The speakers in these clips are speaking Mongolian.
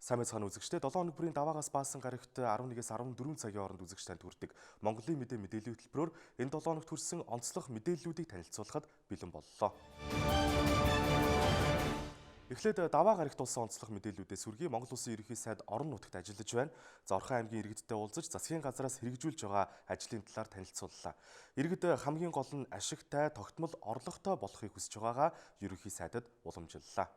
Сайн мэцхан үзэгчдээ 7 хоног бүрийн даваагаас баасан гарагт 11-ээс 14 цагийн хооронд үзэгч танд хүрдэг Монголын мэдээ мэдээллийн хөтөлбөрөөр энэ 7 хоногт хүрсэн онцлох мэдээллүүдийг танилцуулахад бэлэн боллоо. Эхлээд даваа гарагт болсон онцлох мэдээллүүдээс үргэлж Монгол Улсын ерөнхий сайд орон нутагт ажиллаж байна. Орхон аймгийн иргэдтэй уулзаж засгийн газраас хэрэгжүүлж байгаа ажлын талаар танилцууллаа. Иргэд хамгийн гол нь ашигтай, тогтмол, орлоготой болохыг хүсэж байгаагаа ерөнхий сайдад уламжиллаа.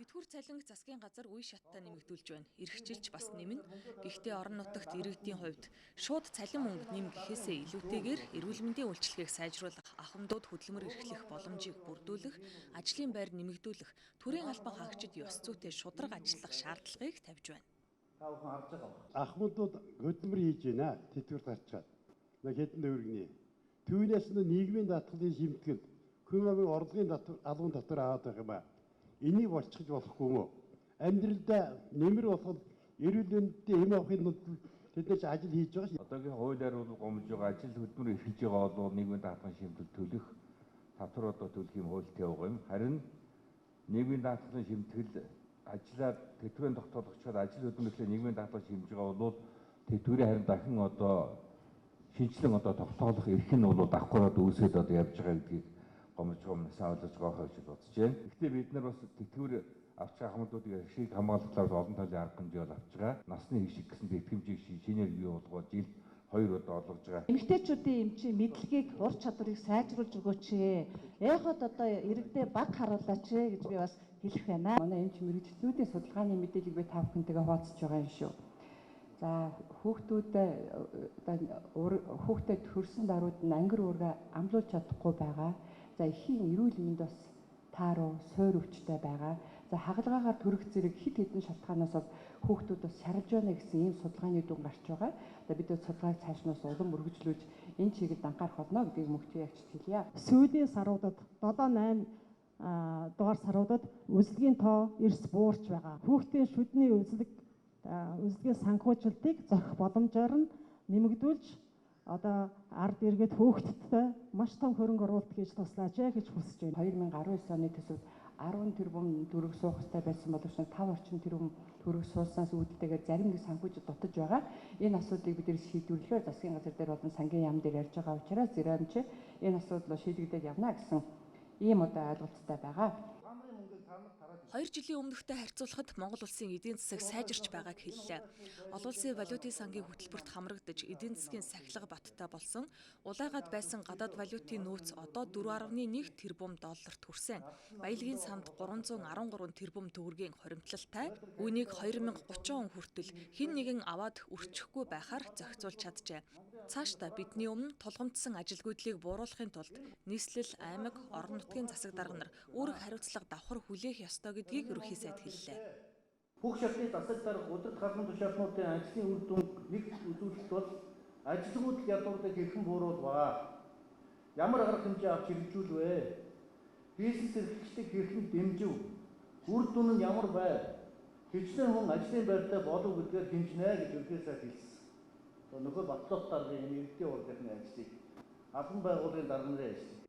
Тэтгэвэр цалинг засгийн газар үе шаттай нэмэгдүүлж байна. Эрхчилж бас нэмнэ. Гэхдээ орон нутагт иргэдийн хувьд шууд цалин мөнгө нэм гэхээсээ илүүтэйгээр эрүүл мэндийн үйлчлэгийг сайжруулах, ахмадууд хөтөлбөр эрхлэх боломжийг бүрдүүлэх, ажлын байр нэмэгдүүлэх, төрийн албан хаагчид ёс зүйтэй шударга ажиллах шаардлагыг тавьж байна. Ахмадууд хөтөлбөр хийж байна. Тэтгэвэр гарчаад. Хэдэн төгрөгний. Түүнээс нь нийгмийн даатгалын шимтгэл, хүн амын орлогын албан татвар аваад байгаа юм байна. Энийг болчихж болохгүй мө. Амьдралдаа нэмэр болох эрүүл мэндийн эм авахын тулд тэд нар ажил хийж байгаа шүү. Одоогийн хуулиар бол гомж байгаа ажил хөтөлбөр эрхэлж байгаа бол нийгмийн даатгалын шимтгэл төлөх татвар одоо төлөх юм хуультай байгаа юм. Харин нийгмийн даатгалын шимтгэл ажиллаад тэтгэврийн тогтоолгочдод ажил хөдөлмөрлөлийн нийгмийн даатгал шимжиж байгаа бол тэтгэврийн харин дахин одоо шинжилэн одоо тогтоолох эрх нь бол давхраад үүсээд одоо явж байгаа гэдгийг гомжгомнасаа ойлгож байгаа гэж бодож байна. Гэхдээ бид нар бас тэтгэвэр авч байгаа хамтуудыг шиг хамгаалахлаар олон талын арга хэмжээ авч байгаа. Насны хишиг гэсэн тэтгэмжийг шинээр бий болгоод жилд 2 удаа олгож байгаа. Эмэгтэйчүүдийн эмчийн мэдлэгийг, ур чадварыг сайжруулж өгөөч. Яахад одоо иргэдээ баг харуулаач гэж би бас хэлэх байна. Манай эмч мэрэгчлүүдийн судалгааны мэдээллийг би та бүхэнтэйгээ хуваалцаж байгаа юм шүү. За хүүхдэд төрсэн даруйд нь ангир уурга амлуулж чадахгүй байгаа. За эхийн эрүүл мэнд бас тааруу, суур өвчтэй байгаа. За хагалгаагаар төрөх зэрэг хэд хэдэн шалтгаанаас бол хүүхдүүд бас шаралж байна гэсэн ийм судалгааны дүн гарч байгаа. За бид судалгааг цаашнаас улам өргөжлүүлж энэ чиглэлд анхаарах болно гэдгийг мөнхний ягчд хэлье. Сүүлийн саруудад 7-8 дугаар саруудад үзлэгийн тоо эрс буурч байгаа. Хүүхдийн шүдний үзлэгийн санхүүжилтыг зохих боломжоор нь нэмэгдүүлж одоо ард иргэд хүүхдтэй маш том хөрөнгө оруулалт хийж туслаач гэж хүсэж байна. 2019 оны төсөвд 10 тэрбум төгрөг суух хэрэгтэй байсан боловч 5 орчим тэрбум төгрөг сууснаас үүдэлтэйгээр зарим нэг санхүүжилт дутаж байгаа. Энэ асуудлыг бид шийдвэрлэхээр засгийн газар дээр болон сангийн яам дээр ярьж байгаа учраас зэрэмч энэ асуудлыг шийдэгдээд явна гэсэн ийм одоо ойлголттой байгаа. 2 жилийн өмнөхтэй харьцуулахад Монгол улсын эдийн засаг сайжирч байгааг хэллээ. Олон улсын валютын сангийн хөтөлбөрт хамрагдаж эдийн засгийн сахилга баттай болсон. Улайгаад байсан гадаад валютын нөөц одоо 4.1 тэрбум долларт хүрсэн. Баялагын санд 313 тэрбум төгрөгийн хоримтлалтай. Үүнийг 2030 он хүртэл хэн нэгэн аваад өрчихгүй байхаар зохицуулж чаджээ. Цаашдаа бидний өмнө тулгамдсан ажилгүйдлийг бууруулахын тулд нийслэл, аймаг, орон нутгийн засаг дарга нар үүрэг хариуцлага давхар хүлээх ёстой гэдгийг ерөнхий сайд хэллээ. Бүх шатны засаг дарга удирд халуун тушаалнуудын ажлын үр дүнг нэг үзүүлэлт бол ажилгүйдэл ядуурыг хэрхэн бууруулваа? Ямар арга хэмжээ авч хэрэгжүүлвэ? Бизнес эрхлэгчдийг хэрхэн дэмжив? Үр дүн нь ямар байв? Хичнээн хүн ажлын байртай болов гэдгээр хэмжнэ гэж ерөнхий сайд хэлсэн. Нөгөө батлах даргын иргэдийн урлагийн ажлыг албан байгууллагын дарга нарын ажлыг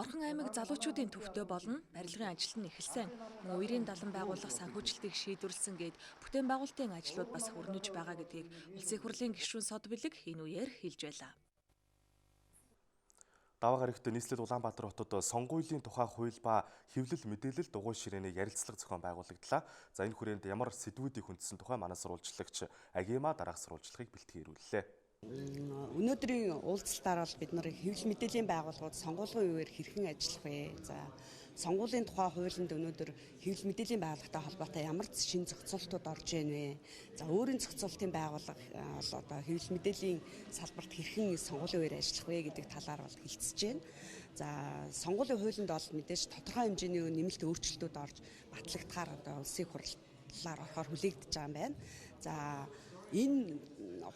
Орхон аймаг залуучуудын төвтэй болно. Барилгын ажил нь эхэлсэн. Мөн үерийн далан байгуулах санхүүжилтийг шийдвэрлсэн гээд бүтээн байгуулалтын ажлууд бас хөрнөж байгаа гэдгийг улсын их хурлын гишүүн Сод Бэлэг энэ үеэр хэлж байлаа. Даваа гарагт нийслэл Улаанбаатар хотод сонгуулийн тухай хууль ба хэвлэл мэдээлэл дугуй ширээний ярилцлага зохион байгуулагдлаа. За энэ хүрээнд ямар сэдвүүдийг хүндсэн тухай манай сурвалжлагч Агима дараах сурвалжлагыг бэлтгийрүүллээ. Өнөөдрийн уулзалтаар бол бид нар хэвлэл мэдээллийн байгууллагууд сонгуулийн үеэр хэрхэн ажиллах вэ? За сонгуулийн тухай хуулинд өнөөдөр хэвлэл мэдээллийн байгууллагатай холбоотой ямар шинэ зохицуултууд орж ийн вэ? За өөрийн зохицуултын байгууллага бол одоо хэвлэл мэдээллийн салбарт хэрхэн сонгуулийн үеэр ажиллах вэ гэдэг талаар бол хэлцэж байна. За сонгуулийн хуулинд бол мэдээж тодорхой хэмжээний нэмэлт өөрчлөлтүүд орж батлагдахаар одоо улсын хурлаар орохоор хүлээгдэж байгаа юм байна. За энэ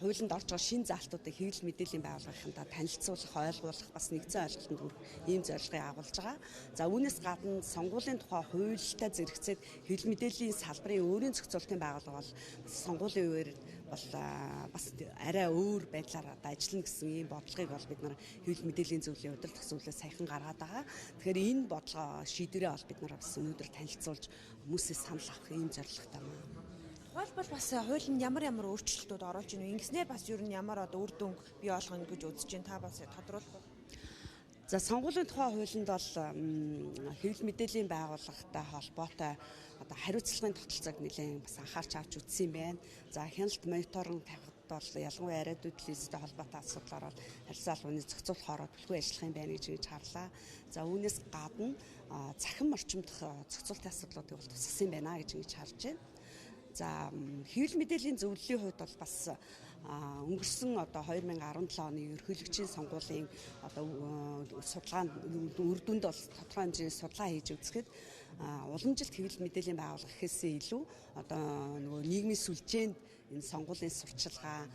хуулинд орж байгаа шинэ заалтуудыг хэвлэл мэдээллийн байгууллагынхаа танилцуулах, ойлгуулах бас нэгдсэн ойлголтод хүрэх ийм зорилгыг агуулж байгаа. За үүнээс гадна сонгуулийн тухай хуультай зэрэгцээд хэвлэл мэдээллийн салбарын өөрийн зохицуулалтын байгууллага бол сонгуулийн үеэр бол бас арай өөр байдлаар ажиллана гэсэн ийм бодлогыг бол бид нар хэвлэл мэдээллийн зөвлөлийн удирдах зөвлөлөөс саяхан гаргаад байгаа. Тэгэхээр энэ бодлого шийдвэрээ бол бид нар бас өнөөдөр танилцуулж хүмүүсээс санал авах ийм зорилготой байна. Тухайлбал бас хуулинд ямар өөрчлөлтүүд оруулж ийнө ингэснээр бас ер нь ямар үр дүнг бий болгоно гэж үзэж байна. Та бас тодруулбал. За сонгуулийн тухай хуулинд бол хэвлэл мэдээллийн байгууллагатай холбоотой хариуцлагын тогтолцоог нэлээд бас анхаарч авч үзсэн юм байна. За хяналт мониторинг тавихад бол ялангуяа ариадууд лизтэй холбоотой асуудлаар бол харьцаа албаны зохицуулахаар төлөвлөгөө ажиллах юм байна гэж харлаа. За үүнээс гадна цахим орчимдох зохицуулалтын асуудлуудыг бол тусгасан юм байна гэж харж байна. За хэвлэл мэдээллийн зөвлөлийн хувьд бол бас өнгөрсөн 2017 оны ерөнхийлөгчийн сонгуулийн судалгаанд үр дүнд бол тодорхой хэмжээний судалгаа хийж үзэхэд уламжилт хэвлэл мэдээллийн байгууллага гэхээсээ илүү нөгөө нийгмийн сүлжээнд энэ сонгуулийн сурчилгаа,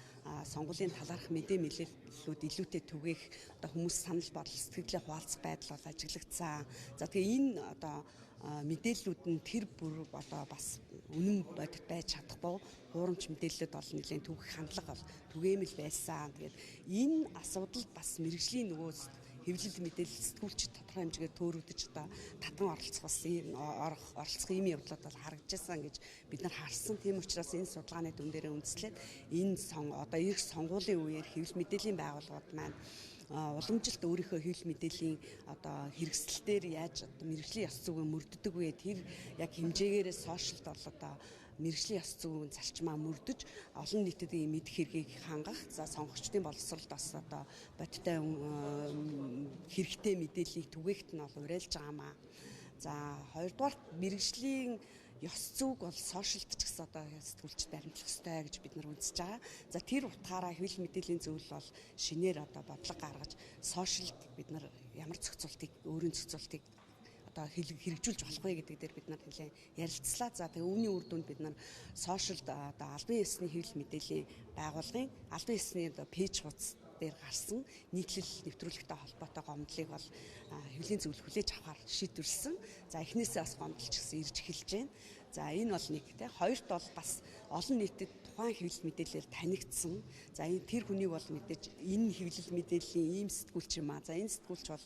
сонгуулийн талаарх мэдээ мэдээллүүд илүүтэй түгээх хүмүүс санал бодол сэтгэлээ хуваалцах байдал бол ажиглагдсан. За тэгээ энэ мэдээллүүд нь тэр бүр бас үнэн бодит байж чадахгүй хуурамч мэдээлэлд бол нэлээд түгэх хандлага бол түгээмэл байсан. Тэгээд энэ асуудалд бас мэрэгжлийн нөгөө хэвлэл мэдээлэл сэтгүүлчид тодорхой хэмжээгээр төөрөгдөж татан оролцох бас оролцох ийм явдлууд бол харагдажсан гэж бид нар харсан. Тийм учраас энэ судалгааны дүн дээрээ үндэслээд энэ эх сонгуулийн үеэр хэвлэл мэдээллийн байгууллагууд маань уламжилт өөрийнхөө хэвлэл мэдээллийн хэрэгсэлтээр яаж мэрэгжлийн ёс зүйн мөрддөг вэ? Тэр яг хэмжээгээрээ сошиалд бол мэрэгжлийн ёс зүйн зарчмаа мөрдөж олон нийтэд ийм мэдэх хэргийг хангах, за сонгогчдын боловсролд бас бодиттой хэрэгтэй мэдээллийг түгээхт нь бол уриалж байгаамаа. За хоёрдугаар мэрэгжлийн ёс зүйг бол сошиалд ч гэсэн сэтгүүлчд баримтлах ёстой гэж бид нар үзэж байгаа. За тэр утгаараа хэвлэл мэдээллийн зөвлөл бол шинээр бодлого гаргаж сошиалд бид нар ямар зохицуултыг өөрийн зохицуултыг хэрэгжүүлж болох вэ гэдэг дээр бид нар нэлээд ярилцлаа. За тэгээ үүний үр дүнд бид нар сошиалд албан ёсны хэвлэл мэдээллийн байгууллагын албан ёсны пэйж хуудас дээр гарсан нийтлэл нэвтрүүлэгтэй холбоотой гомдлыг бол хэвлэлийн зөвлөл хүлээж авахар шийдвэрлсэн. За эхнээсээ бас гомдолч гэсэн ирж эхэлж байна. За энэ бол нэг те. Хоёрт бол бас олон нийтэд тухайн хэвлэл мэдээлэлээр танигдсан. За энэ тэр хүнийг бол мэдээж энэ хэвлэл мэдээллийн ийм сэтгүүлч юм аа. За энэ сэтгүүлч бол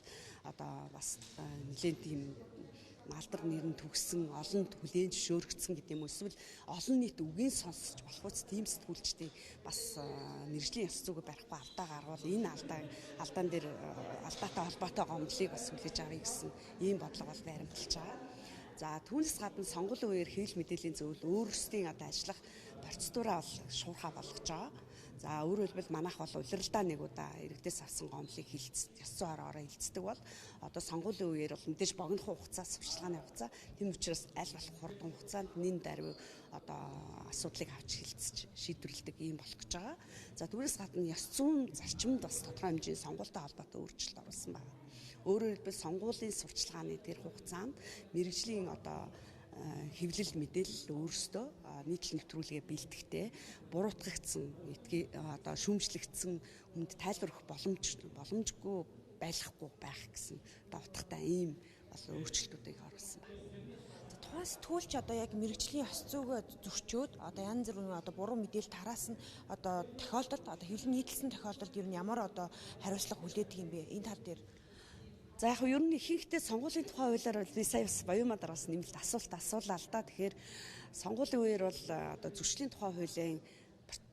бас нэлээд тийм алдар нэрн төгсөн, олонд хүлээн зөвшөөрөгдсөн гэдэг юм уу? Эсвэл олон нийт үгийн сонсож болох үс тийм сэтгүүлчдийг бас мэрэгжлийн ёс зүйг барихгүй алдаа гаргуул энэ алдаан дээр алдаатай холбоотой гомдлыг бас хүлээж авъя гэсэн ийм бодлого бол баримталж байгаа. За түүнээс гадна сонгуулийн үеэр хэвлэл мэдээллийн зөвлөл өөрсдийн ажиллах процедураа бол шуурхаа болгож байгаа. За өөрөөр хэлбэл манайх бол улиралдаа нэг удаа иргэдээс авсан гомдлыг ёс зүйн ороо хилцдэг бол сонгуулийн үеэр бол мэдээж богино хугацаа сурчлагын хугацаа тийм учраас аль болох хурдан хугацаанд нэн даруй асуудлыг авч хилцэж шийдвэрлэдэг юм болох гэж байгаа. За түүнээс гадна ёс зүйн зарчимд бас тодорхой хэмжээний сонгуультай холбоотой өөрчлөлт оруулсан байна. Өөрөөр хэлбэл сонгуулийн сурчлагын тэр хугацаанд мэрэгжлийн хэвлэл мэдээлэл өөрсдөө нийтлэл нэвтрүүлгээ бэлтгэхдээ буруутгагдсан шүүмжлэгдсэн хүнд тайлбар өгөх боломжгүй байлгахгүй байх гэсэн утгатай ийм бол өөрчлөлтүүдийг оруулсан байна. Тухайн сэтгүүлч яг мэрэгжлийн ёс зүйгээ зөрчөөд янз бүрийн буруу мэдээлэл тараасан тохиолдолд хэвлэл нийтлсэн тохиолдолд ер нь ямар хариуцлага хүлээдэг юм бэ? Энэ тал дээр за яг ер нь ихэнхдээ сонгуулийн тухай хуулиар би сая бас Баяумадар бас нэмэлт асуулт асуулаа л да. Тэгэхээр сонгуулийн үеэр бол зөрчлийн тухай хуулийн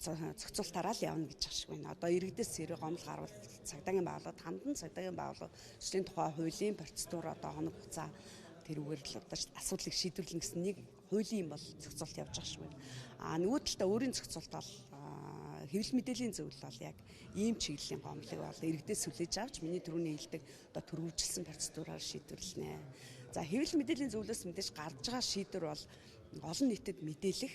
зохицуултаараа л явна гэж шиг байна. Иргэдээс хэрэг гомдол гарвал цагдаагийн байгууллагад хандан цагдаагийн байгууллага зөрчлийн тухай хуулийн процедур хоног хугацаа тэрүүгээр л асуудлыг шийдвэрлэнэ гэсэн нэг хуулийн бол зохицуулт явж байгаа шиг байна. Нөгөө талдаа өөрийн зохицуулт бол хэвлэл мэдээллийн зөвлөл бол яг ийм чиглэлийн гомдлыг бол иргэдээс сүлээж авч миний түрүүний хэлдэг төрөвжилсэн процедураар шийдвэрлэнэ. За хэвлэл мэдээллийн зөвлөлөөс мэдээж гарч байгаа шийдвэр бол олон нийтэд мэдээлэх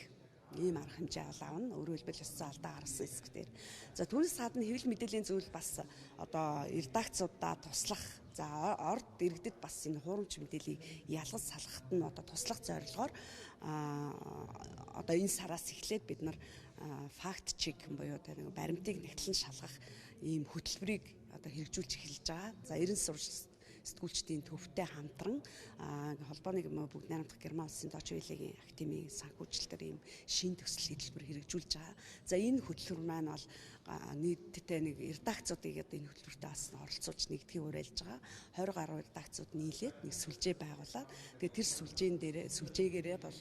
ийм арга хэмжээ авна. Өөрөөр хэлбэл ёс зүйн алдаа гаргасан хэсгээр. За түүнээс гадна хэвлэл мэдээллийн зөвлөл бас редакцуудаа туслах. За орд иргэдэд бас энэ хуурамч мэдээллийг ялгаж салгахад нь туслах зорилгоор энэ сараас эхлээд бид нар факт чек буюу нэг баримтыг нэгтлэн шалгах ийм хөтөлбөрийг одоо хэрэгжүүлж эхэлж байгаа. За 90 сурч сэтгүүлчдийн төвтэй хамтран холбооны бүгд найрамдах Герман улсын Deutsche Welle-ийн академийн санхүүжилтээр ийм шин төсөл хөтөлбөр хэрэгжүүлж байгаа. За энэ хөтөлбөр маань бол нийтдээ нэг редакцуудыг одоо энэ хөтөлбөртөө бас оролцуулж нэгдгийг уриалж байгаа. 20 гаруй редакцууд нийлээд нэг сүлжээ байгуулад тэгээд тэр сүлжээгээрээ бол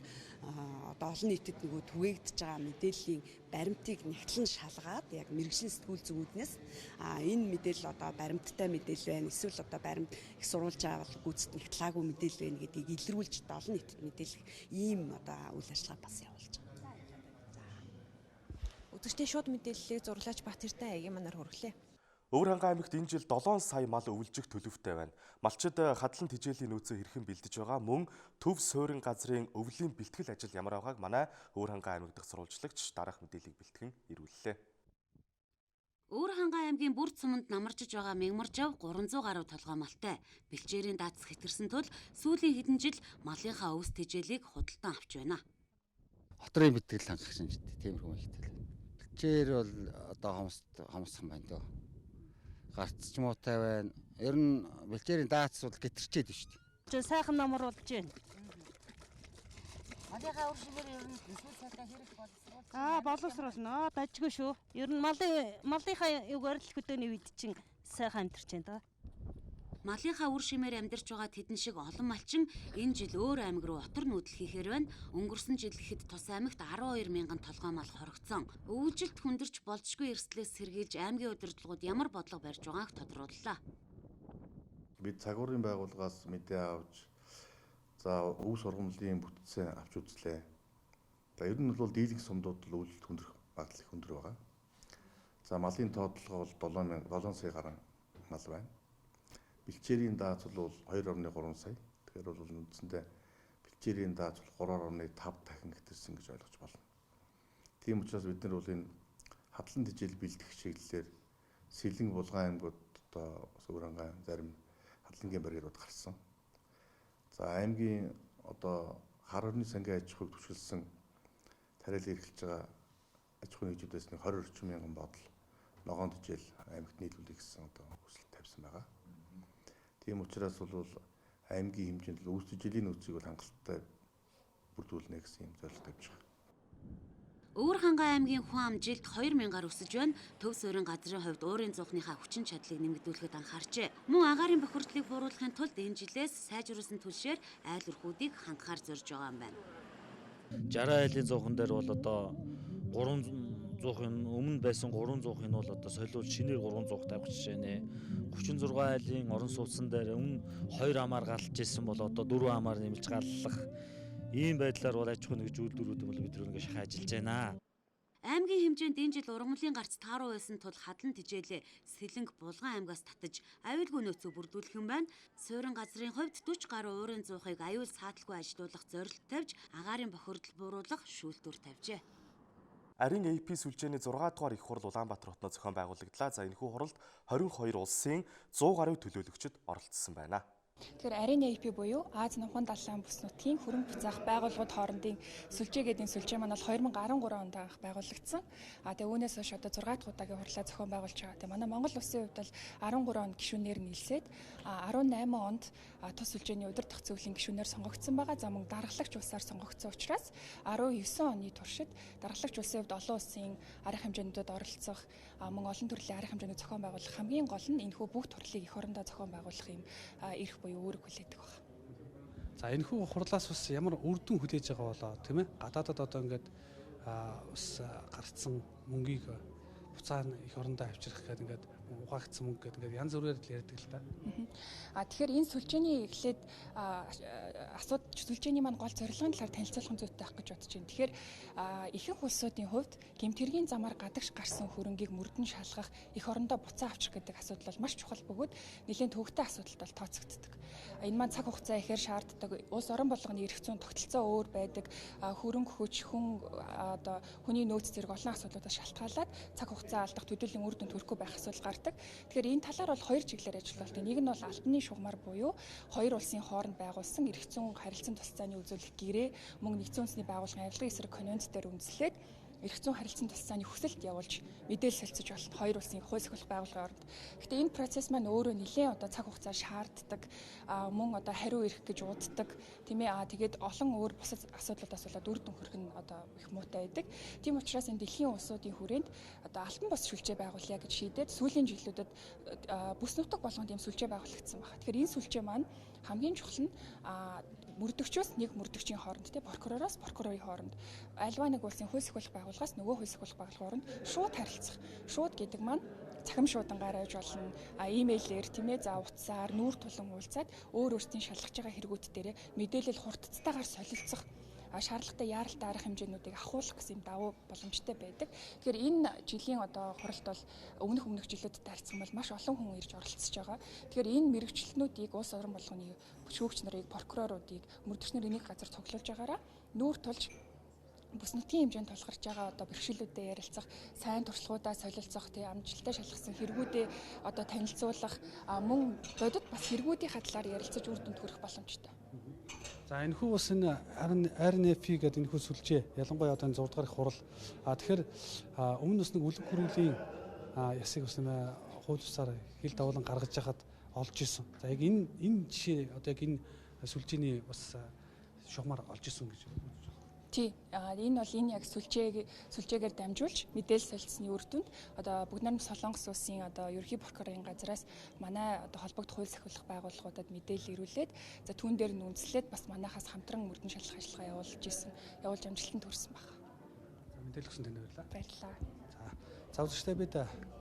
одоо олон нийтэд нөгөө түгээгдэж байгаа мэдээллийн баримтыг нэгтлэн шалгаад яг мэргэжлийн сэтгүүл зүгүүднээс энэ мэдээлэл одоо баримттай мэдээлэл байна. Эсвэл одоо баримт их сурвалж байгаа бол гүйцэд нэгтлаагүй мэдээлэл байна гэдгийг илрүүлж олон нийтэд мэдээлэх ийм одоо үйл ажиллагаа бас явуулж байгаа. Үзэгчдийн шууд мэдээллийг зурлаач Баатартай аягийн манаар хүргэлээ. Өвөр хангай аймагт энэ жил 7 сая мал өвлжих төлөвтэй байна. Малчид хадлан тижээлийн нөөцөө хэрхэн бэлдэж байгаа, мөн төв суурин газрын өвлийн бэлтгэл ажил ямар байгааг манай Өвөр хангай аймаг дахь сурвалжлагч дараах мэдээллийг бэлтгэн ирүүллээ. Өвөр хангай аймгийн бүр цуманд намарчж байгаа мягмаржав 300 гаруй толгой малтай. Бэлчээрийн даацах хэтэрсэн тул сүүлийн хэдэн жил малынхаа өвс тижээлийг худалдан авч байна. Хотрын бэлтгэл хангах шинжтэй тиймэрхүү ихтэй. Бэлчээр бол одоо хомсхон байна дөө. Гарц ч муутай байна. Ер нь бэлчээрийн даац бол гэтэрчээд байна шүү дээ. Сайхан номор болж байна. Малынхаа өвс шимээр ер нь эсвэл цалин хэрэг боловсруулах. Боловсруулна. Дажгүй шүү. Ер нь малынхаа югаар л хөдөөний үед чинь сайхан амтэрч байна да. Малынхаа үр шимээр амьдарч байгаа тэдэн шиг олон малчин энэ жил өөр аймаг руу отор нүүдэл хийхээр байна. Өнгөрсөн жил гэхэд тус аймагт 12 мянган толгой мал хоригдсон. Өвөлжилт хүндэрч болзошгүй эрсдлээс сэргийлж аймгийн удирдлагууд ямар бодлого барьж байгааг тодрууллаа. Бид цагуурын байгууллагаас мэдээ авч за өв сургамлын бүтцээ авч үзлээ. За ер нь бол дийлэнх сумдууд л өвөлжилт хүндрэх магадлал их өндөр байгаа. За малын тоотлого бол 7 сая гаруй мал байна. Бэлчээрийн даац бол 2.3 сая. Тэгэхээр бол үндсэндээ бэлчээрийн даац бол 3.5 дахин гэтэрсэн гэж ойлгож байна. Тийм учраас бид нар бол энэ хадлан тижээл бэлтгэх чиглэлээр Сэлэн булган аймагуд одоо Өвөр хангай зарим хадлангийн барьерууд гарсан. За аймгийн одоо хар орны сангийн аж ахуйг түшгэлсэн тариалан эрхэлж байгаа аж ахуйн нэгжүүдээс 20 орчим мянган бодол ногоон тижээл аймагт нийлүүлэх гэсэн одоо хүсэлт тавьсан байгаа. Тийм учраас бол аймгийн хэмжээнд л үүсэж жилийн нөөцийг бол хангалттай бүрдүүлнэ гэсэн юм зорилго тавьж байгаа. Өвөр хангай аймгийн хүн ам жилд 2000-аар өсөж байна. Төв суурин газрын хувьд уурын зуухныхаа хүчин чадлыг нэмэгдүүлэхэд анхаарчээ. Мөн агаарын бохирдлыг бууруулахын тулд энэ жилээс сайжруулсан түлшээр айл өрхүүдийг хангахаар зорж байгаа юм байна. 60 айлын зуухан дээр бол одоо 300-ын өмнө байсан 300-ын бол одоо солиулж шинээр 300 тавих жишээ. 36 айлын орон сууцсан дээр өмнө 2 амаар галж ирсэн бол одоо 4 амаар нэмэлж галлах ийм байдлаар бол аж ахуй нэгж үйлдвэрүүд бол бид нэг шахаж ажиллаж байна. Аймгийн хэмжээнд энэ жил ургамлын гарц тааруу байсан тул хадлан тижээлээ Сэлэнг булган аймгаас татаж аюулгүй нөөцөө бүрдүүлэх юм байна. Суурин газрын хувьд 40 гаруй уурын зуухыг аюул сааталгүй ажилуулах зорилт тавьж агаарын бохирдол бууруулах шүүлтүүр тавьжээ. Арийн AP сүлжээний 6 дугаар их хурал Улаанбаатар хотноо зохион байгуулагдлаа. За энэхүү хуралд 22 улсын 100 гаруй төлөөлөгчид оролцсон байна. Тэгэхээр арийн AP буюу Аз намхан далайн бүс нутгийн хөрөнгө буцаах байгууллагууд хоорондын сүлжээ гэдэг сүлжээ маань бол 2013 онд байгуулагдсан. Тэгээ үүнээс хойш одоо 6 дахь удаагийн хурлаа зохион байгуулж байгаа. Тэгээ манай Монгол улсын хувьд бол 13 онд гишүүнээр нийлсээд 18 онд тус сүлжээний удирдах зөвлөлийн гишүүнээр сонгогдсон байгаа. За мөн даргалагч улсаар сонгогдсон учраас 19 оны туршид даргалагч улсын хувьд олон улсын арга хэмжээнүүдэд оролцох мөн олон төрлийн арга хэмжээний зохион байгуулах хамгийн гол нь энэхүү бүх төрлийг эх орондоо зохион байгуулах юм эрх буюу үүрэг хүлээдэг байна. За энэхүү хурлаас бас ямар үр дүн хүлээж байгаа болоо тийм ээ. Гадаадад одоо ингээд бас гарцсан мөнгийг буцаана эх орондоо авчрах гэдэг ингээд угаагдсан мөнгө гэдэг ингээд янз бүрээр л ярьдаг л та. Тэгэхээр энэ сүлжээний эхлээд сүлжээний маань гол зорилгын талаар танилцуулах зүйтэй байх гэж бодож байна. Тэгэхээр ихэнх улсуудын хувьд гэмтэргийн замаар гадагш гарсан хөрөнгийг мөрдөн шалгах, эх орондоо буцаа авчрах гэдэг асуудал бол маш чухал бөгөөд нэлээд төвөгтэй асуудалд бол тооцогддог. Энэ маань цаг хугацаа ихээр шаарддаг. Улс орон болгоны эрх зүйн тогтолцоо өөр байдаг. Хөрөнгө хүч, одоо хүний нөөц зэрэг олон асуудлуудаас шалтгаалаад цаг хугацаа алдах, төдийлөн үр дүнд хүрэхгүй байх асуудал гардаг. Тэгэхээр энэ талаар бол хоёр чиглэлээр ажиллаулт. Нэг нь бол албаны шугамар буюу хоёр улсын хооронд байгуулсан эрх зүйн харилцан тусалцааны үзүүлэх гэрээ, мөн нэгдсэн үндэсний байгууллагын авилгын эсрэг конвенц дээр үндэслээд эрх зүйн харилцан тусалцааны хүсэлт явуулж мэдээлэл солилцож болно хоёр улсын хууль сахилах байгууллагын оронд. Гэхдээ энэ процесс маань өөрөө нэлээд одоо цаг хугацаа шаарддаг, мөн одоо хариу ирэх гэж ууддаг, тийм ээ. Тэгээд олон өөр бусад асуудлуудаас болоод үр дүн хүрэх нь одоо их муутай байдаг. Тийм учраас энэ дэлхийн улсуудын хүрээнд одоо алтан бус сүлжээ байгуулъя гэж шийдээд сүүлийн жилүүдэд бүс нутаг болгонд ийм сүлжээ байгуулагдсан байна. Тэгэхээр энэ сүлжээ маань хамгийн чухал нь мөрдөгчөөс нэг мөрдөгчийн хооронд, тийм прокуророос прокурорын хооронд, альва нэг улсын хууль сахилах байгууллагаас нөгөө хууль сахилах байгууллагын хооронд шууд харилцах. Шууд гэдэг маань цахим шуудангаар айж болно, имэйлээр, тийм ээ, за утсаар, нүүр тулан уулзаад өөр өөрсдийн шалгаж байгаа хэрэгүүд дээрээ мэдээлэл хурдцтайгаар солилцох, шаардлагатай яаралтай арга хэмжээнүүдийг ахуулах гэсэн давуу боломжтой байдаг. Тэгэхээр энэ жилийн одоо хуралд бол өмнөх жилүүдэд харьцсан бол маш олон хүн ирж оролцож байгаа. Тэгэхээр энэ мэрэгчлэнүүдийг улс орон болгоны шүүгч нарыг, прокуроруудыг, мөрдөгчнөр энийг газар цуглуулж байгаараа нүүр тулж бүс нутгийн хэмжээнд тулгарч байгаа одоо бэрхшээлүүдэд ярилцах, сайн туршлагуудаа солилцох, амжилттай шалгасан хэрэгүүдээ одоо танилцуулах, мөн бодит бас хэрэгүүдийн талаар ярилцаж үр дүнд хүрэх боломжтой. За энэхүү бас энэ МЮОНРТ гэдэг энэхүү сүлжээ ялангуяа одоо 6 дахь хурал. Тэгэхээр өмнө бас нэг үлэг хүрээлийн ясыг бас хууль бусаар хил давуулан гаргаж яхад олж исэн. За яг энэ жишээ одоо яг энэ сүлжээний бас шугамар олж исэн гэж. Тий, энэ бол энэ яг сүлжээгээр дамжуулж мэдээлэл солилцсны үр дүнд одоо бүгд найрамд Солонгос улсын одоо ерөнхий прокурорын газраас манай одоо холбогдох хууль сахилах байгууллагуудад мэдээлэл ирүүлээд за түүн дээр нь үндэслээд бас манайхаас хамтран мөрдөн шалгах ажиллагаа явуулж амжилтанд хүрсэн байна. За мэдээлэл өгсөн танд баярлалаа. Баярлалаа. За үзэгчдээ бид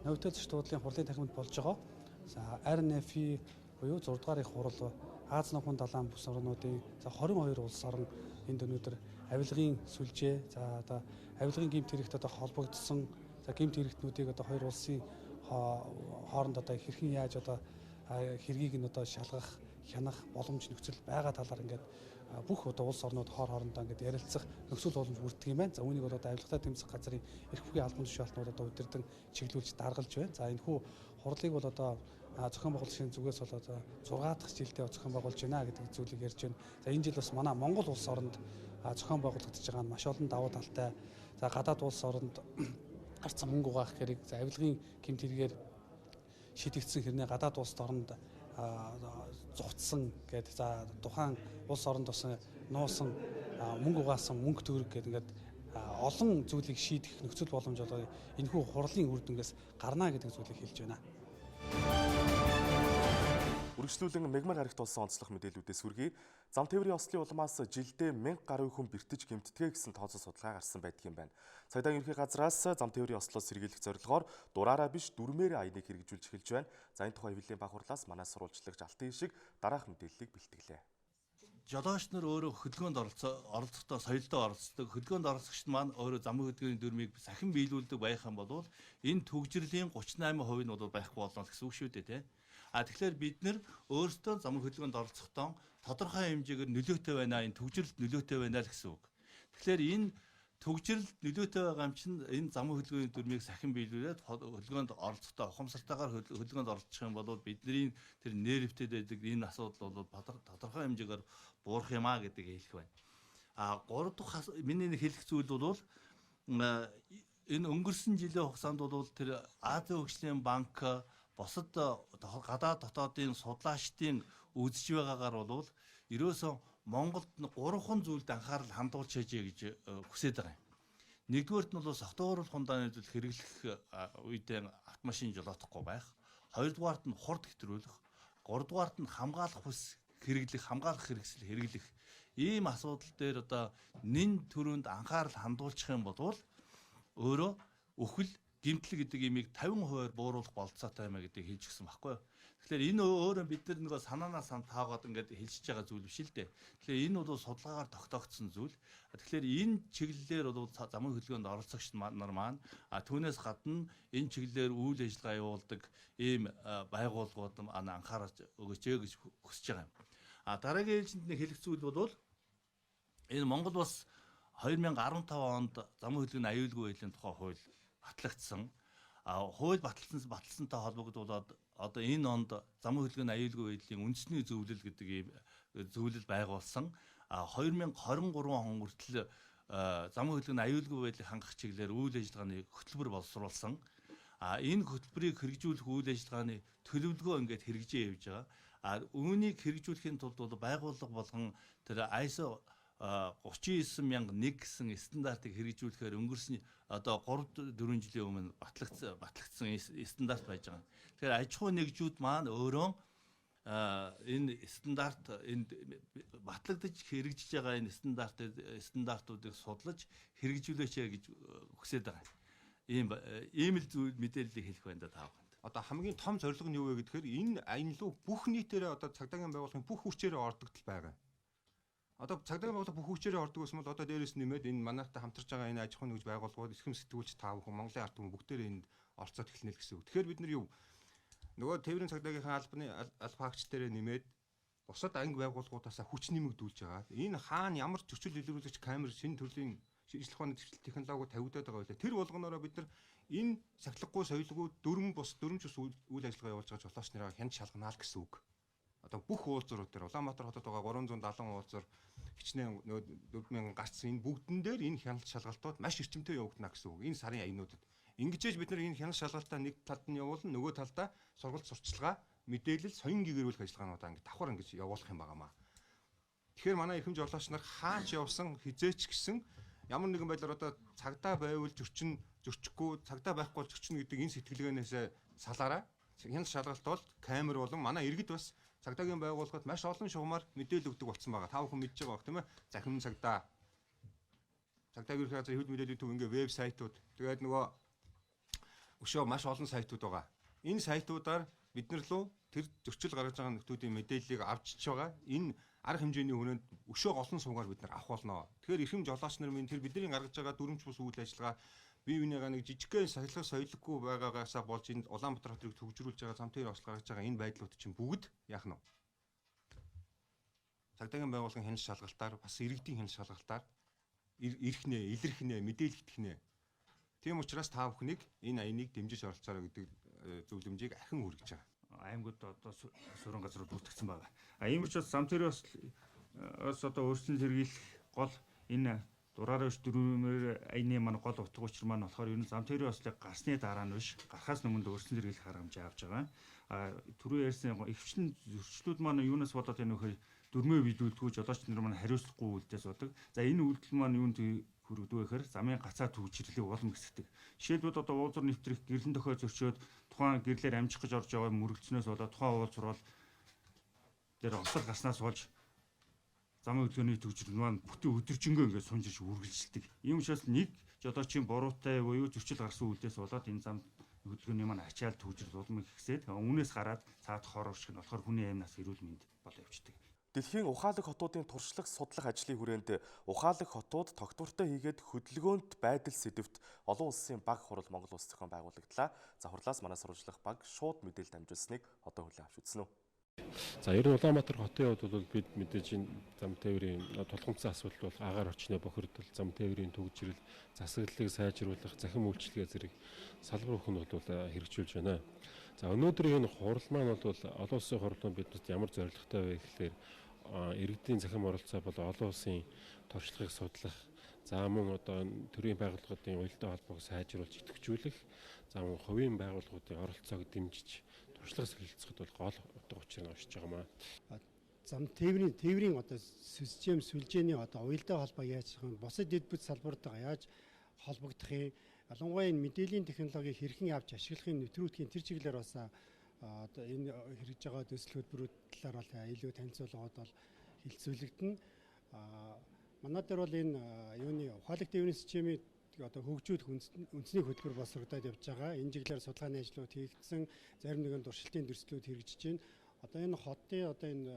новитет зочд хурлын хурлын танхимд болж байгаа. За МЮОНРТ буюу 6 дугаарыг хурал Аз нохын далайн бүс орнуудын за 22 улс орн энд өнөөдөр авилгын сүлжээ, за одоо авилгын гэмт хэрэгт одоо холбогдсон, за гэмт хэрэгтнүүдийг одоо хоёр улсын хооронд одоо хэрхэн яаж одоо хэргийг нь одоо шалгах, хянах боломж нөхцөл байгаа талаар ингээд бүх одоо улс орнууд хоорондоо ингээд ярилцах нөхцөл боломж бүрддэг юм байна. За үүнийг бол одоо авилгатай тэмцэх газрын эрх бүхий албан тушаалтнууд одоо удирдан чиглүүлж даргалж байна. За энэхүү хурлыг бол одоо зохион байгуулагчийн зүгээс бол одоо 6 дахь жилдээ зохион байгуулж байна гэдэг зүйлийг ярьж байна. За энэ жил бас манай Монгол улс оронд зохион байгуулагдаж байгаа нь маш олон давуу талтай. За гадаад улс оронд гарцсан мөнгө угаах хэрэг, за авилгын гэмт хэрэгээр шийдэгдсэн хэрнээ гадаад улс оронд зугтсан гэдэг. За тухайн улс оронд бас нуусан мөнгө угаасан мөнгө төгрөг гэдэг ингээд олон зүйлийг шийдэх нөхцөл боломж болоо энэхүү хурлын үр дүнгээс гарна гэдэг зүйлийг хэлж байна. Үргэлжлүүлэн мегмар харигт болсон онцлох мэдээлүүдээс хүргэе. Зам тээврийн ослын улмаас жилдээ 1000 гаруй хүн бэртэж гэмтдэг гэсэн тооцоо судалгаа гарсан байдаг юм байна. Цагдаагийн ерөнхий газраас зам тээврийн ослоос сэргийлэх зорилгоор дураараа биш дүрмээр аяныг хэрэгжүүлж эхэлж байна. За энэ тухай хэвлэлийн баг хурлаас манай сурвалжлагч Алтан Ишиг дараах мэдээллийг бэлтгэлээ. Жолооч нар өөрөө хөдөлгөөнд оролцохдоо соёлдоо оролцдог. Хөдөлгөөнд оролцогчд маань өөрөө замын хөдөлгөөний дүрмийг сахин биелүүлдэг байх юм бол энэ төгжрлийн 38% нь бол байхгүй болно гэсэн үг шүү дээ, тийм. Тэгэхээр бид нэр өөрсдөө замын хөдөлгөөнд оролцохдоо тодорхой хэмжээгээр нөлөөтэй байна, энэ төгжрөлд нөлөөтэй байна л гэсэн үг. Тэгэхээр энэ төгжрөлд нөлөөтэй байгаа юм чинь энэ замын хөдөлгөөний дүрмийг сахин биелүүлээд хөдөлгөөнд оролцохдоо ухамсартайгаар хөдөлгөөнд оролцох юм бол бидний тэр нервтэд байдаг энэ асуудал бол тодорхой хэмжээгээр буурах юм а гэдгийг хэлэх байна. 3 дахь миний хэлэх зүйл бол энэ өнгөрсөн жилийн хугацаанд бол тэр Азийн хөгжлийн банк бусад гадаад дотоодын судлаачдын үзэж байгаагаар бол ерөөсөө Монголд 3 зүйлд анхаарал хандуулж яжээ гэж хүсэж байгаа юм. Нэгдүгээрт нь бол согтууруулах хундааны зүйл хэрэглэх үедээ автомашин жолоодохгүй байх. Хоёрдугаарт нь хурд хэтрүүлэх. Гуравдугаарт нь хамгаалах хүс хэрэглэх, хамгаалах хэрэгсэл хэрэглэх. Ийм асуудал дээр одоо нэн төрөнд анхаарал хандуулчих юм бол өөрөө өхөл гэмтэл гэдэг имийг 50% бууруулах болцоотой юм гэдгийг хэлж гисэн баггүй. Тэгэхээр энэ өөрөө бид нар нөгөө санаанаас таагаад ингээд хэлчихэж байгаа зүйл биш л дээ. Тэгэхээр энэ бол судалгаагаар тогтоогдсон зүйл. Тэгэхээр энэ чиглэлээр бол замын хөдөлгөөнд оролцогч нар маань түүнээс гадна энэ чиглэлээр үйл ажиллагаа явуулдаг ийм байгууллагууд анхаарч өгөөч гэж хүсэж байгаа юм. Дараагийн ээлжинд нэг хэлэх зүйл бол энэ Монгол бас 2015 онд замын хөдөлгөөний аюулгүй байдлын тухай хууль батлагдсан. Хууль баталсантай холбогдуулаад одоо энэ онд замын хөдөлгөөний аюулгүй байдлын үндэсний зөвлөл гэдэг ийм зөвлөл байгуулсан. 2023 он хүртэл зам хөдөлгөөний аюулгүй байдлыг хангах чиглэлээр үйл ажиллагааны хөтөлбөр боловсруулсан. Энэ хөтөлбөрийг хэрэгжүүлэх үйл ажиллагааны төлөвлөгөө ингээд хэрэгжиж явж байгаа. Үүнийг хэрэгжүүлэхийн тулд бол байгууллага болгон тэр ISO 39001 гэсэн стандартыг хэрэгжүүлэхээр өнгөрсөн одоо 3-4 жилийн өмнө батлагдсан стандарт байж байгаа. Тэгэхээр аж ахуй нэгжүүд маань өөрөө энэ стандарт энд батлагдаж хэрэгжиж байгаа энэ стандартуудыг судлаж хэрэгжүүлээч гэж хүсэж байгаа. Ийм л зүйл мэдээллийг хэлэх байна да таа. Одоо хамгийн том зорилго нь юу вэ гэхээр энэ аянлуу бүх нийтээрээ одоо цагдаагийн байгууллагын бүх хүчээрээ ордогдол байгаа. Одоо цагдаагийн байгууллага бүх хүчээрээ ордог гэсэн бол одоо дээрээс нэмээд энэ манайтай хамтарч байгаа энэ аж ахуй нэгж байгууллагууд эрхэм сэтгүүлч тав хүн Монголын ард түмэн бүгдээрээ энд орцоод эхэлнэ л гэсэн үг. Тэгэхээр бид нар юу нөгөө тээврийн цагдаагийнхаа албан хаагч дээрээ нэмээд бусад анги байгууллагуудаас хүч нэмэгдүүлж байгаа. Энэ хаана ямар зөрчил илрүүлэгч камер шинэ төрлийн шинжлэх ухааны технологиуд тавигдаад байгаа байлаа. Тэр болгоноороо бид нар энэ сахилгагүй соёлгүй дөрмч ус үйл ажиллагаа явуулж байгаа жолооч нараа хянд шалганаа л гэсэн үг. Одоо бүх уулзуурууд дээр Улаанбаатар хотод байгаа 370 уулзуур хичнээн 4000 гарцсан энэ бүгдэн дээр энэ хяналт шалгалтууд маш эрчимтэй явагдана гэсэн үг. Энэ сарын аянуудад. Ингэжээж бид нар энэ хяналт шалгалтаа нэг талд нь явуулна, нөгөө талдаа сургалт сурталчилгаа, мэдээлэл, соён гэгэрүүлэх ажиллагаануудаа ингэ давхар ингэж явуулах юм байнамаа. Тэгэхээр манай эрхэм жолооч нар хаач явсан хизээч гэсэн ямар нэгэн байдлаар одоо цагдаа байвал зөрчихгүй, цагдаа байхгүй бол зөрчнө гэдэг энэ сэтгэлгээнээс салаараа хяналт шалгалт бол камер болон манай иргэд бас цагдаагийн байгууллагад маш олон шугамар мэдээлэл өгдөг болсон байгаа. Та бүхэн мэдж байгаа бох тийм ээ. Захин цагдаа. Цагдаагийн ерхий газрын хэвлэл мэдээллийн төв ингээ вебсайтууд. Тэгээд нөгөө өшөө маш олон сайтууд байгаа. Энэ сайтуудаар бид нар лөө тэр зөрчил гаргаж байгаа нөхдүүдийн мэдээллийг авчиж байгаа. Энэ арга хэмжээний хүрээнд өшөө олон суугаар бид нар авах болно. Тэгэхээр эрхэм жолооч нар минь тэр бидний гаргаж байгаа дөрвөн бус үйл ажиллагаа бие биенийгаа нэг жижигхэн сахилгах соёлгүй байгаагаасаа болж энэ Улаанбаатар хотыг төвжирүүлж байгаа зам тээр ослол гаргаж байгаа энэ байдлууд чинь бүгд яах нь вэ? Цагдаагийн байгууллагын хяналт шалгалтаар бас иргэдийн хяналт шалгалтаар ирэх нэ, илэрх нэ, мэдээлэгдэх нэ. Тийм учраас та бүхнийг энэ аяныг дэмжиж оролцоорой гэдэг зөвлөмжийг ахин хүргэж байгаа. Аймагуд одоо суран газрууд бүртгэгдсэн байгаа. Ийм учраас зам тээр бас одоо өөрчлөлт хэрэглэх гол энэ дураараа биш дөрвөөр аяны маань гол утга учир маань болохоор ер нь зам тээврийн ослыг гарсны дараа нь биш гарахаас өмнө өөрчлөлт хэрэглэх арга хэмжээ авч байгаа. Түрүү ярьсан ихвчлэн зөрчлүүд маань юунаас болоод байна вэ гэхээр дөрмөө биелүүлдэггүй жолооч нар маань хариуцлагагүй үйлдэлээс болдог. За энэ үйлдэл маань юунд хүргэдэг вэ гэхээр замын гацаа төвчрлийг улам гэсгдэг. Жишээлбэл одоо уулзуур нэвтрэх гэрлэн дохой зөрчөөд тухайн гэрлээр амжих гэж орж байгаа мөрөгдснөөс болоод тухайн уулзуурал дээр ослол гарснаас болж замын хөдөлгөөний төвчрөл маань бүтэн өдөржингөө ингээд сунж иж үргэлжилдэг. Ийм учраас нэг жолоочийн буруутай буюу зөрчил гарсан үйлдэлээс болоод энэ зам хөдөлгөөний маань ачаал төвчрөл улам ихсээд өмнөөс гараад цаад хор уршиг нь болохоор хүний аймнаас эрүүл мэнд бол явждаг. Дэлхийн ухаалаг хотуудын туршлага судлах ажлын хүрээнд ухаалаг хотууд тогтвортой хийгээд хөдөлгөөнт байдал сэдвт олон улсын баг хурал Монгол улс зохион байгуулагдлаа. За хурлаас манай сурвалжлах баг шууд мэдээлэл дамжуулсныг одоо хүлээн авч үзнэ үү. За ер нь Улаанбаатар хотын хувьд бол бид мэдээж энэ зам тээврийн тулгымцсан асуудал бол агаар орчны бохирдол, зам тээврийн төгжрөл, засаглалыг сайжруулах, захин үйлчлэгээ зэрэг салбар бүхэн бол хэрэгжүүлж байна. За өнөөдрийн энэ хурал маань бол олон улсын хурлын биднэрт ямар зорилготой вэ гэхээр иргэдийн захин оролцоо бол олон улсын туршлагыг судлах, за мөн одоо төрийн байгууллагуудын уялдаа холбоог сайжруулж идэвхжүүлэх, за мөн хувийн байгууллагуудын оролцоог дэмжиж туршлага солилцоход бол гол утга учир нь оршиж байгаамаа. Зам тээврийн одоо систем сүлжээний одоо уялдаа холбоо яаж хийх вэ? Бусад дэд бүт салбартайгаа яаж холбогдох юм? Ялангуяа энэ мэдээллийн технологиг хэрхэн авч ашиглахын нэвтрүүлэхийн тэр чиглэлээр бас одоо энэ хэрэгж байгаа төсөл хөтөлбөрүүд талаар бол илүү танилцуулгууд бол хилцүүлэгдэнэ. Манай дээр бол энэ юуны ухаалаг тээврийн системийн одоо хөгжүүлэх үндэсний хөтөлбөр боловсрогдоод явж байгаа. Энэ чиглэлээр судалгааны ажлууд хийгдсэн, зарим нэгэн туршилтын дөслүүд хэрэгжиж байна. Одоо энэ хотын одоо энэ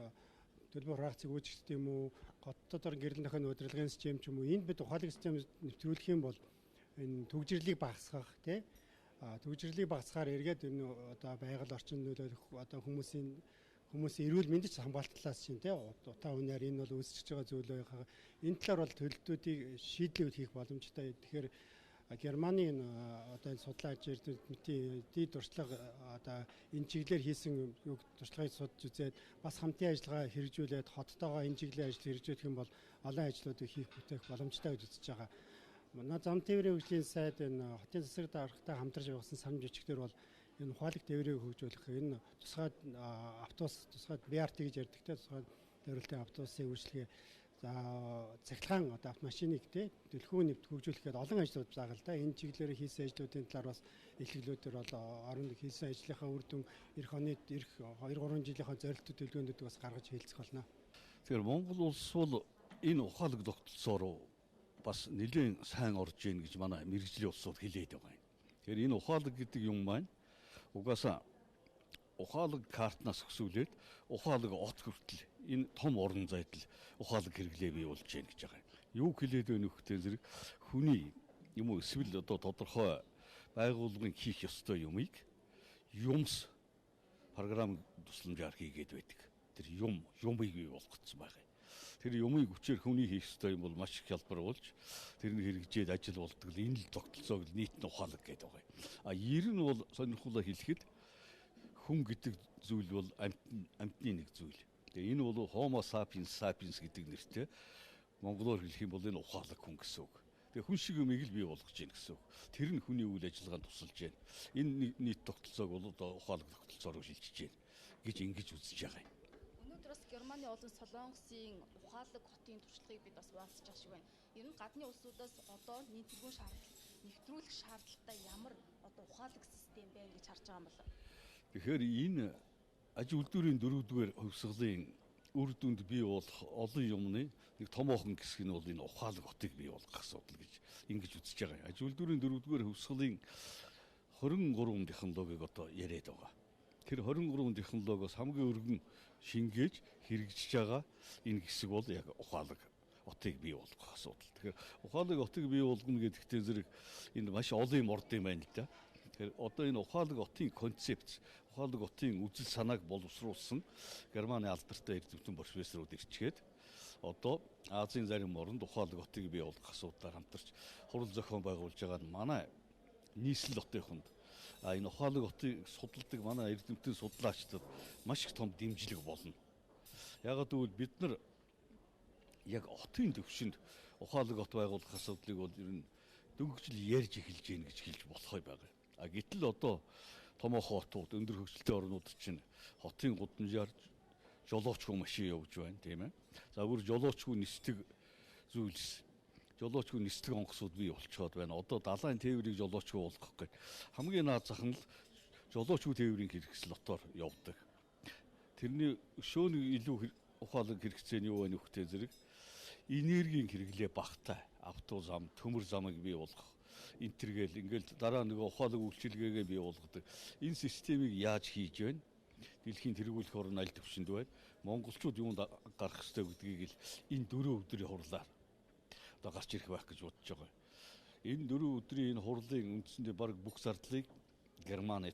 төлбөр хаагцыг үүсгэх юм уу, хотдоор гэрлэн дохойн удирдлагын систем ч юм уу, энд бид ухаалаг систем нэвтрүүлэх юм бол энэ төгжрлийг багасгах тий. Төгжрлийг багасгаар эргээд энэ одоо байгаль орчин нөлөөлөх одоо хүмүүсийн эрүүл мэндийн хамгаалалтлаас чинь тий утаа үнээр энэ бол үүсэж байгаа зүйл байгаа. Энэ талаар бол төлөлтүүдийг шийдлүүд хийх боломжтой. Тэгэхээр Германы одоо энэ судлаач эрдэмтдийн дид туршлага одоо энэ чиглэлээр хийсэн туршлагыг судалж үзээд бас хамтын ажиллагаа хэрэгжүүлээд хоттойгоо энэ чиглэлийн ажил хэрэгжүүлэх юм бол олон ажлуудыг хийх бүтээх боломжтой гэж үзэж байгаа. Манай зам тээврийн хөгжлийн сайд энэ хотын засаг даргатай хамтарч явуулсан санамж бичгээр бол энэ ухаалаг тээврийг хөгжүүлэх энэ тусгай автобус тусгай М гэж ярьдаг те тусгай тээвэрлэлтийн автобусын үйлчлэгээ за цахилгаан одоо автомашиныг те дэлгүүр нэвт хөгжүүлэхэд олон ажлууд байгаа л да. Энэ чиглэлээр хийсэн ажлуудын талаар бас эхлэлүүдээр бол орон хийсэн ажлынхаа үр дүн эх оны эх 2-3 жилийнхаа зорилттой төлөвлөгөөнүүд бас гаргаж хэлцэх болно. Тэгэхээр Монгол улс бол энэ ухаалаг тогтолцоор бас нэлээд сайн орж ийн гэж манай мэргэжлийн улсууд хэлээд байгаа юм. Тэгэхээр энэ ухаалаг гэдэг юм маань угаасаа ухаалаг картнаас өсвөлээд ухаалаг от хүртэл энэ том орон зайд л ухаалаг хэрэглээ бий болж байна гэж байгаа юм. Юу хэлээд байна вөхтэй зэрэг хүний юм уу эсвэл одоо тодорхой байгууллагын хийх ёстой юмыг юмс програм тусламжаар хийгээд байдаг. Тэр юмыг бий болгоцсон байгаа. Тэр юмыг хүчээр хүний хийх ёстой юм бол маш их хялбар болж тэрний хэрэгжээд ажил болдог л энэ л тогтолцоог нийт нь ухаалаг гэдэг байгаа юм. А ер нь бол сонирхолтой хэлэхэд хүн гэдэг зүйл бол амьтны нэг зүйл. Тэгээ энэ бол Homo sapiens sapiens гэдэг нэртэй монголоор хэлэх юм бол энэ ухаалаг хүн гэсэн үг. Тэгээ хүн шиг юмыг л бий болгож гин гэсэн үг. Тэр нь хүний үйл ажиллагаанд тусалж байна. Энэ нийт тогтолцоог бол одоо ухаалаг тогтолцоор шилжиж байна гэж ингэж үзэж байгаа юм. Өнөөдөр бас Германы олон солонгосын ухаалаг хотын туршлагыг бид бас хуваалцаж байгаа шиг байна. Ер нь гадны улсуудаас одоо нийтлэггүй нэвтрүүлэх шаардлагатай ямар одоо ухаалаг систем байна гэж харж байгаа юм бол. Тэгэхээр энэ аж үйлдвэрийн 4-р хувьсгалын үр дүнд бий болох олон юмны нэг томоохон хэсэг нь бол энэ ухаалаг хотыг бий болгох асуудал гэж ингэж үзэж байгаа юм. Аж үйлдвэрийн 4-р хувьсгалын 23 технологиг одоо яриад байгаа. Тэр 23 технологиос хамгийн өргөн шингээж хэрэгжиж байгаа энэ хэсэг бол яг ухаалаг хотыг бий болгох асуудал. Тэгэхээр ухаалаг хотыг бий болгоно гэдэгтээ зэрэг энэ маш олон юм орд юм байна л да. Тэгэхээр одоо энэ ухаалаг хотын концепц, ухаалаг хотын үзэл санааг боловсруулсан Германы алдартай эрдэмтэн профессорууд ирчгээд одоо Азийн зарим оронд ухаалаг хотыг бий болгох асуудлаар хамтарч хурал зохион байгуулж байгаа нь манай нийслэл хотын хүнд энэ ухаалаг хотыг судалдаг манай эрдэмтэн судлаачдад маш их том дэмжлэг болно. Яагаад гэвэл бид нар яг хотын төвшөнд ухаалаг хот байгуулах асуудлыг бол ер нь дөнгөжл ярьж эхэлж гин гэж хэлж болохгүй байгаа. А гэтэл одоо томоохон хотууд өндөр хөгжилтэй орнууд чинь хотын гудамжаар жолоочгүй машин явж байна тийм ээ. За бүр жолоочгүй нисдэг зүйлс жолоочгүй нисдэг онгоцуд бий болчиход байна. Одоо далайн тээврийг жолоочгүй болгох гэж хамгийн наад зах нь л жолоочгүй тээврийн хэрэгсэл дотор явдаг. Тэрний өшөөний илүү ухаалаг хэрэгцээ нь юу вэ нөхтэй зэрэг энергийн хэрэглээ багтай авто зам, төмөр замыг бий болгох. Интергээл ингээл дараа нөгөө ухаалаг үйлчилгээгээ бий болгодог. Энэ системийг яаж хийж байна? Дэлхийн тэргүүлэх орн аль төвшөнд байна? Монголчууд юунд гарах ёстой гэдгийг л энэ 4 өдрийн хурлаар одоо гарч ирэх байх гэж бодож байгаа. Энэ 4 өдрийн энэ хурлын үндсэндээ баг бүх зардлыг Германы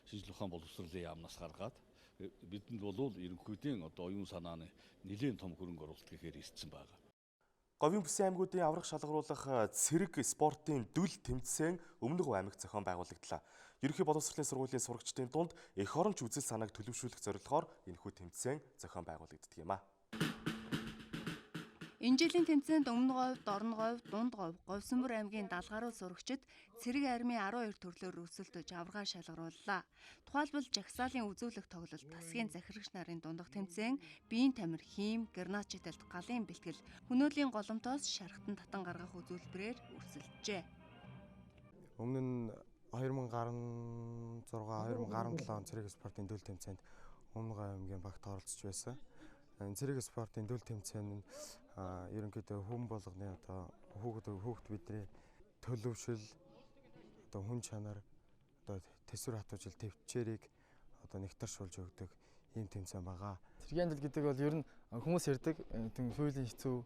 шинжлэх ухаан боловсролын яамнаас гаргаад бидэнд бол ерөнхийдөө одоо оюун санааны нэлээд том хөрөнгө оруулалт гэхээр ирсэн байгаа. Говийн бүсийн аймагуудын аврах шалгаруулах цэрэг спортын дүл тэмцээн Өмнөг аймагт зохион байгуулагдлаа. Ерөнхий боловсролын сургуулийн сурагчдын дунд эх оронч үзэл санааг төлөвшүүлэх зорилгоор энэхүү тэмцээн зохион байгуулагддаг юм а. Энэ жилийн тэмцээнд Өмнөг говь, Дорно говь, Дунд говь, Говьсөнбөр аймгийн Далгаруу сурагчид цэрэг армийн 12 төрлөөр өрсөлдөж аварга шалгарууллаа. Тухайлбал жагсаалын үзүүлэх тоглолт, тасгийн захирагч нарын дундах тэмцээн, биеийн тамир, хийм, гранатчиталт, галын бэлтгэл, хөнөөлийн голомтоос шархтан татан гаргах үзүүлбэрээр өрсөлдөжээ. Өмнө нь 2016-2017 он цэрэг спортын дүл тэмцээнд Өмнөг аймгийн багт оролцож байсан. Цэрэг спортын дүл тэмцээн нь ерөнхийдөө хүн болгоны одоо хүүхд бидний төлөвшил одоо хүн чанар одоо төсвөр хатуужил төвчээрийг одоо нэгтаршуулж өгдөг ийм тэмцээн байгаа. Цэргийн дүл гэдэг бол ер нь хүмүүс ярьдаг тийм хуулийн хэцүү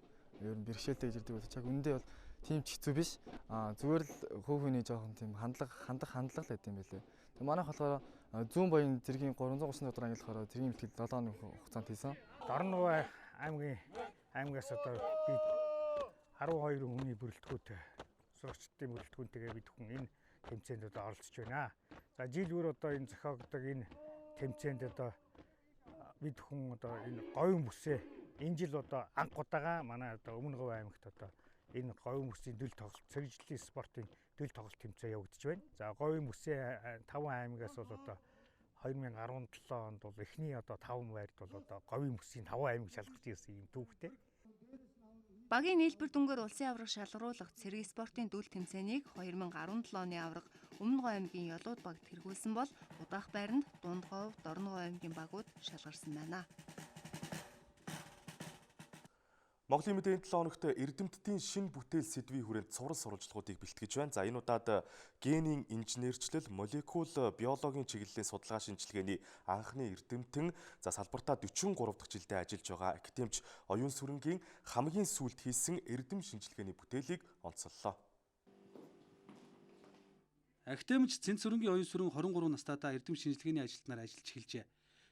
ер нь бэрхшээлтэй гэж ярьдаг бол чаг үндэ бол тийм ч хэцүү биш. Зүгээр л хөөхөний жоохон тийм хандлага л байт юм байлээ. Тэг манайх болохоор зүүн баян цэргийн 330 дотор ангиллахаар цэргийн бэлтгэл 7 оны хугацаанд хийсэн. Дорно аймгаас одоо бид 12 хүний бүрэлдэхүүнтэй сурагчдын бүрэлдэхүүнтэйгээ бид хүн энэ тэмцээнд одоо оролцож байна. За жил бүр одоо энэ зохиогддог энэ тэмцээнд одоо бид хүн одоо энэ говийн бүсээ энэ жил одоо анх удаага манай одоо Өмнө Говь аймагт одоо энэ говийн бүсийн дөл тоглолт цэрэгжлийн спортын дөл тоглолт тэмцээн явагдаж байна. За говийн бүсээ 5 аймагаас бол одоо 2017 онд бол эхний одоо 5 байрд бол одоо говийн бүсийн 5 аймаг шалгаж ирсэн юм түүхтэй. Багийн нийлбэр дүнгээр улсын аварга шалгаруулах цэрэг спортын дүүл тэмцээнийг 2017 оны аварга Өмнө Говь аймгийн Ёлууд багт хэрэгжүүлсэн бол удаах байранд Дунд Говь, Дорн Говь аймгийн багууд шалгарсан байна. Монголын мэдээ 7 хоногт эрдэмтдийн шинэ бүтээл сэдвийн хүрээнд цуврал сурвалжлагуудыг бэлтгэж байна. За энэ удаад генийн инженерчлэл, молекул биологийн чиглэлийн судалгаа шинжилгээний анхны эрдэмтэн за салбартаа 43 дахь жилдээ ажиллаж байгаа академич Оюун Сүрэнгийн хамгийн сүүлд хийсэн эрдэм шинжилгээний бүтээлийг онцоллоо. Академич Цэнт Сүрэнгийн Оюун Сүрэн 23 настайдаа эрдэм шинжилгээний ажилтнаар ажиллаж эхэлжээ.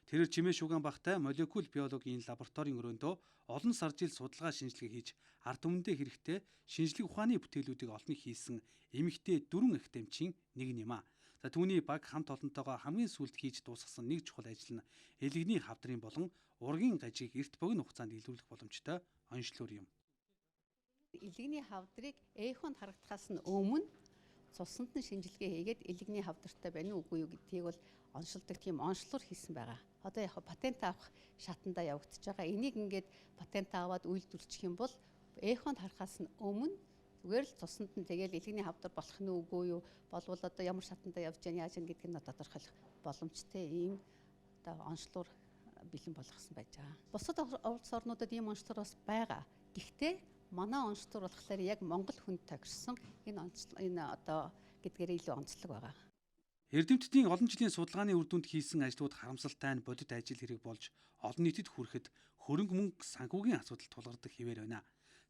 Тэрээр чимээ шуган багтай молекул биологийн лабораторийн өрөөндөө олон сар жил судалгаа шинжилгээ хийж ард түмэндээ хэрэгтэй шинжлэх ухааны бүтээлүүдийг олныг хийсэн эмэгтэй 4 академичийн нэг юм а. За түүний баг хамт олонтойгоо хамгийн сүүлд хийж дуусгасан нэг чухал ажил нь элэгний хавдрын болон ургийн гажиг эрт богино хугацаанд илрүүлэх боломжтой онцлоор юм. Элэгний хавдрыг эхонд харагдахаас нь өмнө цуснд нь шинжилгээ хийгээд элэгний хавдартай байна уу үгүй юу гэдгийг бол онцолдог тийм онцлоор хийсэн байгаа. Одоо яг патент авах шатандаа явагдаж байгаа. Энийг ингээд патент аваад үйлдвэрлэх юм бол эхонд харахаас нь өмнө зүгээр л цуснд нь тэгэл элэгний хавдар болох нь үгүй юу болвол одоо ямар шатандаа явж яана яаж яана гэдгийг нь тодорхойлох боломжтой ийм одоо онцлоор бэлэн болгосон байж байгаа. Бусад улс орнуудад ийм онцлоор бас байгаа. Гэхдээ манай онцлоор болохоор яг Монгол хүнд тохирсон энэ одоо гэдгээр илүү онцлог байгаа. Эрдэмтдийн олон жилийн судалгааны үр дүнд хийсэн ажлууд харамсалтай нь бодит ажил хэрэг болж олон нийтэд хүрэхэд хөрөнгө мөнгө санхүүгийн асуудал тулгардаг хэвээр байна.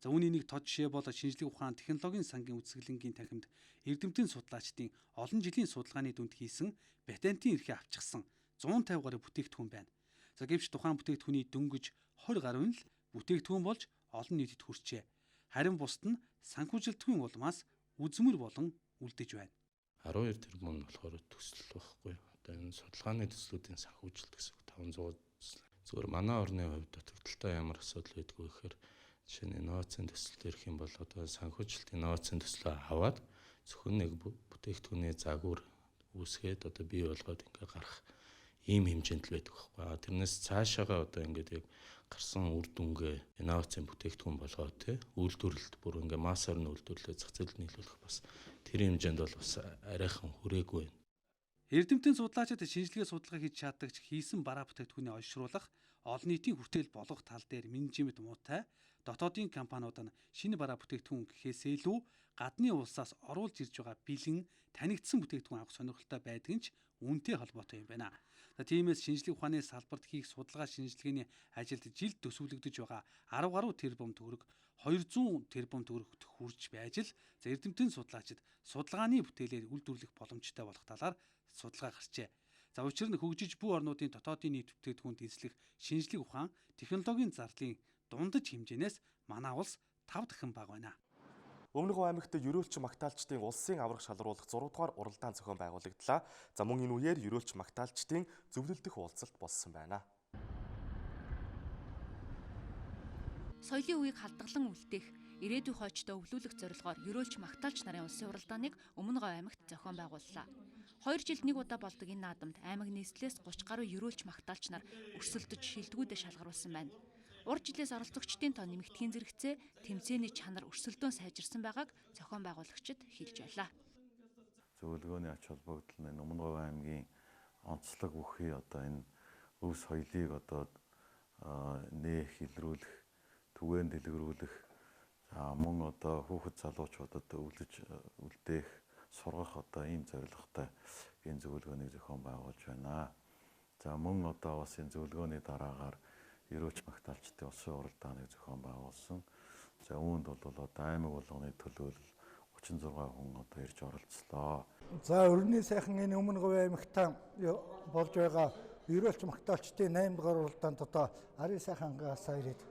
За үүний нэг тод жишээ бол шинжлэх ухаан технологийн сангийн үзэсгэлэнгийн танхимд эрдэмтэн судлаачдын олон жилийн судалгааны дүнд хийсэн патентын эрхээ авчихсан 150 гаруй бүтээгдэхүүн байна. За гэвч тухайн бүтээгдэхүүний дөнгөж 20 гаруй нь л бүтээгдэхүүн болж олон нийтэд хүрчээ. Харин бусд нь санхүүжилтгүй улмаас үзмэр болон үлдэж байна. 12 тэрбум нь болохоор төсөл байхгүй. Одоо энэ судалгааны төслүүдийн санхүүжилт гэсэн 500 зүгээр манай орны хувьд дутагдaltaй ямар асуудал байдгүй гэхээр жишээ нь инновацийн төсөл төрөх юм бол одоо санхүүжилт инновацийн төслөө аваад зөвхөн нэг бүтээгдэхүүний загвар үүсгээд одоо бий болгоод ингээ гарах ийм хэмжээнд л байдаг байхгүй. Тэрнээс цаашаага одоо ингээд яг гарсан үр дүнгээ инновацийн бүтээгдэхүүн болгоод үйлдвэрлэлд бүр ингээ массаар нь үйлдвэрлэлээ зах зээлд нийлүүлэх бас тэр хэмжээнд бол бас арайхан хүрээгүй байна. Эрдэмтэн судлаачид шинжилгээ судалгаа хийж чаддаг хийсэн бараа бүтээгдэхүүний олшруулах олон нийтийн хүртэл болгох тал дээр менежмент муутай дотоодын компаниуд нь шинэ бараа бүтээгдэхүүн гэхээс илүү гадны улсаас оруулж ирж байгаа бэлэн танигдсан бүтээгдэхүүн авах сонирхолтой байдаг нь ч үүнтэй холбоотой юм байна. За тиймээс шинжлэх ухааны салбарт хийх судалгаа шинжилгээний ажилд жилд төсвөлөгдөж байгаа 10 гаруй тэрбум төгрөг 200 тэрбум төгрөгт хүрч байж л эрдэмтэн судлаачид судалгааны бүтээлээр үйлдвэрлэх боломжтой болох талаар судалгаа гарчээ. За учир нь хөгжиж буй орнуудын дотоодын нийт бүтээгдэхүүнд эзлэх шинжлэх ухаан технологийн зарлалын дундаж хэмжээнээс манай улс 5 дахин бага байна. Өмнө Говь аймагт ерөөлч магтаалчдын улсын аварга шалгаруулах 6 дугаар уралдаан зохион байгуулагдлаа. За мөн энэ үеэр ерөөлч магтаалчдын зөвлөлдөх уулзалт болсон байна. Соёлын үеийг халдгалан үлдээх, ирээдүйн хойчтой өвлүүлэх зорилгоор ерөөлч магтаалч нарын улсын уралдааныг Өмнө Говь аймагт зохион байгууллаа. 2 жилд нэг удаа болдог энэ наадамд аймаг нийслэлээс 30 гаруй ерөөлч магтаалч нар өрсөлдөж шилдэгүүдээ шалгаруулсан байна. Урд жилээс оролцогчдын тоо нэмэгдэхийн зэрэгцээ тэмцээний чанар өрсөлдөөн сайжирсан байгааг зохион байгуулагчид хэлж байлаа. Зөвлөгөөний ач холбогдол нь Өмнө Говь аймгийн онцлог бүхий одоо энэ өв соёлыг одоо нээх, илрүүлэх, түгээн дэлгэрүүлэх, мөн одоо хүүхэд залуучуудад үлдээх, сургах одоо ийм зорилготой энэ зөвлөгөөнийг зохион байгуулж байна. За мөн одоо бас энэ зөвлөгөөний дараагаар ерөөч магтаалчдын улсын уралдааныг зохион байгуулсан. За үүнд бол одоо аймаг болгоны төлөөлөл 36 хүн одоо ирж оролцлоо. За өрний сайхан энэ Өмнө Говь аймагт болж байгаа ерөөлч магтаалчдын 8 дугаар уралдаанд одоо Ари сайхан ангаас ирээд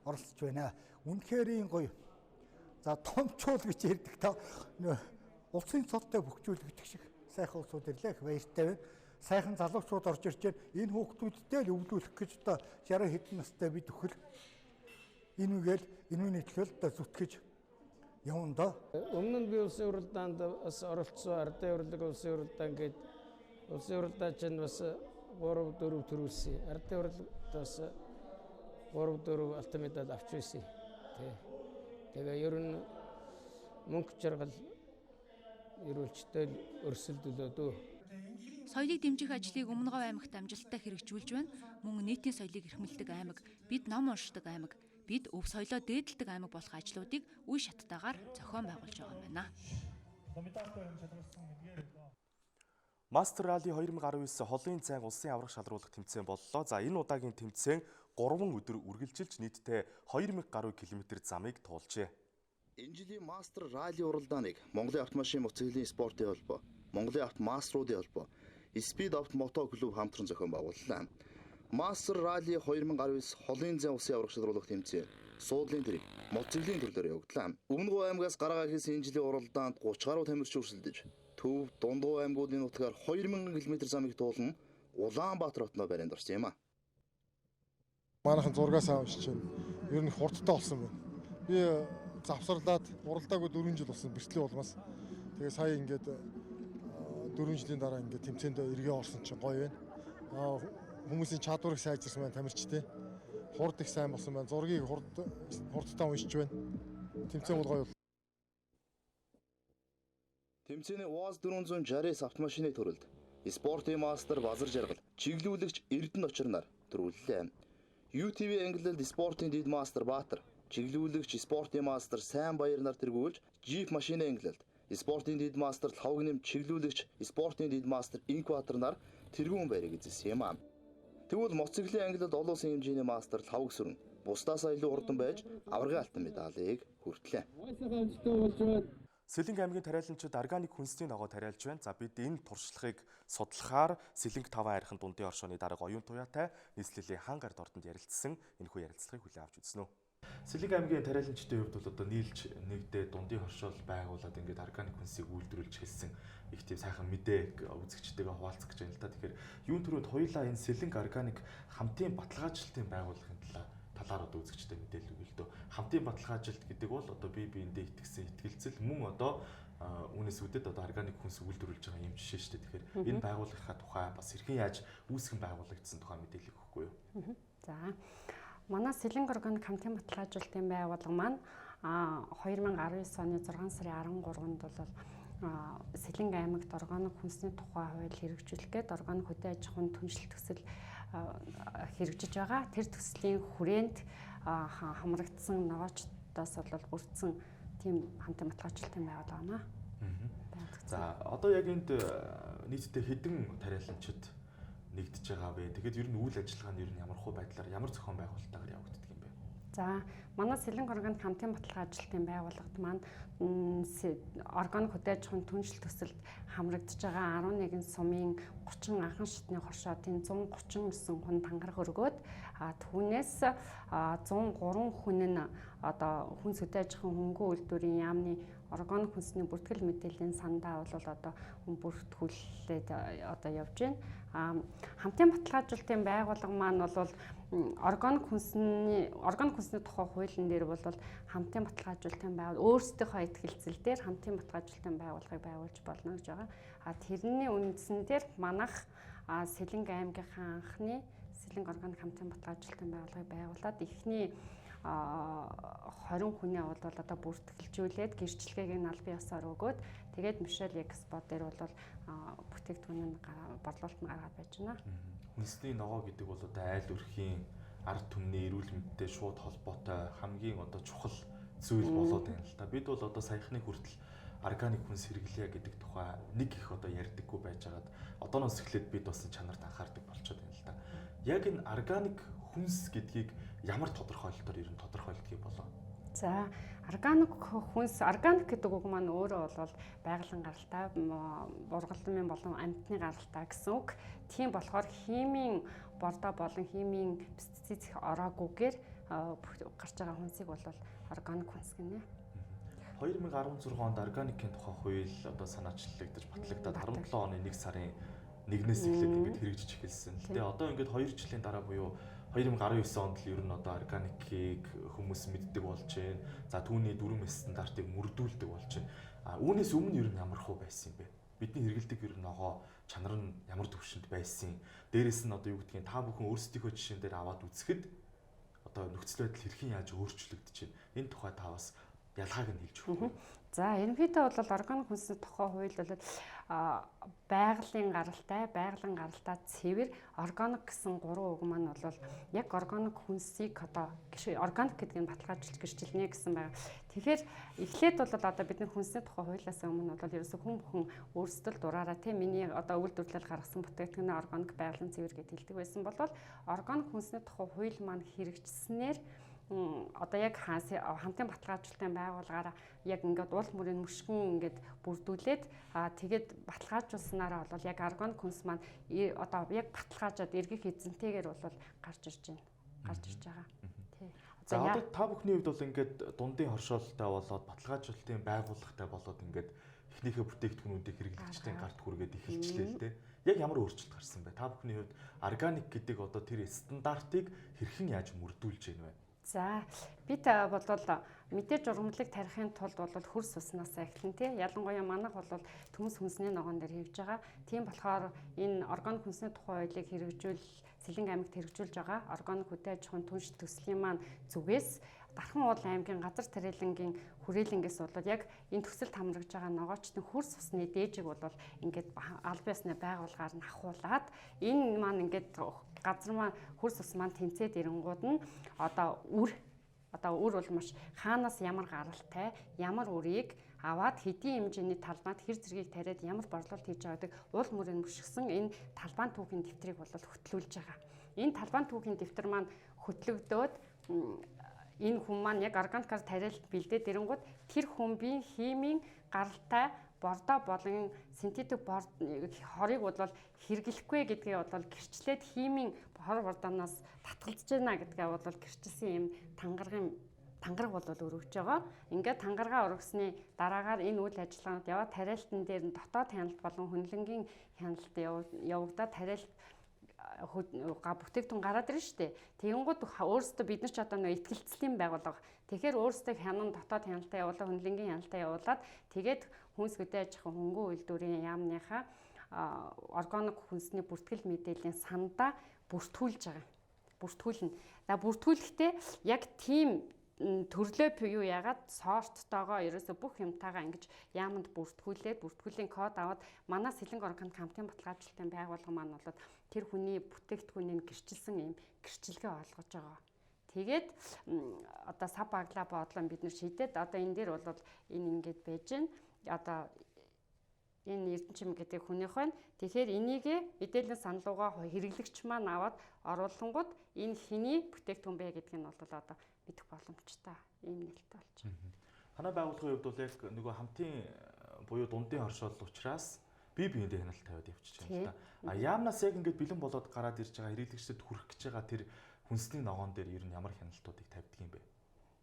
оролцож байна. Үнэхээр гоё. За томчуул гэж ярьдаг та улсын цолтой хөгжүүлэгдэх шиг сайхан улсууд ирлээ их баяртай байна. Сайхан залуучууд орж ирж байна. Энэ хүүхдүүдтэй л өвлүүлэх гэж одоо 60 хэдэн настай бид өхөр энүүний төлөөлөлд зүтгэж явна доо. Өмнө нь би улсын уралдаанд бас оролцсон, ардын урлаг улсын уралдаан гээд улсын уралдаан чинь бас 3-4 төрүүлсэн. Ардын уралд бас 3-4 алтан медаль авч байсан. Тэгээ ер нь мөнгө жаргал эрүүлжтэй өрсөлдөлөө дөө. Соёлыг дэмжих ажлыг Өмнөгов аймагт амжилттай хэрэгжүүлж байна. Мөн нийтийн соёлыг эрхэмлдэг аймаг, бид ном уншдаг аймаг, бид өв соёлоо дээдэлдэг аймаг болох ажлуудыг үе шаттайгаар зохион байгуулж байгаа юм байна. Мастер ралли 2019 холын цайн улсын аврах шалруулах тэмцээн боллоо. За энэ удаагийн тэмцээн 3 өдөр үргэлжилж нийтдээ 2000 гаруй км замыг туулжээ. Энэ жилийн мастер ралли уралдааныг Монголын автомашин моциклийн спортын холбоо, Монголын автомаструудын холбоо, Speed Auto Moto клуб хамтран зохион байгууллаа. Мастер ралли 2019 холын цайн улсын аврах шалруулах тэмцээн суудлын тэрэг, моциклийн төрлөөр явагдлаа. Өмнөгов аймагаас гараа хийсэн энэ жилийн уралдаанд 30 гаруй тамирчин өрсөлдөж, Төв, Дундгов аймагуудын нутгаар 2000 км замыг туулна Улаанбаатар хотноо баринд орсон юм а. Манайхан зургаас авч чинь ер нь хурдтай болсон байна. Би завсарлаад уралдаагүй 4 жил болсон бэртлийн улмаас. Тэгээ сая ингээд 4 жилийн дараа ингээд тэмцээнд эргээ орсон чинь гоё байна. Хүмүүсийн чадварыг сайжирсан байна тамирчтэй. Хурд их сайн болсон байна. Зургийг хурдтай уншиж байна. Тэмцээн бол гоё. Тэмцээний УАЗ 460-с автомашины төрөлд спортын мастер Базар Жаргал, чиглүүлэгч Эрдэнэ Очирнаар төрүүллээ. UTV англиад спортын дид мастер Баатар, чиглүүлэгч спортын мастер Сайн Баярнаар тэргүүлж, Jeep машины англиад спортын дид мастер Лавгнэм, чиглүүлэгч спортын дид мастер Инкваторнаар тэргүүн байрыг эзэлсэн юм а. Тэгвэл моциклийн англиад олон улсын хэмжээний мастер Лавгсүрэн бусдаасаа илүү хурдан байж аваргын алтан медалийг хүртлээ. Сэлэнг аймгийн тариаланчид органик хүнсний ногоо тариалж байна. За бид энэ туршлагыг судлахаар Сэлэнг 5 хайрхан дундын оршооны дарга оюун туяатай нийслэлийн хаан гард ордонд ярилцсан энэхүү ярилцлагыг хүлээн авч үзнэ. Сэлэнг аймгийн тариаланчдын хувьд бол одоо нийлж нэгдээ дундын оршоол байгуулад ингээд органик хүнсийг үйлдвэрлэж хэлсэн их тийм сайхан мэдээ үзэгчтэйгээ хуваалцах гэж байна л да. Тэгэхээр юун төрөнд хоёулаа энэ Сэлэнг органик хамтын баталгаажлалтын байгууллагын талаар одоо үзэгчтэй мэдээлэл өгье л дөө. Хамтын баталгаажилт гэдэг бол одоо бие биендээ итгэсэн итгэлцэл мөн одоо үүнээс үүдээд одоо органик хүнс үйлдвэрлэж байгаа юм жишээ шүү дээ. Тэгэхээр энэ байгууллагынхаа тухай бас хэрхэн яаж үүсгэн байгуулагдсан тухай мэдээлэл өгөхгүй юу? За. Манай Сэлэнг органик хамтын баталгаажлалтын байгууллага маань 2019 оны 6 сарын 13-нд бол Сэлэнг аймагт органик хүнсний тухай хууль хэрэгжүүлэх гээд органик хөдөө аж ахуйн түншлэл төсөл хэрэгжиж байгаа. Тэр төслийн хүрээнд хамрагдсан ногоочдоос бол бүрдсэн тийм хамтын баталгаажлалтын байгууллага байна. За одоо яг энд нийтдээ хэдэн тариаланчид нэгдэж байгаа вэ? Тэгэхээр ер нь үйл ажиллагаа нь ер нь ямар хөө байдлаар ямар зохион байгуулалтаар явагддаг юм бэ? За манай Сэлэнг органик хамтын баталгаажлалтын байгууллагт маань органик хөдөө аж ахуйн түншлэл төсөлд хамрагдж байгаа 11 сумын 30 анхан шатны хоршоотын 139 хүн тангараг өргөөд түүнээс 103 хүн нь одоо хүнс хөдөө аж ахуйн хөнгөн үйлдвэрийн яамны органик хүнсний бүртгэл мэдээллийн сандаа бол одоо бүртгүүлээд одоо явж байна. Хамтын баталгаажлалтын байгууллага маань бол органик хүнсний тухай хуулийн дээр бол хамтын баталгаажлалтын байгууллага өөрсдийнхөө итгэлцэл дээр хамтын баталгаажлалтын байгууллагыг байгуулж болно гэж байгаа. Тэрний үндсэн дээр манайх Сэлэнг аймгийнхаа анхны Сэлэнг органик хамтын баталгаажлалтын байгууллагыг байгуулад эхний 20 хүнээ бол одоо бүртгэлжүүлээд гэрчлэгийг нь аль бие ёсоор өгөөд тэгээд Мишель Экспо дээр бол бүтээгдэхүүн нь борлуулалт нь гаргаад байж байна. Хүнсний ногоо гэдэг бол одоо айл өрхийн ард түмний эрүүл мэндтэй шууд холбоотой хамгийн одоо чухал зүйл болоод байна л та. Бид бол одоо саяхны хүртэл органик хүнс хэрэглэе гэдэг тухай нэг их одоо ярьдаггүй байжгаад одооноос эхлээд бид бас чанарт анхаардаг болчиход байна л та. Яг энэ органик хүнс гэдгийг ямар тодорхойлолтоор ер нь тодорхойлдгийг болоо? За органик хүнс, органик гэдэг үг маань өөрөө бол байгалийн гаралтай, ургалмын болон амьтны гаралтай гэсэн үг. Тийм болохоор химийн бордоо болон химийн пестицид ораагүйгээр гарч байгаа хүнсийг бол органик хүнс гэнэ. 2016 онд органикийн тухай хууль одоо санаачлагдаж батлагдаад 17 оны 1 сарын 1-ээс эхлээд ингээд хэрэгжиж эхэлсэн. Тэгээ одоо ингээд 2 жилийн дараа буюу 2019 онд л ер нь одоо органикийг хүмүүс мэддэг болж байна. За түүний дүрм стандартыг мөрдүүлдэг болж байна. Үүнээс өмнө ер нь ямар хөө байсан юм бэ? Бидний хэрэгэлдэг ер нь ногоо чанар нь ямар төвшөнд байсан. Дээрээс нь одоо юу гэдгийг та бүхэн өөрсдийнхөө жишээн дээр аваад үзэхэд одоо нөхцөл байдал хэрхэн яаж өөрчлөгдөж байна. Энэ тухай та бас ялгааг нь хэлж өгөх. За ерөнхийдөө бол органик хүнсний тухай хууль бол байгалийн гаралтай цэвэр органик гэсэн 3 үг маань бол яг органик хүнсийг одоо органик гэдгийг баталгаажуулж гэрчилнэ гэсэн байна. Тэгэхээр эхлээд бол одоо бид нар хүнсний тухай хуулиас өмнө бол ерөөсөө хүн бүхэн өөрсдөө дураараа тийм миний одоо үйлдвэрлэл гаргасан бүтээгдэхүүнээ органик байгалийн цэвэр гэж хэлдэг байсан бол органик хүнсний тухай хууль маань хэрэгжснээр одоо яг хамтын баталгаажуулалтын байгууллагаараа яг ингээд уул мөрийн мөшгөн ингээд бүрдүүлээд тэгээд баталгаажуулснараа бол яг органик хүнс маань одоо яг баталгаажаад эргэх эзэнтэйгээр бол гарч ирж байгаа. Тий. За одоо та бүхний хувьд бол ингээд дундын хоршоолтой болоод баталгаажуулалтын байгууллагатай болоод ингээд эхнийхээ бүтээгдэхүүнүүдийг хэрэглэгчдийн гарт хүргээд эхэлчлээ л дээ. Яг ямар өөрчлөлт гарсан бэ? Та бүхний хувьд органик гэдэг одоо тэр стандартыг хэрхэн яаж мөрдүүлж байна вэ? За бид бол мэдээж ургамлыг тарихын тулд бол хөрс уснаас эхлэн тий. Ялангуяа манайх бол төмс хүнсний ногоон дээр хийж байгаа. Тийм болохоор энэ органик хүнсний тухай хуулийг Сэлэнг аймагт хэрэгжүүлж байгаа органик хөдөө аж ахуйн түнш төслийн маань зүгээс Дархан уул аймгийн газар тариалангийн хүрээлэнгээс бол яг энэ төсөлд хамрагж байгаа ногоочдын хөрс усны дээжийг бол ингээд албан ёсны байгууллагаар нь ахуулаад энэ маань ингээд газар маань хөрс ус маань тэнцээд ирэнгууд нь одоо үр бол маш хаанаас ямар гаралтай ямар үрийг аваад хэдийн хэмжээний талбайд хэр зэргийг тариад ямар борлуулалт хийж байгаадаг уул мөрөнд мөшгсөн энэ талбайн түүхийн дэвтрийг бол хөтлүүлж байгаа. Энэ талбайн түүхийн дэвтэр маань хөтлөгдөөд энэ хүн маань яг органикаар тариалт бэлдээд ирэнгууд тэр хүмбийн химийн гаралтай бордоо болон синтетик хорыг бол хэрэглэхгүй гэдгээ бол гэрчлээд химийн хор бордооноос татгалзаж байна гэдгээ бол гэрчилсэн юм тангараг бол өргөж байгаа. Ингээд тангаргаа өргөсний дараагаар энэ үйл ажиллагаанд яваад тариалтан дээр нь дотоод хяналт болон хөндлөнгийн хяналт явагдаад тариалт бүтээгдэхүүн гараад ирнэ шүү дээ. Тэгэнгүүт өөрөөсөө бид нар ч одоо нөө ихтгэлцлийн байгууллага. Тэгэхээр өөрөөсөө хянан дотоод хяналтаа явуулаад хөндлөнгийн хяналтаа явуулаад тэгээд хүнс хөдөө аж ахуйн хөнгөн үйлдвэрийн яамныхаа органик хүнсний бүртгэл мэдээллийн сандаа бүртгүүлж байгаа. Бүртгүүлнэ. За бүртгүүлэхдээ яг тийм төрлөө юу яагаад сорттойгоо ерөөсө бүх юмтайгаа ингэж яамд бүртгүүлийн код аваад манай Сэлэнг органик хамтын баталгаажуулалтын байгууллага маань бол тэр хүний бүтээгдэхүүнийг гэрчилсэн юм гэрчилгээ олгож байгаа. Тэгээд одоо сав баглаа бодлон бид нар шийдээд одоо энэ дээр бол энэ ингэж байж гэн одоо энэ Эрдэнэчим гэдэг хүнийх байна. Тэгэхээр энийг мэдээллийн саналуугаа хэрэглэгч маань аваад оруулангууд энэ хэний бүтээгдэхүүн бэ гэдгийг нь бол одоо мэдэх боломжтой ийм нэлээд болж байна. Танай байгууллагын хувьд бол яг нөгөө хамтын буюу дундын хоршоол учраас бие биендээ хяналт тавиад явчихж байна л да. Яамнаас яг ингээд бэлэн болоод гараад ирж байгаа хэрэглэгчдэд хүрэх гэж байгаа тэр хүнсний ногоон дээр ер нь ямар хяналтуудыг тавьдаг юм бэ?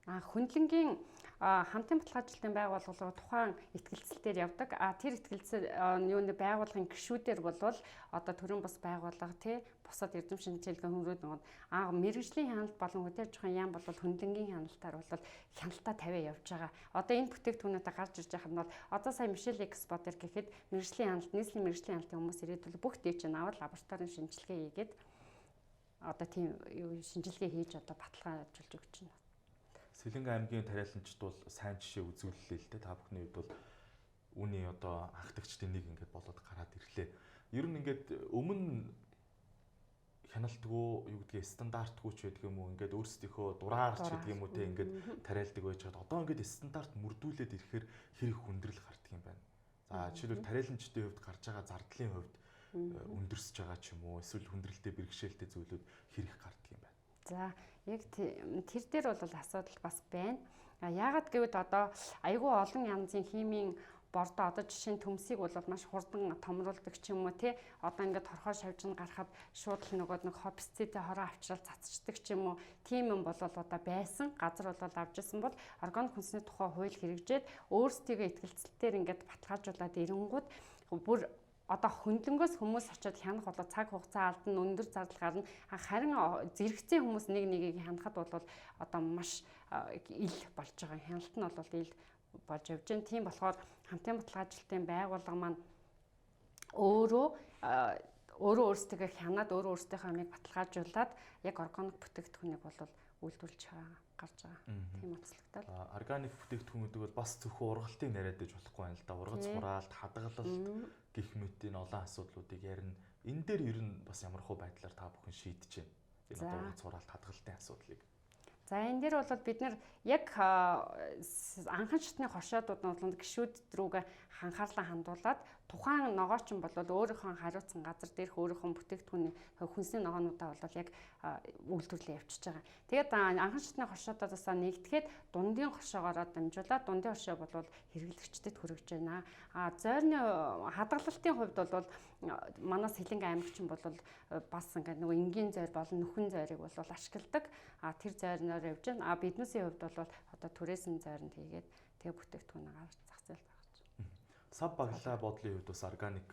Хөндлөнгийн хамтын баталгаажуулалтын байгууллага тухайн ихтгэлцэлээр явдаг. Тэр ихтгэлцэл юуны байгууллагын гишүүдээр болвол одоо төрийн бас байгууллага тий бусад эрдэм шинжилгээ хөнгөрөөд байгаа. Мэргэжлийн хяналт болон хөдөө аж ахуйн яам бол хөндлөнгийн хяналтаар бол хяналтаа тавиа явж байгаа. Одоо энэ бүтээгдэхүүнүүдээ гарч ирж байгаа нь бол одоо сая Мишель экспортер гэхэд мэргэжлийн хяналт, нийслэлийн мэргэжлийн хяналтын хүмүүс ирээдүйд бүх дэвч нь аваад лабораторийн шинжилгээ хийгээд одоо тийм шинжилгээ хийж одоо баталгаажуулж өгч байна. Сэлэнг аймгийн тариаланчид бол сайн жишээ үзүүллээ л дээ. Та бүхний хувьд бол үүний одоо анхдагчдын нэг ингээд болоод гараад ирлээ. Ер нь ингээд өмнө хяналтгүй юу гэдгийг стандартгүй ч байдаг юм уу? Ингээд өөрсдийнхөө дураарч гэдэг юм уу те ингээд тариалдаг байж хаад одоо ингээд стандарт мөрдүүлээд ирэхээр хэрэг хүндрэл гардаг юм байна. За жишээлбэл тариаланчдын хувьд гарч байгаа зардлын хувьд өндөрсөж байгаа ч юм уу? Эсвэл хүндрэлтэй бэрхшээлтэй зүйлүүд хэрэг гардаг юм байна. За яг тэр дээр бол асуудал бас байна. Яагаад гэвэл одоо айгүй олон янзын химийн бордоо одоо жишээ нь төмсийг бол маш хурдан томруулдаг ч юм уу тий одоо ингээд хорхоо шавьж гарахад шууд л нөгөө нэг хопсцитэ хороо авчрал цацчдаг ч юм уу тийм юм бол одоо байсан газар бол авч ирсэн бол органик хүнсний тухай хууль хэрэгжээд өөрсдийгөө ихтгэлцэлтээр ингээд баталгаажуулаад ирэнгүүт бүр одоо хөндлөнгөөс хүмүүс очиод хянах болоо цаг хугацаа алдан өндөр зардал гарна. Харин зэрэгцээ хүмүүс нэг нэгийг хянахад бол одоо маш ил болж байгаа. Хяналт нь бол ил болж явж байна. Тийм болохоор хамтын баталгаажлалтын байгууллага маань өөрөө өөрсдөө хянаад өөрөө өөрсдийнхөө амийг баталгаажуулаад яг органик бүтээгдэхүүнийг бол үйлдвэрлэж гарч байгаа. Тийм онцлогтой. Органик бүтээгдэхүүнүүд бол бас зөвхөн ургалтыг яриад байж болохгүй юм л да. Ургац хураалт, хадгалалт гэх мэтийн олон асуудлуудыг ярина. Энэ дээр ер нь бас ямархуу байдлаар та бүхэн шийдэж байна. Энэ ургац хураалт, хадгалтын асуудлыг. За энэ дээр бол бид нар яг анхан шатны хоршоодууд нь гişүүд рүүгээ анхаарлаа хандуулад тухайн ногооч нь бол өөрийнхөө хариуцсан газар дээрх өөрийнхөө бүтээгдэхүүний хүнсний ногоонуудаа бол яг үйлдвэрлэж явчихж байгаа. Тэгээд анхан шатны хоршоодоос нэгдэхэд дундын хоршоогоороо дамжуулаад дундын хоршоо бол хэрэглэгчдэд хүргэж байна. Зойрны хадгалалтын хувьд бол манаас Хилэнг аймагч нь бол бас ингээд нөгөө энгийн зойр болон нүхэн зойрыг бол ашигладаг. Тэр зойрноор явж байна. Биднээсийн хувьд бол одоо түрээсэн зойронд хийгээд тэгээ бүтээгдэхүүнээ гаргаж зах зээлд гаргаж байна. Сав баглаа буудлын хувьд бас органик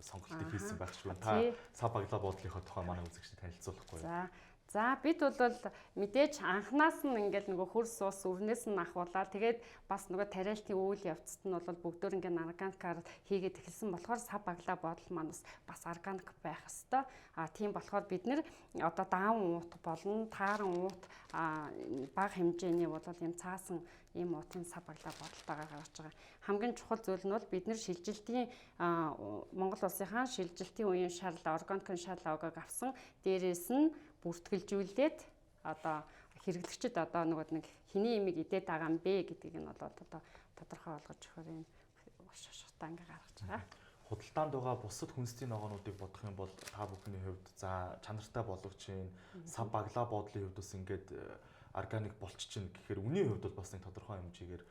сонголтыг хийсэн байх ч юм. Та сав баглаа буудлынхаа тухай манай үзэгчдэд танилцуулахгүй юу? За бид бол мэдээж анханаас нь ингээд нөгөө хөрс ус өрнөөс нь ахуулаад тэгээд бас нөгөө тариалтын үйл явцад нь бол бүгдөө ингээд органикаар хийгээд эхэлсэн болохоор сав баглаа бодол маань бас органик байх ёстой. Тийм болохоор бид нэр одоо даавн уут болон тааран уут бага хэмжээний бол юм цаасан ийм уутын сав баглаа бодолтойгоо гаргаж байгаа. Хамгийн чухал зүйл нь бол бид нэр шилжилтийн Монгол улсынхаа шилжилтийн үеийн шал органикын шал логог авсан. Дээрээс нь бүртгэлжүүлээд одоо хэрэглэгчид одоо нэг хэний имийг идээд байгаа юм бэ гэдгийг нь одоо тодорхой болгож өгөхөр энэ шашгатаа ингээ гаргаж байгаа. Худалдаанд байгаа бусад хүнсний ногоонуудыг бодох юм бол та бүхний хувьд за чанартай болгож чинь сав баглаа буудлын хувьд бас ингээд органик болчих чинь гэхээр үнийн хувьд бол бас нэг тодорхой хэмжээгээр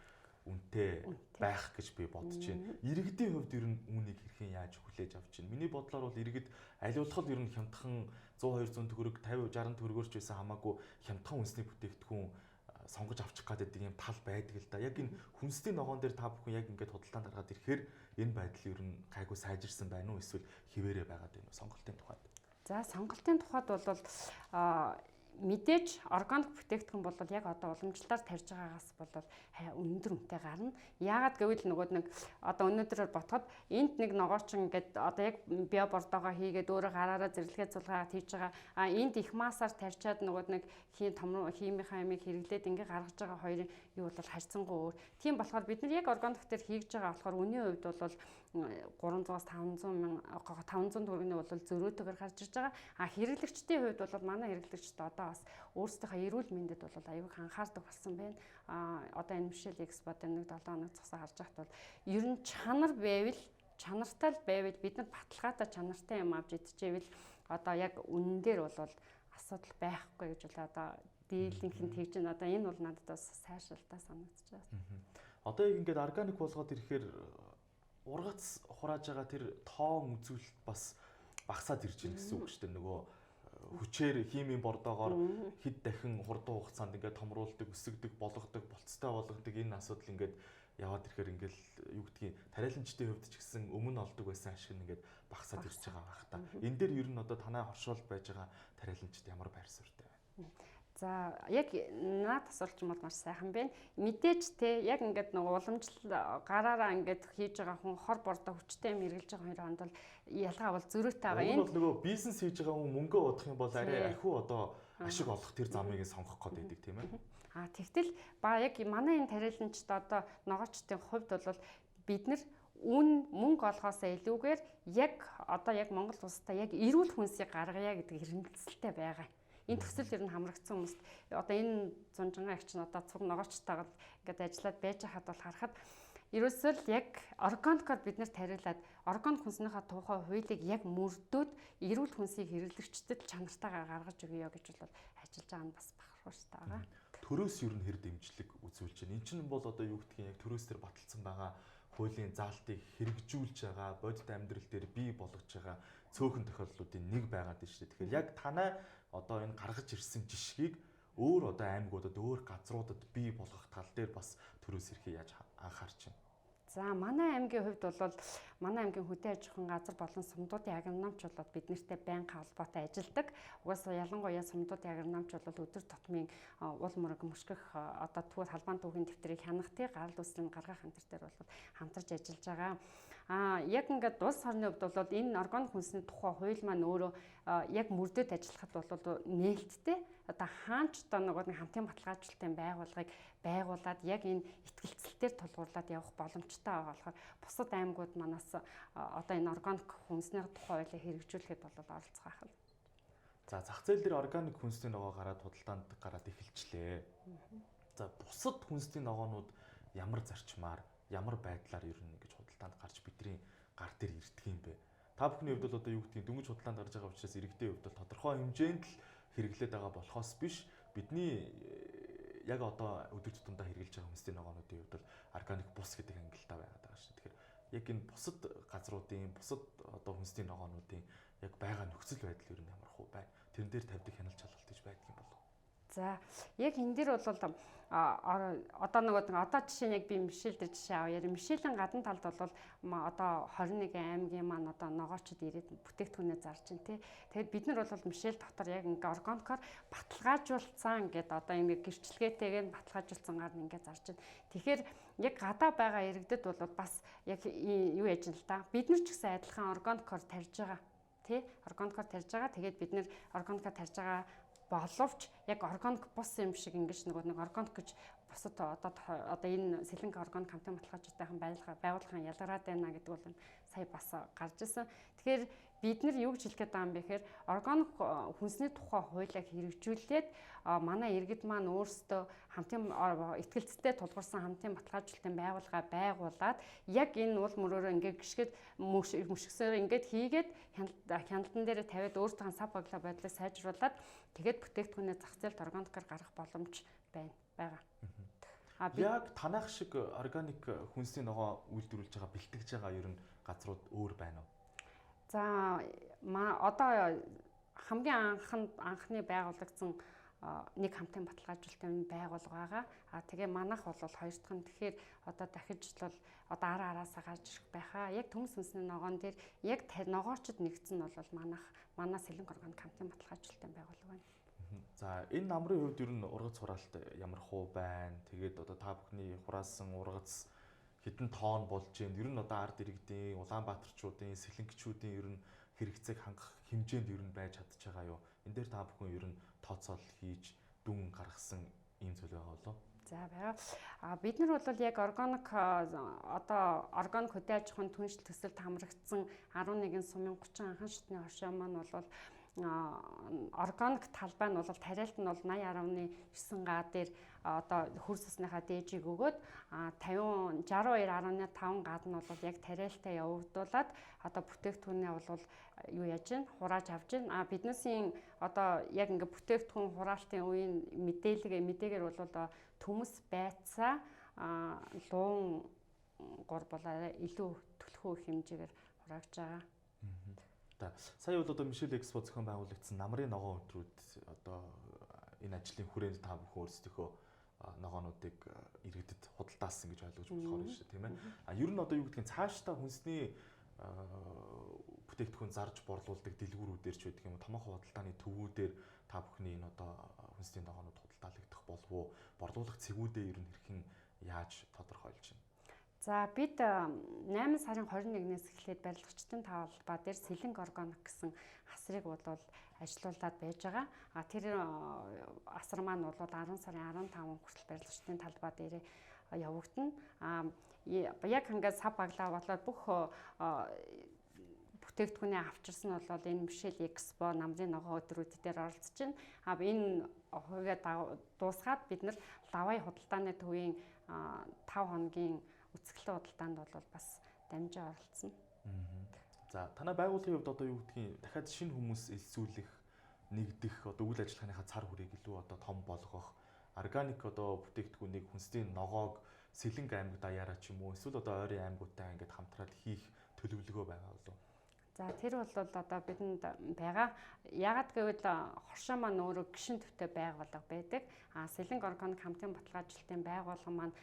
үнэтэй байх гэж би бодож байна. Иргэдийн хувьд ер нь үүнийг хэрхэн яаж хүлээж авч чинь. Миний бодлоор бол иргэд аливаалхал ер нь хямдхан 100-200 төгрөг 50-60 төгрөгөөр ч байсан хамаагүй хямдхан хүнсний бүтээгдэхүүн сонгож авчих гэдэг юм тал байдаг л да. Яг энэ хүнсний ногоон дээр та бүхэн яг ингээд худалдаанд гаргаад ирэхээр энэ байдал ер нь гайгүй сайжирсан байна уу эсвэл хിവэрэ байгаад байна уу сонголтын тухайд? За сонголтын тухайд бол мэдээж органик бүтээгдэхүүн бол яг одоо уламжлалаар тарьж байгаагаас бол өндөр үнэтэй гарна. Яагаад гэвэл нэг одоо өнөөдрөөр ботход энд нэг ногооч ингээд одоо яг био бордоогоо хийгээд өөрөө гараараа зэрлэгээ цулгаагаад хийж байгаа. Энд их массаар тарьчаад нэг химийнхаа амийг хэрэглээд ингээд гаргаж байгаа хоёрын юу бол харьцангуй өөр. Тийм болохоор бид нар яг органик дээр хийж байгаа болохоор үнийн хувьд бол 300-аас 500 төгрөгийн бол зөрөөтэйгээр гарч ирж байгаа. Хэрэглэгчдийн хувьд бол манай хэрэглэгчд одоо бас өөрсдийнхөө эрүүл мэндэд бол аюул анхаардаг болсон байна. Одоо энэ Мишель Экспот нэг 7 хоног цусаа харж байхад бол ер нь чанар байвал чанартай л байвал бид нар баталгаатай чанартай юм авч идчихвэл одоо яг үнэн дээр бол асуудал байхгүй гэж бол одоо дийлэнхэнд хийж байна. Одоо энэ бол надад бас сайшралтай санагдаж байна. Одоо яг ингээд органик болгоод ирэхээр ургац хурааж байгаа тэр тоон үзүүлэлт бас багасаад ирж байна гэсэн үг шүү дээ. Нөгөө хүчээр химийн бордоогоор хэд дахин хурдан хугацаанд ингээд томруулдаг, өсгдөг, болгодог, болцтой болгодог энэ асуудал ингээд яваад ирэхээр ингээд юу гэдгийг тариаланчдын хувьд ч гэсэн өмнө олдог байсан ашиг нь ингээд багасаад ирж байгаа байх та. Энэ дээр ер нь одоо танай хоршоолд байж байгаа тариаланчд ямар байр суурьтай байна? За яг наад асуулч юм бол маш сайхан байна. Мэдээж те яг ингээд нэг уламжлал гараараа ингээд хийж байгаа хүн хор бордоо хүчтэй юм эргэлж байгаа хоёр хонд бол ялгаа бол зөрүүтэй байгаа. Энэ бол нөгөө бизнес хийж байгаа хүн мөнгөө удах юм бол арай ахиу одоо ашиг олох тэр замыг сонгох гэдэг тийм ээ. Тэгтэл яг манай энэ тариаланчд одоо ногоочдын хувьд бол бид нар мөнгө олохоосоо илүүгээр яг одоо яг Монгол улстай яг эрүүл хүнсийг гаргая гэдэг эрмэлзэлтэй байгаа. Энэ төсөл ер нь хамрагдсан хүмүүст одоо энэ зунжангаа агч нь одоо цуг ногоочтойгоо ингээд ажиллаад байж хаад бол харахад ерөөсөө л яг органикоор бид нэр тариулаад органик хүнснийхээ тухай хуулийг яг мөрдөөд эрүүл хүнсийг хэрэглэгчдэд чанартайгаар гаргаж өгье гэж бол ажиллаж байгаа нь бас бахархууштай байгаа. Төрөөс ер нь хэр дэмжлэг үзүүлж байна. Энд чинь бол одоо юу гэдгийг яг төрөөс төр баталсан байгаа хуулийн заалтыг хэрэгжүүлж байгаа, бодит амьдрал дээр бий болгож байгаа цөөхөн тохиолдлуудын нэг байгаад байна шүү дээ. Тэгэхээр яг танай одоо энэ гаргаж ирсэн жишгийг өөр одоо аймагуудад, өөр газруудад бий болгох тал дээр бас төрөөс ирхий яаж анхаарч байна. За манай аймгийн хувьд бол манай аймгийн хөдөө аж ахуйн газар болон сумдуудын агрономч болоод бид нартэй байнга холбоотой ажилладаг. Угаасаа ялангуяа сумдуудын агрономч бол өдөр тутмын уул мөрөг мөшгөх одоо түүх халбаан түүхийн дэвтрийг хянах тий гарал үүслийн гаргах хамтар дээр бол хамтарч ажиллаж байгаа. Яг ингээд улс орны хувьд бол энэ органик хүнсний тухай хууль маань өөрөө яг мөрдөд ажиллахад бол нээлттэй одоо хаанч одоо нэг хамтын баталгаажлалтын байгууллагыг байгуулад яг энэ итгэлцэлтээр тулгуурлаад явах боломжтой байгаа болохоор бусад аймагуд манаас одоо энэ органик хүнсний тухай хуулийг хэрэгжүүлэхэд бол оролцох байх нь. За зах зээл дээр органик хүнсний ногоо гараад худалдаанд гараад эхэлчлээ. За бусад хүнсний ногоонууд ямар зарчмаар, ямар байдлаар ер нь гэж худалдаанд гарч бидний гар дээр ирдэг юм бэ? Та бүхний хувьд бол одоо юу гэдгийг дөнгөж худалдаанд гарч байгаа учраас иргэдийн хувьд бол тодорхой хэмжээнд л хэрэглээд байгаа болохоос биш бидний яг одоо өдөр тутамдаа хэрэглэж байгаа хүнсний ногоонуудын хувьд бол органик бус гэдэг ангилалтай байгаад байгаа шүү. Тэгэхээр яг энэ бусад газруудын, бусад одоо хүнсний ногоонуудын яг байгаа нөхцөл байдал ер нь ямар хөө байна? Тэрэн дээр тавьдаг хяналт шалгалт гэж байдаг юм болов уу? За яг энэ дээр бол одоо одоо жишээ нь яг би Мишель дээр жишээ авъя. Мишелийн гадна талд бол одоо 21 аймгийн маань одоо ногоочд ирээд бүтээгдэхүүнээ зарж байна тий. Тэгэхээр бид нар бол Мишель дотор яг ингээ органикоор баталгаажуулсан гэдэг одоо ингээ гэрчлэгээтэйгээр баталгаажуулсангаар ингээ зарж байна. Тэгэхээр яг гадаа байгаа иргэдэд бол бас яг юу яж нь л да. Бид нар ч гэсэн адилхан органикоор тарьж байгаа тий. Органикоор тарьж байгаа. Тэгээд бид нар органикоор тарьж байгаа боловч яг органик бус юм шиг ингэж нэг органик гэж бусад одоо энэ сэлэнг органик хамтын баталгаажтайхан байгууллагын ялгараад байна гэдэг бол сая бас гарч ирсэн. Тэгэхээр бид нар юу гэж хэлэх гээд байгаа юм бэ гэхээр органик хүнсний тухай хуулийг хэрэгжүүлээд манай иргэд маань өөрсдөө хамтын итгэлцэлтэй тулгуурсан хамтын баталгаажлалтын байгууллага байгуулад яг энэ уул мөрөөрөө ингээд гიშгэд мөшгсөөр ингээд хийгээд хяналтан дээр тавиад өөртөө сав баглаа байдлыг сайжруулад тэгээд бүтээгдэхүүнээ зах зээлд органикаар гаргах боломж байгаа. Яг танах шиг органик хүнсний ногоо үйлдвэрлэж байгаа, бэлтгэж байгаа ер нь газрууд өөр байна уу? За одоо хамгийн анхны байгуулагдсан нэг хамтын баталгаажлалтын байгууллага байгаа. Тэгээ манайх бол хоёр дахь нь тэгэхээр одоо дахиж бол одоо араасаа гарч ирэх байхаа. Яг төмс хүнсний ногоон дээр яг ногоочд нэгдсэн нь бол манай сэлэнг органик хамтын баталгаажлалтын байгууллага байна. За энэ намрын хувьд ер нь ургац хураалт ямар хуу байна? Тэгээд одоо та бүхний хураасан ургац хэдэн тонн болж байна? Ер нь одоо ард иргэдийн, Улаанбаатарчуудын, сэлэнгчүүдийн ер нь хэрэгцээг хангах хэмжээнд ер нь байж чадж байгаа юу? Энэ дээр та бүхэн ер нь тооцоол хийж дүн гаргасан ийм зүйл байгаа болов? За байгаа. Бид нар бол яг органик одоо органик хөдөө аж ахуйн түншил төсөлд хамрагдсан 11 сумын 30 анхан шатны оршоо маань бол органик талбай нь бол тариалт нь бол 80.9 га дээр одоо хөрс усныхаа дээжийг өгөөд 62.5 гад нь бол яг тариалтаа явагдуулаад одоо бүтээгдэхүүнээ бол юу яаж чинь хурааж авч байна. Биднээсийн одоо яг ингээ бүтээгдэхүүн хураалтын үеийн мэдээгээр бол төмс байцаа луун гур болоо илүү төлхөө хэмжээгээр хурааж байгаа. Сая бол одоо Мишель Экспо зохион байгуулагдсан намрын ногоон өдрүүд одоо энэ ажлын хүрээнд та бүхэн өөрсдийнхөө ногоонуудыг иргэдэд худалдаасан гэж ойлгож болохоор шүү тийм ээ. Ер нь одоо юу гэдгийг цаашдаа хүнсний бүтээгдэхүүн зарж борлуулдаг дэлгүүрүүдээр ч байдаг юм уу, томоохон худалдааны төвүүдээр та бүхний энэ одоо хүнсний ногоонууд худалдаалагдах болов уу? Борлуулах цэгүүдээ ер нь хэрхэн яаж тодорхойлж байна? За бид 8 сарын 21-ээс эхлээд барилгачдын талбай дээр сэлэнг органик гэсэн асрыг бол ажилуулад байж байгаа. Тэр асар маань бол 10 сарын 15 хүртэл барилгачдын талбай дээр явагдана. Яг ингээд сав баглаа болоод бүх бүтээгдэхүүнээ авчирсан нь бол энэ Мишель Экспо намрын ногоон өдрүүд дээр оролцож байна. Энэ хувиа дуусгаад бид нар лавай худалдааны төвийн 5 хоногийн үцгэлэн худалдаанд бол бас дамжин оролцсон. За танай байгууллагын хувьд одоо юу гэдгийг дахиад шинэ хүмүүс элсүүлэх, нэгдэх одоо үйл ажиллагааныхаа цар хүрээг илүү одоо том болгох, органик одоо бүтээгдэхүүнийг хүнсний ногоог Сэлэнг аймаг даяараа ч юм уу эсвэл одоо ойрын аймагуудтай ингээд хамтраад хийх төлөвлөгөө байгаа болов уу? За тэр бол одоо бидэнд байгаа. Яагаад гэвэл хоршоо маань өөрөө гишин төвтэй байгууллага байдаг. Сэлэнг органик хамтын баталгаажлалтын байгууллага маань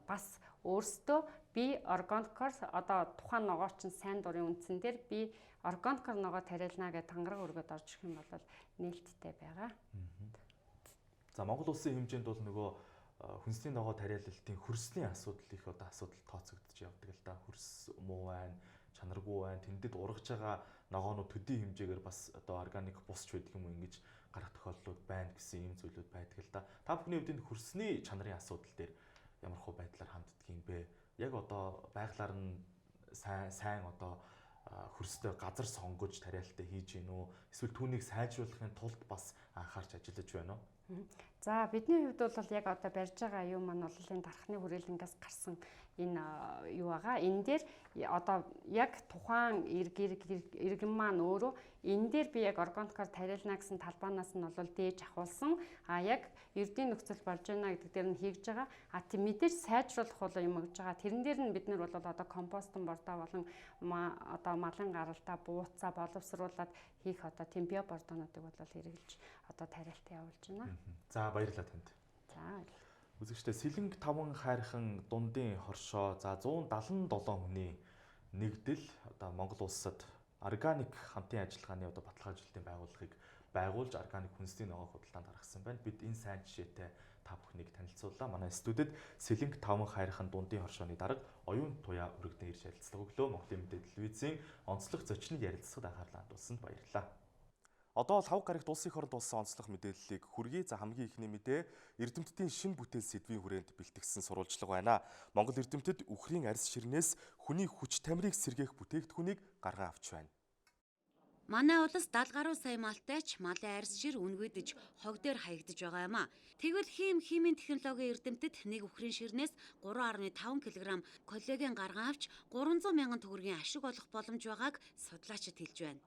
бас өөрсдөө би органикоор одоо тухайн ногоо чинь сайн дурын үндсэн дээр би органикоор ногоо тариална гэж тангараг өргөд орж ирэх юм бол нээлттэй байгаа. За Монгол улсын хэмжээнд бол нөгөө хүнсний ногоо тариалалтын хөрсний асуудал их одоо асуудал тооцогдож явдаг л да. Хөрс муу байна, чанаргүй байна. Тэндэд ургаж байгаа ногоонууд төдий хэмжээгээр бас одоо органик бусч байдаг юм уу ингэж гарах тохиолдлууд байна гэсэн ийм зүйлүүд байдаг л да. Та бүхний хувьд энэ хөрсний чанарын асуудал дээр ямар хөө байдлаар ханддаг юм бэ? Яг одоо байгалаар нь сайн одоо хөрстэй газар сонгож тариалалтаа хийж гин үү? Эсвэл түүнийг сайжруулахын тулд бас анхаарч ажиллаж байна уу? За бидний хувьд бол яг одоо барьж байгаа юм маань бол энэ дархны хүрээлэнгээс гарсан энэ юу байгаа. Энэ дээр одоо яг тухайн иргэн маань өөрөө энэ дээр би яг органикаар тариална гэсэн талбайнаас нь бол дээж авахулсан. Яг эрдийн нөхцөл болж байна гэдэг дээр нь хийж байгаа. Тийм мэдээж сайжруулах бол юм гэж байгаа. Тэрэн дээр нь бид нар бол одоо компостон бордоо болон одоо малын гаралтай бууцаа боловсруулад хийх одоо тийм био бордоонуудыг бол хэрэгжилж одоо тариалтаа явуулж байна. За баярлалаа танд. За баярлалаа. Үзэгчдээ Сэлэнг 5 хайрхан дундын хоршоо за 177 хүний нэгдэл одоо Монгол улсад органик хамтын ажиллагааны одоо баталгаажлалтын байгууллагыг байгуулж органик хүнсний ногоо худалдаанд гаргасан байна. Бид энэ сайн жишээтэй та бүхнийг танилцууллаа. Манай студид Сэлэнг 5 хайрхан дундын хоршооны дарга оюун туяа өргөдөн ирж ярилцлага өглөө. Монголын мэдээ телевизийн онцлох зочныг ярилцлагад анхаарлаа хандуулсанд баярлалаа. Одоо лав гарагт улсын их оронд болсон онцлох мэдээллийг хүргэе. За хамгийн ихний мэдээ эрдэмтдийн шин бүтээл сэдвийн хүрээнд бэлтгэсэн сурвалжлага байна. Монгол эрдэмтэд үхрийн арьс ширнээс хүний хүч тамирыг сэргээх бүтээгдэхүүнийг гарган авч байна. Манай улс 70 гаруй сая малтайч малын арьс шир үнгүйдэж хог дээр хаягдж байгаа юм а. Тэгвэл химийн технологийн эрдэмтэд нэг үхрийн ширнээс 3.5 кг коллаген гарган авч 300 мянган төгрөгийн ашиг олох боломж байгааг судлаачид хэлж байна.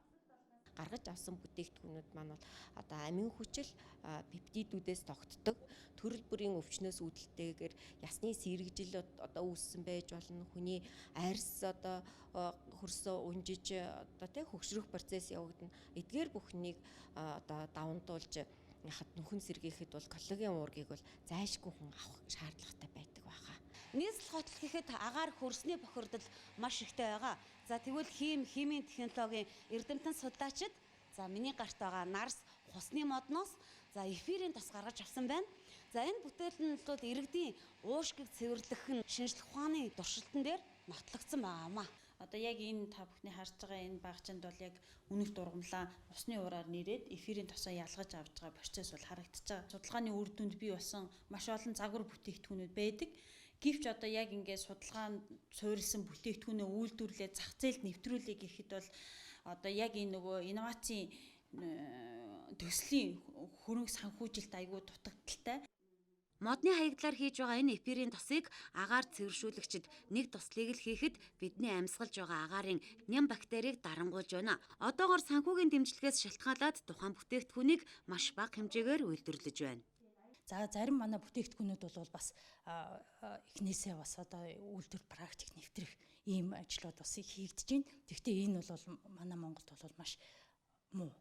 Гаргаж авсан бүтээгдэхүүнүүд маань бол одоо амин хүчил пептидүүдээс тогтдог төрөл бүрийн өвчнөөс үүдэлтэйгээр ясны сэргэжил одоо үүссэн байж болно. Хүний арьс одоо хөрсөө унжиж одоо тэг хөгшрөх процесс явагдана. Эдгээр бүхнийг одоо давамтуулж яхад нүхэн сэргээхэд бол коллаген уургийг бол зайлшгүй хүн авах шаардлагатай байдаг баха. Нийслэл хотол гэхэд агаар хөрсний бохирдол маш ихтэй байгаа. За тэгвэл химийн технологийн эрдэмтэн судлаачид за миний гарт байгаа нарс хусны модноос за эфирийн тос гаргаж авсан байна. За энэ бүтээл нь бол иргэдийн уушгийг цэвэрлэх шинжлэх ухааны туршилтан дээр нотлогдсон байгаамаа. Одоо яг энэ та бүхний харж байгаа энэ багчанд бол яг үнэг дургамлаа усны ураар нэрээд эфирийн тосоо ялгаж авч байгаа процесс бол харагдаж байгаа. Судалгааны үр дүнд бий болсон маш олон загвар бүтээгдэхүүнүүд байдаг. Гэвч одоо яг ингээд судалгаанд суурилсан бүтээгдэхүүнээ үйлдвэрлээ зах зээлд нэвтрүүлээ гэхэд бол одоо яг энэ нөгөө инновацийн төслийн хөрөнгө санхүүжилт айгүй дутагдaltaй. Модны хаягдлаар хийж байгаа энэ эфирийн тосыг агаар цэвэршүүлэгчид нэг туслыг л хийхэд бидний амьсгалж байгаа агаарын ням бактерийг дарангуйж байна. Одоогоор санхүүгийн дэмжлэгээс шалтгаалаад тухайн бүтээгдэхүүнийг маш бага хэмжээгээр үйлдвэрлэж байна. За зарим манай бүтээгдэхүүнүүд бол бас эхнээсээ бас одоо үйлдвэр практик нэвтрэх ийм ажлууд бас хийгдэж байна. Гэхдээ энэ бол манай Монголд бол маш муу.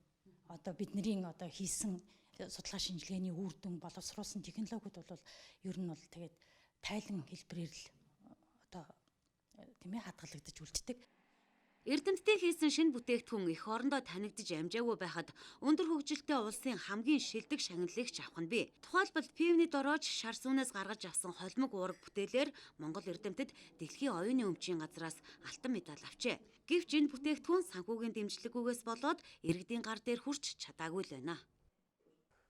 Одоо бидний одоо хийсэн судалгаа шинжилгээний үр дүн боловсруулсан технологиуд бол ер нь бол тэгээд тайлан хэлбэрээр л одоо тийм ээ хадгалагдаж үлддэг. Эрдэмтдийн хийсэн шинэ бүтээгдэхүүн эх орондоо танигдж амжаагүй байхад өндөр хөгжилтэй улсын хамгийн шилдэг шагналыг авах нь бий. Тухайлбал пивний дороож шар сүүнээс гаргаж авсан холимог уурга бүтээлээр Монгол эрдэмтэд дэлхийн оюуны өмчийн газраас алтан медаль авчээ. Гэвч энэ бүтээгдэхүүн санхүүгийн дэмжлэггүйгээс болоод иргэдийн гар дээр хүрч чадаагүй л байна.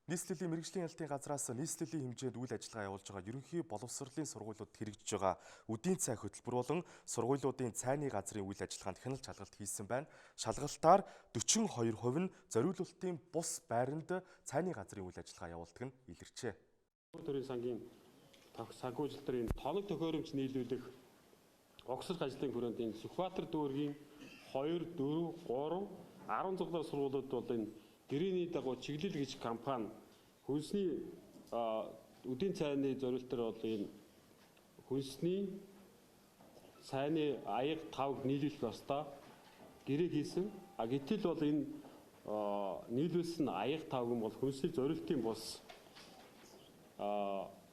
Нийслэлийн мэрэгжлийн ялтын газраас нийслэлийн хэмжээнд үйл ажиллагаа явуулж байгаа ерөнхий боловсролын сургуулиуд хэрэгжиж байгаа үдийн цай хөтөлбөр болон сургуулиудын цайны газрын үйл ажиллагаанд хяналт шалгалт хийсэн байна. Шалгалтаар 42% нь зориулалтын бус байранд цайны газрын үйл ажиллагаа явуулдаг нь илэрчээ. Төрийн сангийн санхүүжилтийн тоног төхөөрөмж нийлүүлэх огсрох ажлын хүрээнд энэ Сүхбаатар дүүргийн 2, 4, 3, 16 дугаар сургуулиуд бол энэ гэрээний дагуу чиглэл гэж компани хүнсний үдийн цайны зориултаар бол энэ хүнсний сайнны аяга тавг нийлүүлэх ёстой гэрээ хийсэн. Гэтэл бол энэ нийлүүлсэн аяга тавг нь бол хүнсний зорилтын бус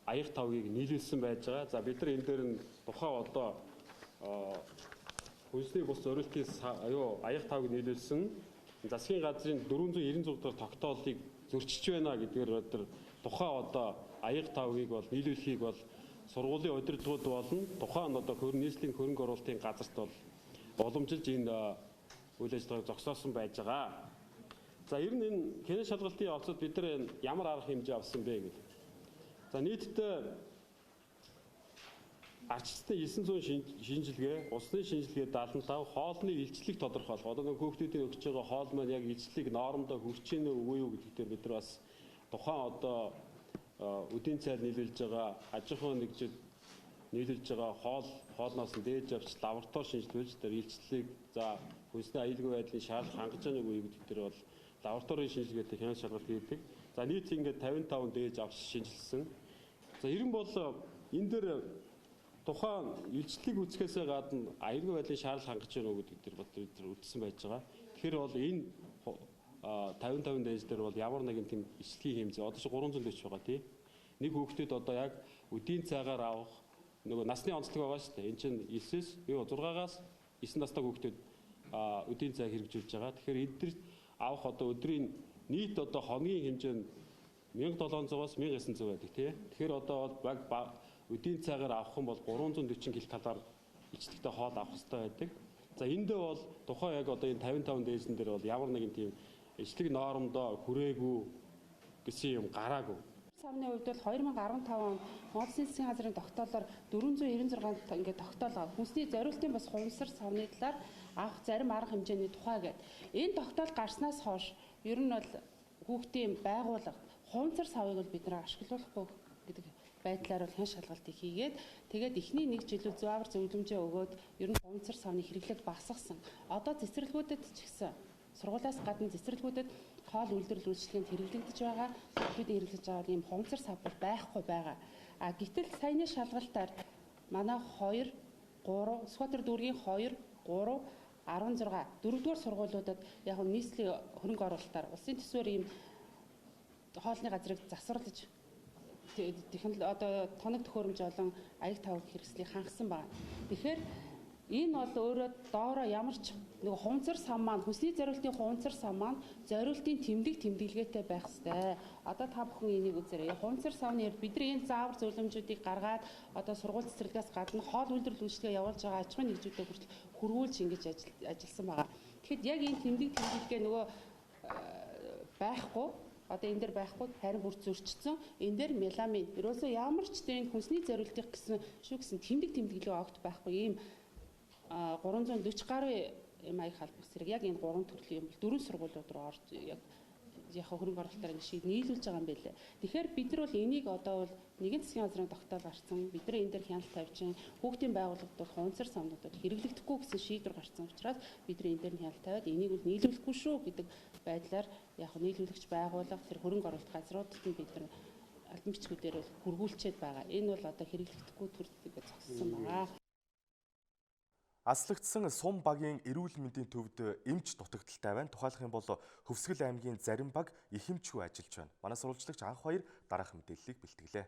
аяга тавгийг нийлүүлсэн байж байгаа. За бид нар энэ дээр нь тухайн одоо хүнсний бус зорилтын аяга тавг нийлүүлсэн засгийн газрын 496 дахь тогтоолыг зөрчиж байна гэдгээр одоо тухайн одоо аяга тавгийг бол нийлүүлэхийг бол сургуулийн удирдлагууд болон тухайн одоо нийслэлийн хөрөнгө оруулалтын газарт бол боломжилж энэ үйл ажиллагааг зогсоосон байж байгаа. За ер нь энэ кино шалгалтын явцад бид нар ямар арга хэмжээ авсан бэ гэдэг. За нийтдээ арчилсан 900 шинжилгээ, усны шинжилгээ 75, хоолны илчлэг тодорхойлох. Одоо нэг хүүхдүүдийн өгч байгаа хоол маань яг илчлэг нормдоо хүрч ийн үгүй юу гэдэгтээ бид нар бас тухайн одоо үдийн цайд нийлүүлж байгаа, аж ахуйн нэгжид нийлүүлж байгаа хоолноос нь дээж авч лаборатори шинжилүүлж тэр илчлэг за хүнсний аюулгүй байдлын шаардлага хангаж байгааг үгүй гэдэг дээр бол лабораторийн шинжилгээтэй хяналт шалгалт хийдэг. За нийт ингээд 55 дээж авч шинжилсэн. За ер нь бол энэ дээр тухайн илчлэг үүсгэхээс гадна аюулгүй байдлын шаардлага хангаж байна уу гэдэг дээр бид үзсэн байж байгаа. Тэгэхээр бол энэ 55 дээж дээр бол ямар нэгэн тийм илчлэгийн хэмжээ одоо ч 340 байгаа тий. Нэг хүүхдэд одоо яг үдийн цайгаар авах нөгөө насны онцлог байгаа шүү дээ. Энд чинь 6-аас 9 настай хүүхдэд үдийн цай хэрэгжүүлж байгаа. Тэгэхээр эдгээр авах одоо өдрийн нийт одоо хоногийн хэмжээ нь 1700-аас 1900 байдаг тий. Тэгэхээр одоо бол үдийн цайгаар авах юм бол 340 ккал илчлэгтэй хоол авах хэрэгтэй байдаг. За эндээ бол тухайн яг одоо энэ 55 дээжин дээр бол ямар нэгэн тийм илчлэг нормдоо хүрээгүй гэсэн юм гараагүй. Савны хувьд бол 2015 он Монголын засгийн газрын тогтоолоор 496 ингээд тогтоол хүнсний зориултын бас хувьсар савны талаар авах зарим арга хэмжээний тухай гэдэг. Энэ тогтоол гарснаас хойш ер нь бол хүүхдийн байгууллага хувьсар савыг бол бид нэр ашиглуулахгүй гэдэг байдлаар бол хэн шалгалтыг хийгээд тэгээд эхний нэг жилүүд зөөвөр зөвлөмжөө өгөөд ер нь хувьсар савны хэрэглэл багасгасан. Одоо цэцэрлэгүүдэд ч гэсэн сургуулиас гадна цэцэрлэгүүдэд хоол үйлдвэрлэл үйлчлэгэнд хэрэглэгдэж байгаа хүүхдүүдийн хэрэглэж байгаа ийм хувьсар сав бол байхгүй байгаа. Гэтэл саяны шалгалтаар манай 2, 3, Сүхбаатар дүүргийн 2, 3, 16 дөрөвдүгээр сургуулиудад яг нийслэлийн хөрөнгө оруулалтаар улсын төсвөөр ийм хоолны газрыг засварлаж одоо тоног төхөөрөмж олон аяг тавг хэрэгслийг хангасан байна. Тэгэхээр энэ бол өөрөө доороо ямар ч нэг хувцар сав маань хүнсний зориултын хувцар сав маань зориултын тэмдэглэгээтэй байх ёстой. Одоо та бүхэн энийг үзээрэй. Хувцар савны бидний энэ заавар зөвлөмжүүдийг гаргаад одоо сургууль цэцэрлэгээс гадна хоол үйлдвэрлэл үйлчлэгээ явуулж байгаа аж ахуйн нэгжүүдэд хүртэл хөрвүүлж ингэж ажилласан байгаа. Тэгэхэд яг энэ тэмдэглэгээ нөгөө байхгүй одоо энэ дээр байхгүй харин бүр зөрчсөн. Энэ дээр меламин ерөөсөө ямар ч тэр хүнсний зориултыг гэсэн тэмдэглэгээ огт байхгүй ийм 340 гаруй маяг халбах зэрэг яг энэ 3 төрлийн юм бол 4 сургуулиуд руу орж яг хөрөнгө оруулалтаар ингэ шиг нийлүүлж байгаа юм байлээ. Тэгэхээр бид нар бол энийг одоо бол нэгэн засгийн газрын тогтоол гарсан. Бид нар энэ дээр хяналт тавьж чинь хүүхдийн байгууллагууд бол хувьсар самнууд бол хэрэглэгдэхгүй гэсэн шийдвэр гарсан учраас бид нар энэ дээр хяналт тавиад энийг бол нийлүүлэхгүй шүү гэдэг байдлаар яг нийлүүлэгч байгууллага тэр хөрөнгө оруулалт газруудад нь бид нар албан бичгүүдээр бол хөргүүлчихэд байгаа. Энэ бол одоо хэрэглэгдэхгүй төрөлийг зогссон байгаа. Аслагдсан сум багийн эрүүл мэндийн төвд эмч дутагдaltaй байна. Тухайлах юм бол Хөвсгөл аймгийн зарим баг их эмчгүй ажиллаж байна. Манай сурвалжлагч анх хоёр дараах мэдээллийг бэлтгэлээ.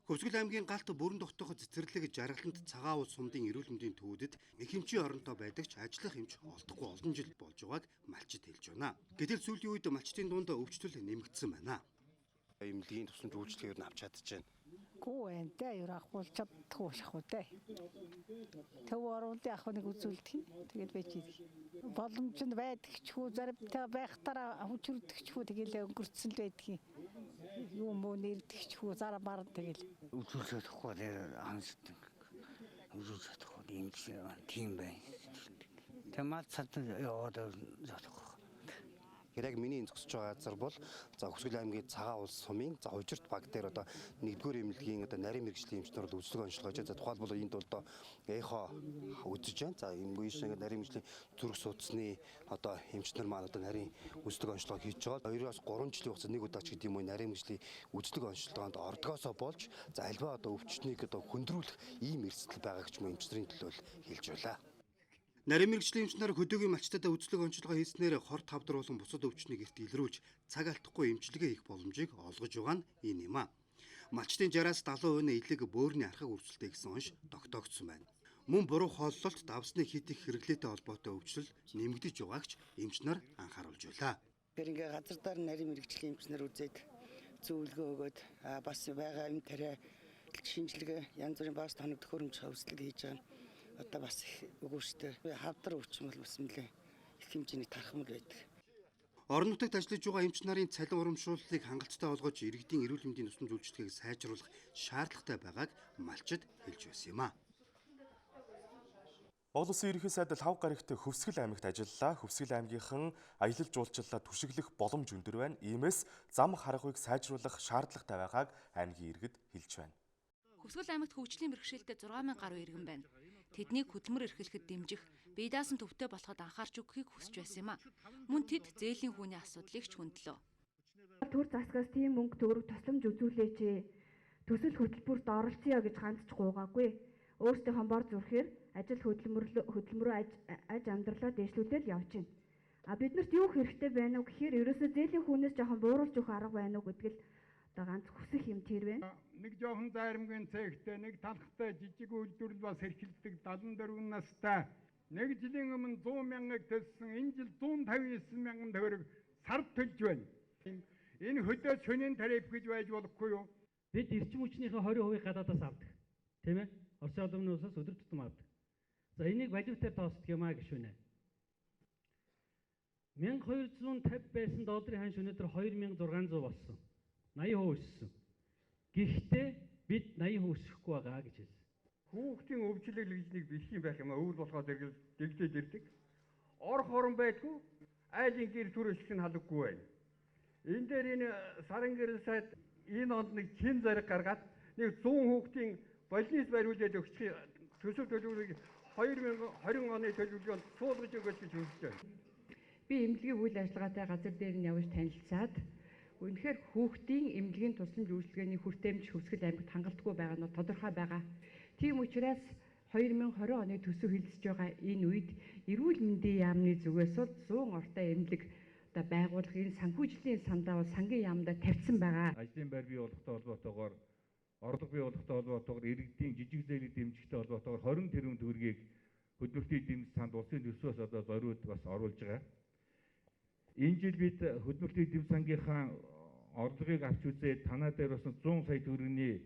Хөвсгөл аймгийн галт бүрэн тогтоох цэцэрлэг жаргаланд цагаан ус сумдын эрүүл мэндийн төвүүдэд их эмчийн оронтой байдаг ч ажиллах эмч олдохгүй олон жил болж байгааг малчид хэлж байна. Гэтэл сүүлийн үед малчдын дунд өвчлөл нэмэгдсэн байна. Эмнэлгийн тусламж үйлчлэгээр нь авч чадчихжээ. Гүү энтэй явахгүй чаддгүй шахуу те. Төв оруулалтын ах нэг үзүүлдэг. Тэгээд байж идэг. Боломж нь байдаг ч хүү заримтай байхтараа хүчрдэг ч хүү тэгэл өнгөрцөн л байдаг. Юу муу нэрдэг ч хүү зараа баран тэгэл. Үзүүлэх хөө хансдаг. Үзүүлэх хөө юм тийм бай. Тэмэл цад яваад зодох. Яг миний зогсож байгаа газар бол за Хүсгэл аймгийн Цагаан улс сумын за Ужирт баг дээр одоо 1-р эмнэлгийн одоо нарийн мэрэгжлийн эмчнэр бол үзлэг онцлог хийж. За тухайлбал энд бол одоо эхо үзэж байна. За энэ үеийн шинэ нарийн мэрэгжлийн зүрх судасны одоо эмчнэр маань одоо нарийн үзлэг онцлог хийж байгаа. 2-оос 3 жилийн хугацаанд нэг удаа ч гэдэг юм уу нарийн мэрэгжлийн үзлэг онцлогоонд ордгоосоо болж за альва одоо өвчтнийг одоо хөндрүүлэх ийм эрсдэл байгаа гэж эмчнэрийн төлөө хэлж байлаа. Нарийн мэрэгжлийн эмчнэр хөдөөгийн малчтад үзлэг онцлогоо хийснээр хорт хавдар болон бусад өвчнийг эрт илрүүлж цаг алдахгүй эмчилгээ хийх боломжийг олгож байгаа нь энэ юм а. Малчтын 60-70% нь элэг бөөрийн архаг өрсөлдөй гэсэн онш тогтоогдсон байна. Мөн буруу хооллолт давсны хит их хэрэглээтэй холбоотой өвчлөл нэмэгдэж байгаагч эмчнэр анхааруулж байлаа. Тэр ингээ газар дээр нарийн мэрэгжлийн эмчнэр үзээд зөвлөгөө өгөөд бас байгаа юм тариа шинжилгээ янз бүрийн баас тоног төхөөрөмж хөвслөг хийж байгаа. Одоо бас өгөөжтэй. Хавдар өвчин бол бас нэлээ их хэмжээний тархамд байдаг. Орон нутагт ажиллаж байгаа эмч нарын цалин урамшууллыг хангалттай олгож иргэдийн эрүүл мэндийн тусламж үйлчилгээг сайжруулах шаардлагатай байгааг малчид хэлж байсан юм а. Монгол Улсын ерөнхий сайд 5 гарагт Хөвсгөл аймагт ажиллалаа. Хөвсгөл аймгийнхан аялал жуулчлалаа түшиглэх боломж өндөр байна. Иймээс зам харгуйг сайжруулах шаардлагатай байгааг аймгийн иргэд хэлж байна. Хөвсгөл аймагт хөгжлийн бэрхшээлтэй 6000 гаруй иргэн байна. Тэднийг хөтөлбөр эрхлэхэд дэмжих, бие даасан төвтэй болоход анхаарч өгөхийг хүсэж байсан юм а. Мөн тэд зээлийн хүүний асуудлыг ч хөндлөө. Төр засгаас тийм мөнгө төгрөг тусламж үзүүлээч. Төсөл хөтөлбөрт оролцъё гэж ганц ч гуугаагүй. Өөрсдийнхөө бор зүрхээр ажил хөдөлмөрөө аж амьдралаа дэвшлүүлэл явж байна. Биднэрт юу хэрэгтэй байна уу гэхээр ерөөсөө зээлийн хүүнээс жоохон бууруулж өгөх арга байна уу гэдгийг одоо ганц хүсэх юм тэр байна. Нэг жоохон зайрамгийн цэгтэй, нэг талхтай жижиг үйлдвэрлэл бас эрхэлдэг 74 настай. Нэг жилийн өмнө 100 мянгаыг төлсөн, энэ жил 159 мянган төгрөг сард төлж байна. Энэ хөдөө шөнийн тариф гэж байж болохгүй юу? Бид эрчим хүчнийхээ 20% гадаадаас авдаг. Тийм ээ? Орчин улсын улсаас өдөр тутам авдаг. За энийг валютаар тоосдог юм аа гişүнэ. 1250 байсан долларын ханш өнөөдөр 2600 болсон. 80% өссөн. Гэхдээ бид 80% өсөхгүй байгаа гэж хэлсэн. Хүүхдийн өвчлөл гэж нэг бэлхийн байх юм а. Өвөл болохоо дэгдээд ирдэг. Ор хорон байдгүй. Айлын гэр түр өсөх нь халахгүй байна. Энэ дээр энэ сарын гэрэл сайд энэ онд нэг чин зариг гаргаад нэг 100 хүүхдийн больниц бариулаад өгчих төсөв төлөвлөгөөг 2020 оны төлөвлөгөөнд суулгаж өгөөч гэж хүсэж байна. Би эмнэлгийн үйл ажиллагаатай газар дээр нь явж танилцаад үнэхээр хүүхдийн эмнэлгийн тусламж үйлчилгээний хүртээмж Хөвсгөл аймагт хангалтгүй байгаа нь тодорхой байгаа. Тийм учраас 2020 оны төсөв хэлэлцэж байгаа энэ үед эрүүл мэндийн яамны зүгээс 100 ортой эмнэлэг одоо байгуулах энэ санхүүжилтийн сандаа бол сангийн яамдаа тавьсан байгаа. Ажлын байр бий болгохтой холбоотойгоор орлого бий болгохтой холбоотойгоор иргэдийн жижиг зээлийн дэмжигтэй холбоотойгоор 20 тэрбум төгрөгийг хөдөлмөртийн дэмжих санд улсын төсвөөс одоо зориуд бас оруулж байгаа. Энэ жил бид хөдөлмөртийн дэв сангийнхаа орлогыг авч үзээд танаа дээр бас 100 сая төгрөгийн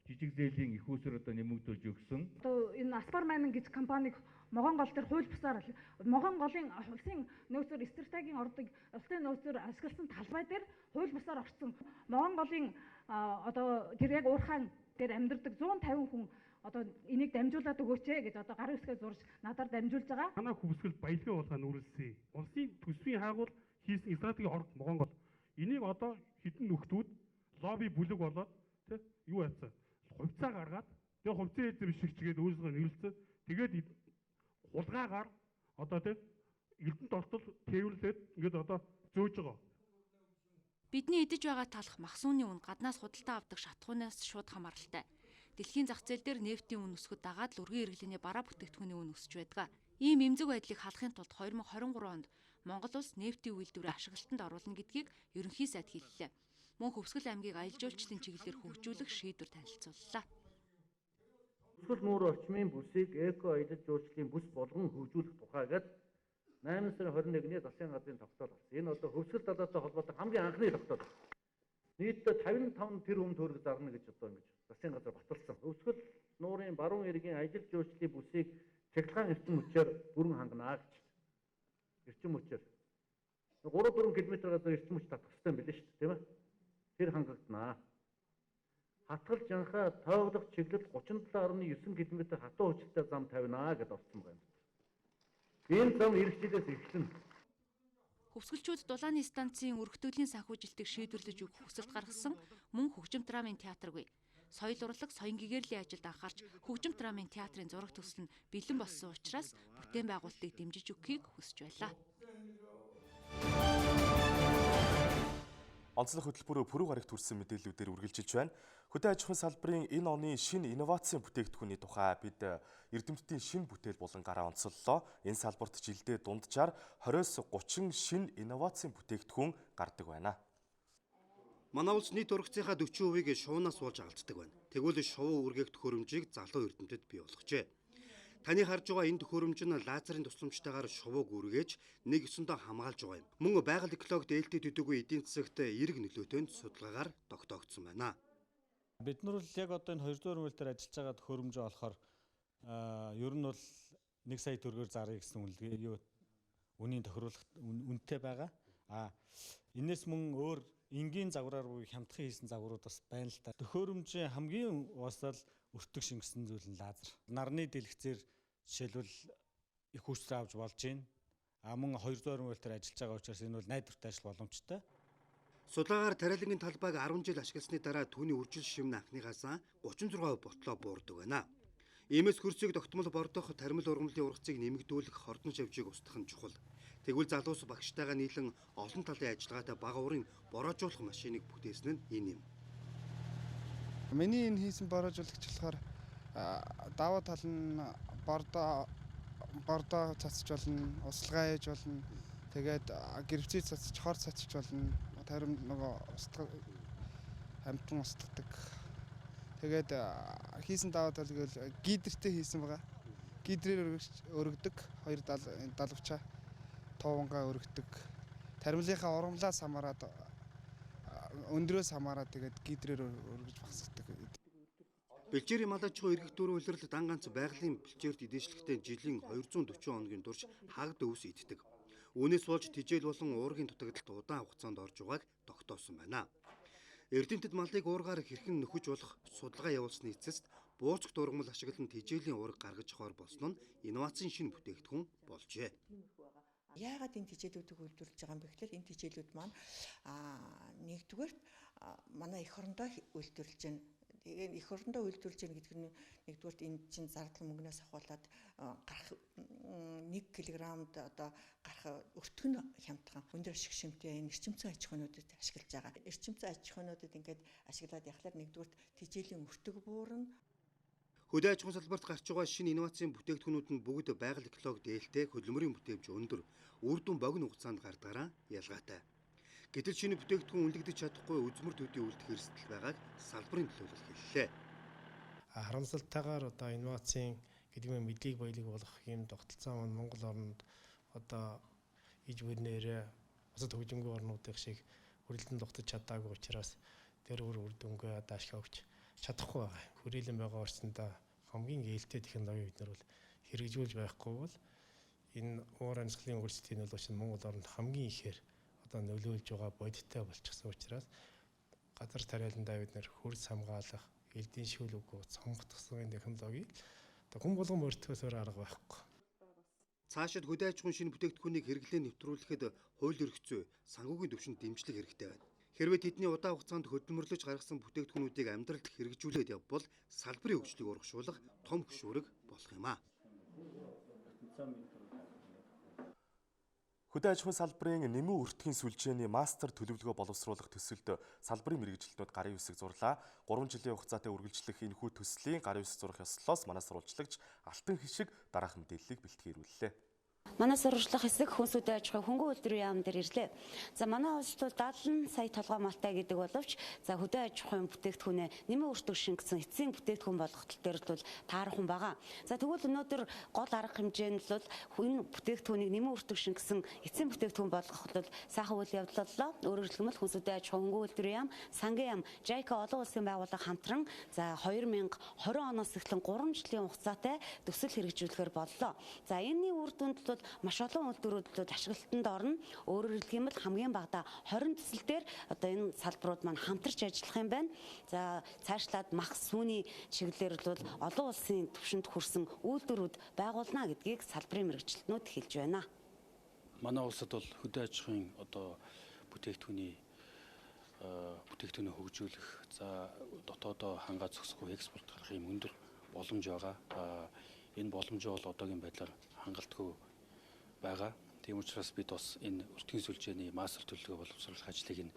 жижиг зээлийн их усэр одоо нэмэгдүүлж өгсөн. Одоо энэ Аспар Майман гэж компаниг Монгол төр хууль бусаар Монголын улсын нөөцөөр стратегийн ордог улсын нөөцөөр ашигласан талбай дээр хууль бусаар орсон. Монголын одоо тэр яг уурхаан дээр амьдардаг 150 хүн одоо энийг дамжуулаад өгөөч гэж одоо гар үсгээ зурж надаар дамжуулж байгаа. Танаа Хөвсгөл баялгаа болгоо нүрэлсэн. Улсын төсвийн хаагуул хийсэн стратегийн ордог Монгол. Энийг одоо хэдэн нөхдүүд лобби бүлэг болоод тий юу яцсан? Хувьцаа гаргаад тэгээ хувьцаа эзэм шигчгээд өөрсдөө нэрэлцэн тэгээд хулгаагаар одоо тий эрдэнэт ортол тээвэрлээд ингээд одоо зөөж байгаа. Бидний идэж байгаа талх махсууны үн гаднаас худалдаа авдаг шатхуунаас шууд хамааралтай. Дэлхийн зах зээл дээр нефтийн үн өсгөд дагаад л ургийн иргэлийн бараа бүтээгдэхүүний үн өсөж байдаг. Ийм эмзэг байдлыг халахын тулд 2023 онд Монгол улс нефтийн үйлдвэрээ ашиглалтанд оруулна гэдгийг ерөнхий сайд хэллээ. Мөн Хөвсгөл аймгийг аялал жуулчлалын чиглэлээр хөгжүүлэх шийдвэр танилцууллаа. Хөвсгөл нүүр орчмын бүсийг эко аялал жуулчлалын бүс болгон хөгжүүлэх тухайгээд 8 сарын 21-ний засгийн газрын тогтоол болсон. Энэ одоо Хөвсгөл далайтай холбоотой хамгийн анхны тогтоол. Нийтдээ 55 тэрбум төгрөг зарна гэж одоо ингэж засгийн газар баталсан. Хөвсгөл нуурын баруун иргэн аялал жуулчлалын бүсийг цахилгаан эрчим хүчээр бүрэн хангана гэж. Эрчим хүчээр 3-4 км газар эрчим хүч татах хэрэгтэй юм билээ шүү дээ, тийм ээ? Тэр хангагдана. Хатгал жанхаа тоогдох чиглэл 37.9 км хатуу хүчтэй зам тавина гэдээ орсон байна. Энэ зам ирэх жилээс эхэлнэ. Хөвсгөлчүүд дулааны станцын өргөтгөлийн санхүүжилтийг шийдвэрлэж өгөх хүсэлт гаргасан мөн хөгжим драмын театргүй. Соёл урлаг, соён гэгэрлийн ажилд анхаарч хөгжим драмын театрын зураг төсөл нь бэлэн болсон учраас бүтээн байгуулалтыг дэмжиж өгөхийг хүсэж байлаа. Онцлох хөтөлбөрөөр пүрэв гарагт хүрсэн мэдээллүүдээр үргэлжилж байна. Хөдөө аж ахуйн салбарын энэ оны шинэ инновацийн бүтээгдэхүүний тухай бид эрдэмтдийн шинэ бүтээл болон гараа онцоллоо. Энэ салбарт жилдээ дунджаар 20-30 шинэ инновацийн бүтээгдэхүүн гардаг байна. Манай улс нийт ургацынхаа 40%-ийг шуунаас болж алддаг байна. Тэгвэл шувуу үргээх төхөөрөмжийг залуу эрдэмтэд бий болгожээ. Таны харж байгаа энэ төхөөрөмж нь лазерын тусламжтайгаар шувууг үргээж нэг ёсондоо хамгаалж байгаа юм. Мөн байгаль экологид ээлтэй төдийгүй эдийн засагт эерэг нөлөөтэй судалгаагаар тогтоогдсон байна. Бид нар л яг одоо энэ 200 мөрөлтөөр ажиллаж байгаа төхөөрөмжөө болохоор ер нь бол 1 сая төгрөгөөр заръя гэсэн үнэлгээ үнийн тохируулалт үнэтэй байгаа. Энээс мөн өөр энгийн загвараар буюу хямдхан хийсэн загварууд бас байна л та. Төхөөрөмжийн хамгийн уусаал өртөг шингэсэн зүйл нь лазер. Нарны дэлгэцээр жишээлбэл их хүчтэй авч болж байна. Мөн 200 мөрөлтөөр ажиллаж байгаа учраас энэ бол найдвартай ажил боломжтой. Судалгаагаар тариалангийн талбайг 10 жил ашигласны дараа түүний үржил шимнэ анхныгаас 36% ботлоо буурдаг байна. Иймээс хөрсийг тогтмол бордох, таримл ургамлын ургацыг нэмэгдүүлэх, хордон шавжийг устгах нь чухал. Тэгвэл залуус багштайгаа нийлэн олон талын ажиллагаатай бага урын бороожуулах машиныг бүтээсэн нь энэ юм. Миний энэ хийсэн бороожуулагч болохоор даваа тал нь бордоо цацж болно, услага ээж болно. Тэгээд гэрвцээ цацж, хор цацж болно. Тарим нөгөө хамтан устгадаг. Тэгээд хийсэн даваа тал гэвэл гидртэй хийсэн байгаа. Гидрээр өргөдөг, 2 далавчаа товонгаа өргөдөг. Таримлынхаа ургамлаас хамаарад өндрөөс хамаарад тэгээд гидрээр өргөж багсгадаг. Бэлчээрийн мал аж ахуй эргэх дөрвөн улирал дан ганц байгалийн бэлчээрт эдээшлэхдээ жилийн 240 хоногийн турш хагад өвс иддэг. Үүнээс болж тижэл болон уургийн дутагдалт удаан хугацаанд орж байгааг тогтоосон байна. Эрдэмтэд малыг уургаар хэрхэн нөхөж болох судалгаа явуулсны эцэст бууцх дургамал ашиглан тижээлийн уург гаргаж авахар болсон нь инновацийн шинэ бүтээгдэхүүн болжээ. Яагаад энэ тижээлүүдийг үйлдвэрлэж байгаа юм бэ гэхээр энэ тижээлүүд маань нэгдүгээр манай эх орондоо үйлдвэрлэж байна. Тэгээд эх орондоо үйлдвэрлэж байгаа гэдэг нь нэгдүгээр энэ чинь зардал мөнгнөөс ахуулаад гарах 1 кг-д одоо гарах өртгөн хямдхан өндөр ашиг шимтэй энэ эрчимцэн аж ахуйнуудад ашиглаж байгаа. Эрчимцэн аж ахуйнуудад ингээд ашиглаад явхлаар нэгдүгээр тижээлийн өртөг буурна. Хөдөө аж ахуйн салбарт гарч байгаа шинэ инновацийн бүтээгдэхүүнүүд нь бүгд байгаль экологид ээлтэй, хөдөлмөрийн бүтээмж өндөр, үр дүн богино хугацаанд гардагаараа ялгаатай. Гэтэл шинэ бүтээгдэхүүн үнэлэгдэж чадахгүй үзмэр төдий үлдэх эрсдэл байгааг салбарын төлөөлөл хэллээ. Харамсалтайгаар одоо инновацийн гэдэг нь мэдлэг баялаг болох юм тогтолцоо маань Монгол орнд одоо иж бүрнээрээ бусад хөгжимгүй орнуудын шиг хүрээлэн тогтож чадаагүй учраас тэр үр дүнгээ одоо ашиг өгч чадахгүй байгаа. Хүрээлэн байгаа орчиндөө хамгийн ээлтэй технологи бид нар бол хэрэгжүүлж байхгүй бол энэ уур амьсгалын өөрчлөлтийн нөлөө чинь Монгол орнд хамгийн ихээр одоо нөлөөлж байгаа бодиттой болчихсон учраас газар тариаландаа бид нэр хөрс хамгаалах, элдийн шүүл үгүй сонгогдсон технологиг одоо хүн болгон мөртгөөсөөр арга байхгүй. Цаашид хөдөө аж ахуйн шинэ бүтээгдэхүүнийг хэрэглээ нэвтрүүлэхэд хууль эрх зүй, санхүүгийн түвшинд дэмжлэг хэрэгтэй байна. Хэрвээ тэдний удаан хугацаанд хөдөлмөрлөж гаргасан бүтээгдэхүүнүүдийг амьдралд хэрэгжүүлээд явбал салбарын хөгжлийг урагшуулах том хөшүүрэг болох юм аа. Хөдөө аж ахуйн салбарын МҮОНРТ-ийн сүлжээний мастер төлөвлөгөө боловсруулах төсөлд салбарын мэргэжилтнүүд гарын үсэг зурлаа. 3 жилийн хугацаатай үргэлжлэх энэхүү төслийн гарын үсэг зурх ёслолоос манай сурвалжлагч Алтан Хишиг дараах мэдээллийг бэлтгээрүүллээ. Манай сурвалжлах хэсэг хүнсүүдийн аж ахуй хөнгөн үйлдвэрийн яам дээр ирлээ. За манай улс бол 70 сая толгой малтай гэдэг боловч за хөдөө аж ахуйн бүтээгдэхүүнээ нэмэн өртөг шингэсэн эцсийн бүтээгдэхүүн болгох тал дээр бол таархан байгаа. За тэгвэл өнөөдөр гол арга хэмжээ нь бол энэ бүтээгдэхүүнийг нэмэн өртөг шингэсэн эцсийн бүтээгдэхүүн болгох бол сайхан үйл явдал боллоо. Өөрөөр хэлбэл хүнсүүдийн аж ахуй хөнгөн үйлдвэрийн яам, сангийн яам, JICA олон улсын байгууллага хамтран за 2020 оноос эхлэн 3 жилийн хугацаатай төсөл хэрэгжүүлэхээр боллоо. За энэний үр дүнд бол маш олон үйлдвэрүүд ашиглалтанд орно. Өөрөөр хэлэх юм бол хамгийн багадаа 20 төсөл дээр одоо энэ салбарууд маань хамтарч ажиллах юм байна. За цаашлаад мах сүүний чиглэлээр бол олон улсын түвшинд хүрсэн үйлдвэрүүд байгуулна гэдгийг салбарын мэргэжилтнүүд хэлж байна. манай улсад бол хөдөө аж ахуйн одоо бүтээгдэхүүний хөгжүүлэх, за дотоодоо хангаа зогсохгүй экспорт гарах юм өндөр боломж байгаа. Энэ боломж бол одоогийн байдлаар хангалтгүй байгаа. Тийм учраас бид бас энэ өртгийн сүлжээний мастер төлөвлөгөө боловсруулах ажлыг энэ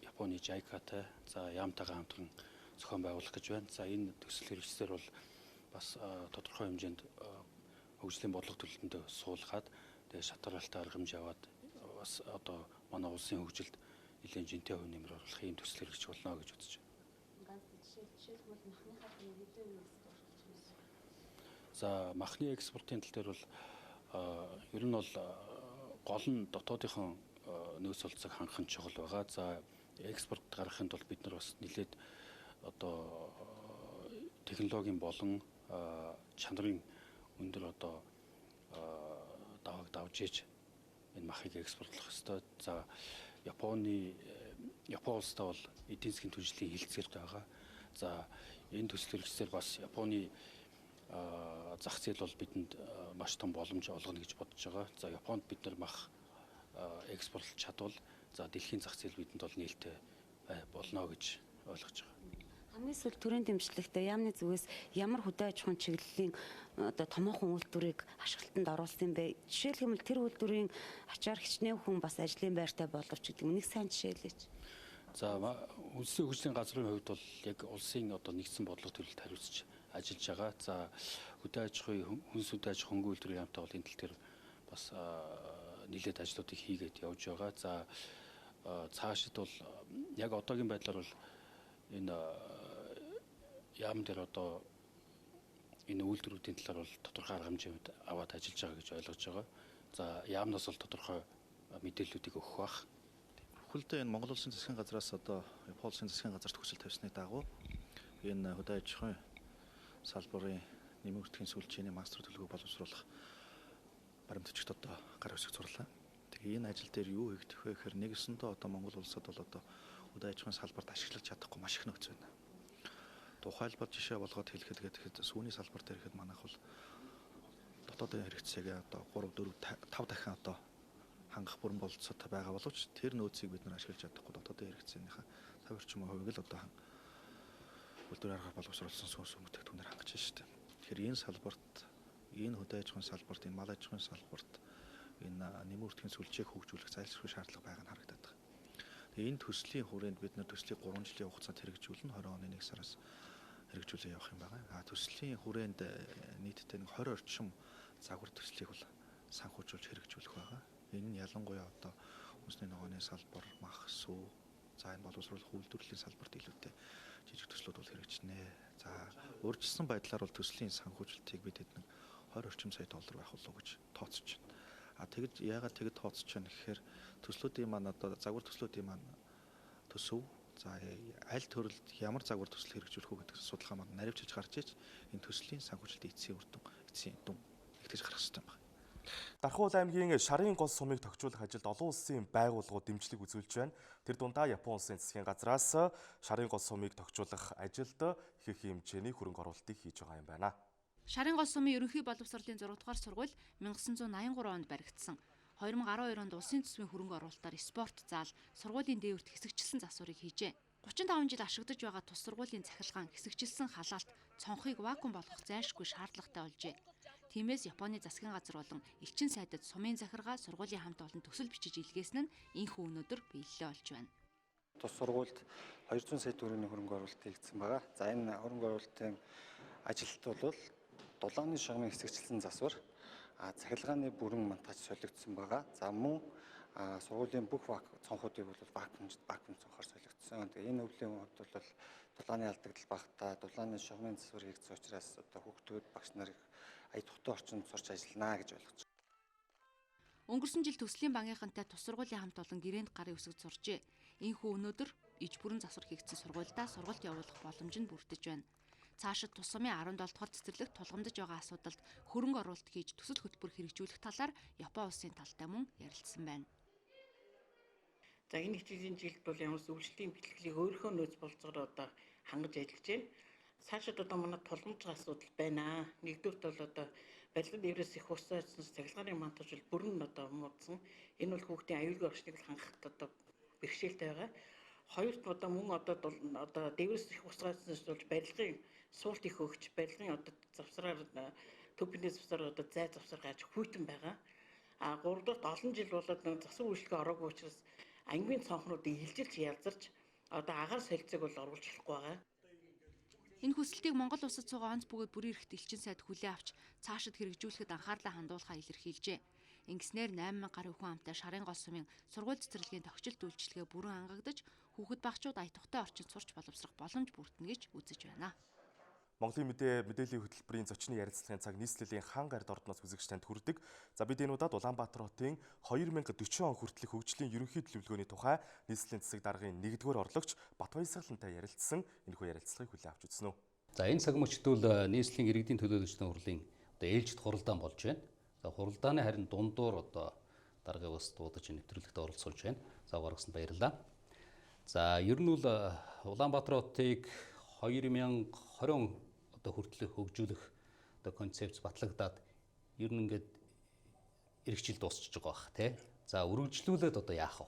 Японы JICA-тай, за Ямтайгаа хамтран зохион байгуулах гэж байна. За энэ төсөл хэрэгжлээр бол бас тодорхой хэмжээнд хөгжлийн бодлого төлөлтөндөө суулгаад тэгээ шатгаалтай арга хэмжээ аваад бас одоо манай улсын хөгжилд нэлээд жинтэй хувь нэмэр оруулах ийм төсөл хэрэгжих болно гэж үзэж байна. За махны экспортын тал дээр бол ер нь бол гол нь дотоодынхон нөөц олцыг хангах нь чухал байгаа. За экспорт гаргахын тулд бид нар бас нэлээд одоо технологийн болон чанарын өндөр одоо даваг давж иж энэ махыг экспортлох ёстой. За Япон улстай бол эдийн засгийн түншлэлийн хилцээртэй байгаа. За энэ төсөл хэрэгжлээр бас Японы зах зээл бол бидэнд маш том боломж олгоно гэж бодож байгаа. За Японд бид нар мах экспортлох чадвал за дэлхийн зах зээл бидэнд бол нээлттэй болно гэж ойлгож байгаа. Хамгийн сүүл төрийн дэмжлэгтэй яамны зүгээс ямар хөдөө аж ахуйн чиглэлийн одоо томоохон үйлдвэрийг ашиглалтанд оруулсан бэ? Жишээлбэл тэр үйлдвэрийн ачаар хичнээн хүн бас ажлын байртай боловч гэдэг нэг сайн жишээлээч. За улсын хөгжлийн газрын хувьд бол яг улсын одоо нэгдсэн бодлого төлөлт хариуцж ажиллаж байгаа. За хөдөө аж ахуйн хүнс хөдөө аж ахуйн хөнгөн үйлдвэрийн яамтай бол энэ тал дээр бас нэлээд ажлуудыг хийгээд явж байгаа. За цаашид бол яг одоогийн байдлаар бол энэ яам дээр одоо энэ үйлдвэрүүдийн талаар бол тодорхой арга хэмжээнд аваад ажиллаж байгаа гэж ойлгож байгаа. За яамнаас бол тодорхой мэдээллүүдийг өгөх бах. Хүлдээ энэ Монгол улсын засгийн газраас одоо Япон улсын засгийн газарт хүсэл тавьсны дагуу энэ хөдөө аж ахуйн салбарын нэмийн өртгийн сүлжээний мастер төлөвлөгөө боловсруулах баримтчигт одоо гар үсэг зурлаа. Тэгээ энэ ажил дээр юу хийгдэх вэ гэхээр нэгсэндээ одоо Монгол улсад бол одоо хөдөө аж ахуйн салбарт ашиглаж чадахгүй маш их нөхцөл байна. Тухайлбал жишээ болгоод хэлэхэд гэхэд сүүний салбар дээр ихэд манайх бол дотоодын хэрэгцээгээ одоо 3, 4, 5 дахин одоо хангах бүрэн болцоотой байгаа боловч тэр нөөцийг бид нар ашиглаж чадахгүй дотоодын хэрэгцээнийхээ 50% л одоо үйлдвэр арга боловсруулсан сүнс бүтээгдэхүүнээр хангаж байна шүү дээ. Тэгэхээр энэ салбарт энэ хөдөө аж ахуйн салбарт энэ мал аж ахуйн салбарт энэ нэмийн өртгийн сүлжээг хөгжүүлэх зайлшгүй шаардлага байгаа нь харагдаад байна. Тэгээ энэ төслийн хүрээнд бид нар төслийг 3 жилийн хугацаанд хэрэгжүүлнэ 20 оны 1 сараас хэрэгжүүлээ явах юм байна. Төслийн хүрээнд нийтдээ 20 орчим загвар төслийг бол санхүүжүүлж хэрэгжүүлэх байгаа. Энэ нь ялангуяа одоо хүнсний ногооны салбар, мах, сүү, за энэ боловсруулах үйлдвэрлэлийн салбарт илүүтэй жижиг төслүүд бол хэрэгжинэ. За урьдчилсан байдлаар бол төслийн санхүүжилтийг бид хэд нэг 20 орчим сая доллар байх болов гэж тооцож байна. Тэгэж яагаад тэгж тооцож байна гэхээр төслүүдийн маань одоо загвар төслүүдийн маань төсөв за аль төрөлд ямар загвар төсөл хэрэгжүүлэх үү гэдэг судалгаа маань наривчилж гарч иж энэ төслийн санхүүжилтийн эцсийн дүн нэгтгэж гарах хэрэгтэй байна. Дархуул аймгийн шарын гол сумыг тохижуулах ажилд олон улсын байгууллагууд дэмжлэг үзүүлж байна. Тэр дундаа Япон улсын засгийн газраас шарын гол сумыг тохижуулах ажилд их хэмжээний хөрөнгө оруулалтыг хийж байгаа юм байна. Шарын гол сумын ерөнхий боловсролын 6 дугаар сургууль 1983 онд баригдсан. 2012 онд улсын төсвийн хөрөнгө оруулалтаар спорт зал, сургуулийн дээвэрт хэсэгчилсэн засварыг хийжээ. 35 жил ашиглаж байгаа тус сургуулийн цахилгаан, хэсэгчилсэн халаалт, цонхыг вакуум болгох зайлшгүй шаардлагатай болжээ. Тиймээс Японы засгийн газар болон элчин сайдад сумын захиргаа сургуулийн хамт олон төсөл бичиж илгээсэн нь энэхүү өнөөдөр биелэлээ болж байна. Тус сургуульд 200 сая төгрөгийн хөрөнгө оруулалт хийгдсэн байгаа. За энэ хөрөнгө оруулалтын ажилт бол дулааны шугамын хэсэгчилсэн засвар, цахилгааны бүрэн монтаж солигдсон байгаа. За мөн сургуулийн бүх цонхуудыг бол вакуум цонхоор солигдсон. Тэгээ энэ өвлийн хувьд бол дулааны алдагдал багтаа, дулааны шугамын засвар хийгдсэн учраас одоо хүүхдүүд багш нарыг ая тухтай орчинд сурч ажиллана гэж ойлгож байна. Өнгөрсөн жил төслийн багийнхантай тус сургуулийн хамт олон гэрээнд гарын үсэг зуржээ. Энэхүү өнөөдөр иж бүрэн засвар хийгдсэн сургуульдаа сургалт явуулах боломж нь бүрдэж байна. Цаашид тус сумын 17 дугаар цэцэрлэгт тулгамдж байгаа асуудалд хөрөнгө оруулалт хийж төсөл хөтөлбөр хэрэгжүүлэх талаар Япон улсын талтай мөн ярилцсан байна. За энэ хэвчээлийн жилд бол ямар зөвлөлтийн бэлтгэлийг өөрийнхөө нөөц болцоогоор одоо хангаж ажиллаж байна. Цаашид одоо манай тулгамж асуудал байна. Нэгдүгürt бол одоо барилгын дээрээс их ус цайснаас цахилгааны монтаж бол бүрэн одоо муудсан. Энэ бол хүүхдийн аюулгүй орчныг хангахад одоо бэрхшээлтэй байгаа. Хоёрт одоо мөн одоо дээрээс их ус цайснаас болж барилгын суулт их өгч барилгын одоо завсраар төбний завсраар одоо зай завсар гаж хүйтэн байгаа. А гуравдугаар олон жил болоод нэг засвар үйлчлэгээ ороогүй учраас ангийн цонхнуудыг илжилж ялзарч одоо агаар солилцоог бол оруулж болохгүй байгаа. Энэ хүсэлтийг Монгол улсад суугаа онц бөгөөд бүрийн эрхт элчин сайд хүлээн авч цаашид хэрэгжүүлэхэд анхаарлаа хандуулахаа илэрхийлжээ. Ингэснээр 8,000 гаруй хүн амтай шарын гол сумын сургууль цэцэрлэгийн тохижилт үйлчилгээ бүрэн ангагдаж хүүхэд багчууд ая тухтай орчинд сурч боловсрох боломж бүрдэнэ гэж үзэж байна. Монголын мэдээллийн хөтөлбөрийн зочны ярилцлагын цаг нийслэлийн хан гард ордноос үзэгч танд хүрдэг. За бид энэ удаад Улаанбаатар хотын 2040 он хүртэлх хөгжлийн ерөнхий төлөвлөгөөний тухай нийслэлийн засаг даргын 1-р орлогч Батбаясгалантай ярилцсан энэхүү ярилцлагыг хүлээн авч үзсэн үү. За энэ цаг мөчтөл нийслэлийн иргэдийн төлөөлөгчдийн хурлын одоо ээлжид хуралдаан болж байна. За хуралдааны харин дундуур одоо даргыг бас дуудаж нэвтрүүлэгт оролцуулж байна. За гаргасан баярлалаа. За ер нь бол Улаанбаатар хотыг 2020 одоо хүртэлх хөгжүүлэх одоо концепц батлагдаад ер нь ингээд эх жил дуусчихж байгаа бах тий. За үргэлжлүүлээд одоо яах вэ?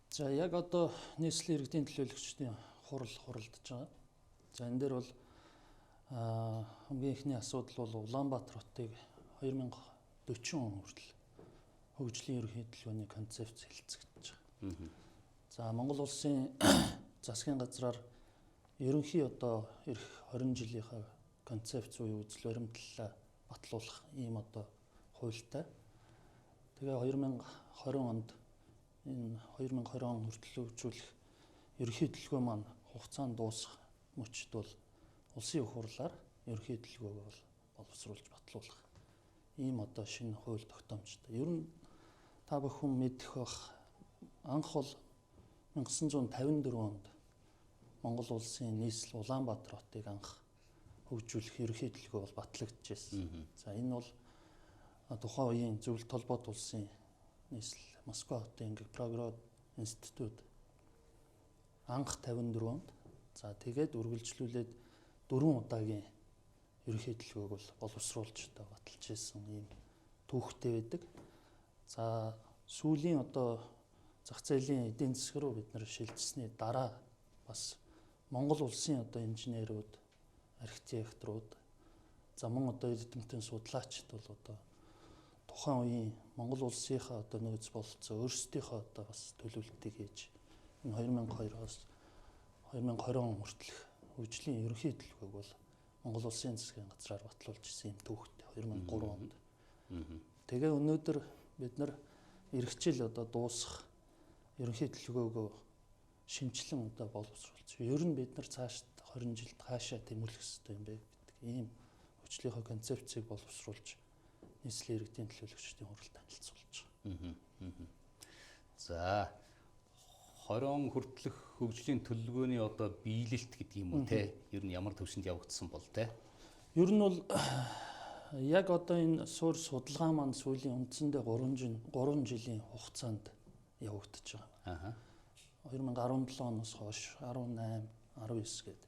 За яг одоо нийслэлийн иргэдийн төлөөлөгчдийн хуралдаж байгаа. За энэ дээр бол хамгийн ихний асуудал бол Улаанбаатар хотыг 2040 он хүртэл хөгжлийн ерөнхий төлөвлөгөөний концепц хэлэлцэгдэж байгаа. За Монгол улсын засгийн газраар ерөнхий одоо эх 20 жилийнхаа концепц буюу үзэл баримтлалаа батлуулах ийм одоо хуультай. Тэгээ 2020 онд энэ 2020 он хүртэл хөгжүүлэх ерөнхий төлөвлөгөө маань хугацаанд дуусах мөчид бол улсын их хурлаар ерөнхий төлөвлөгөөг бол боловсруулж батлуулах ийм одоо шинэ хууль тогтоомжтой. Ер нь та бүхэн мэдэх бах анх бол 1954 онд Монгол улсын нийслэл Улаанбаатар хотыг анх хөгжүүлэх ерөнхий төлөвлөгөө бол батлагдчихсэн. За энэ бол тухайн үеийн зөвлөлт толгойд улсын нийслэл Москва хотын Проград институт анх 54 онд за тэгээд үргэлжлүүлээд 4 удаагийн ерөнхий төлөвлөгөөг бол боловсруулж баталж ирсэн ийм түүхтэй байдаг. За сүүлийн одоо зах зээлийн эдийн засаг руу бид нэр шилжсэний дараа бас Монгол улсын одоо инженерүүд, архитекторууд, за мөн одоо эрдэмтэн судлаачид бол одоо тухайн үеийн Монгол улсынхаа одоо нөөц бололцоо өөрсдийнхөө одоо бас төлөвлөлтийг хийж энэ 2002-оос 2020 он хүртэлх хөгжлийн ерөнхий төлөвлөгөөг бол Монгол улсын засгийн газраар батлуулж ирсэн юм түүхтэй 2003 онд. Тэгээ өнөөдөр бид нар эх жил одоо дуусах ерөнхий төлөвлөгөөгөө шинжилэн одоо боловсруулж. Ер нь бид нар цааш 20 жилд хаашаа тэмүүлэх ёстой юм бэ гэдэг ийм хөгжлийнхөө концепцийг боловсруулж нийслэлийн иргэдийн төлөөлөгчдийн хуралд танилцуулж байгаа. За 20 он хүртэлх хөгжлийн төлөвлөгөөний одоо биелэлт гэдэг юм уу те? Ер нь ямар төвшөнд явагдсан бол те? Ер нь бол яг одоо энэ суурь судалгаа маань сүүлийн үндсэндээ 3 жилийн хугацаанд явагдаж байгаа. 2017 оноос хойш 18, 19 гээд.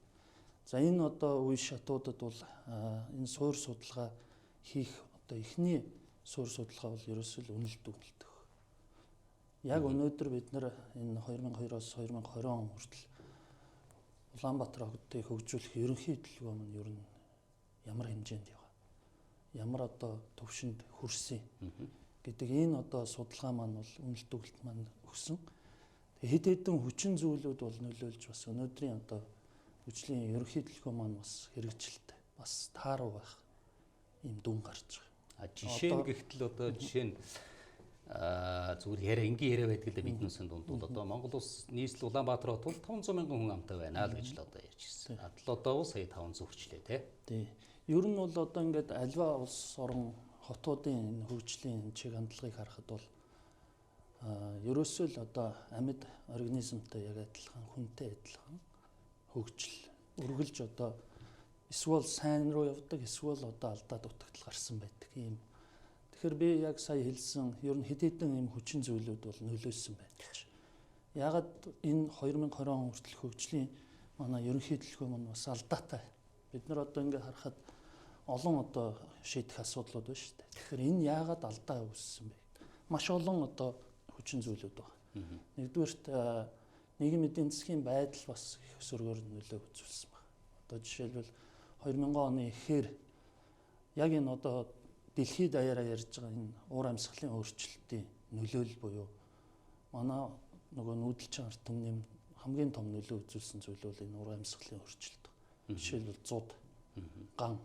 За энэ одоо үе шатуудад бол энэ суурь судалгаа хийх одоо эхний суурь судалгаа бол ерөөсөө үнэлт өгөлтөх. Яг өнөөдөр бид нар энэ 2002-оос 2020 он хүртэл Улаанбаатар хотыг хөгжүүлэх ерөнхий төлөвлөгөө маань ер нь ямар хэмжээнд яваа. Ямар одоо төвшөнд хүрсэн гэдэг энэ одоо судалгаа маань бол үнэлт өгөлт маань өгсөн. Хэд хэдэн хүчин зүйлүүд бол нөлөөлж бас өнөөдрийн одоо хөгжлийн ерөнхий төлөвлөгөө маань бас хэрэгжилт бас тааруу байх ийм дүн гарч байгаа. Жишээ нь гэхтэл одоо жишээ нь зүгээр энгийн яриа байдаг л биднээсээ дунд бол одоо Монгол улс нийслэл Улаанбаатар хот бол 500 мянган хүн амтай байна л гэж л одоо ярьж ирсэн. Одоо сая 500 хүрчлээ тий. Ер нь бол одоо ингээд альва улс орон хотуудын хөгжлийн чиг хандлагыг харахад бол ерөөсөө л одоо амьд организмтай яг адилхан хүнтэй адилхан хөгжил үргэлж одоо эсвэл сайн руу явдаг эсвэл одоо алдаа дутагдал гарсан байдаг юм. Тэгэхээр би яг сая хэлсэн ер нь хэд хэдэн юм хүчин зүйлүүд бол нөлөөсөн байдаг. Ягаад энэ 2020 он хүртэл хөгжлийн манай ерөнхий төлөвлөгөө маань бас алдаатай. Бид нар одоо ингээд харахад олон одоо шийдэх асуудлууд байна шүү дээ. Тэгэхээр энэ яагаад алдаа үүссэн бэ? Маш олон одоо хүчин зүйлүүд байна. Нэгдүгээрт нийгэм эдийн засгийн байдал бас их өсвөрөөр нөлөө үзүүлсэн байна. Одоо жишээлбэл 2000 оны эхээр яг энэ одоо дэлхийд даяараа ярьж байгаа энэ уур амьсгалын өөрчлөлтийн нөлөөлөл буюу манай нөгөө нүүдэлч ард түмний хамгийн том нөлөө үзүүлсэн зүйл бол энэ уур амьсгалын өөрчлөлт. Жишээлбэл зуд, ган.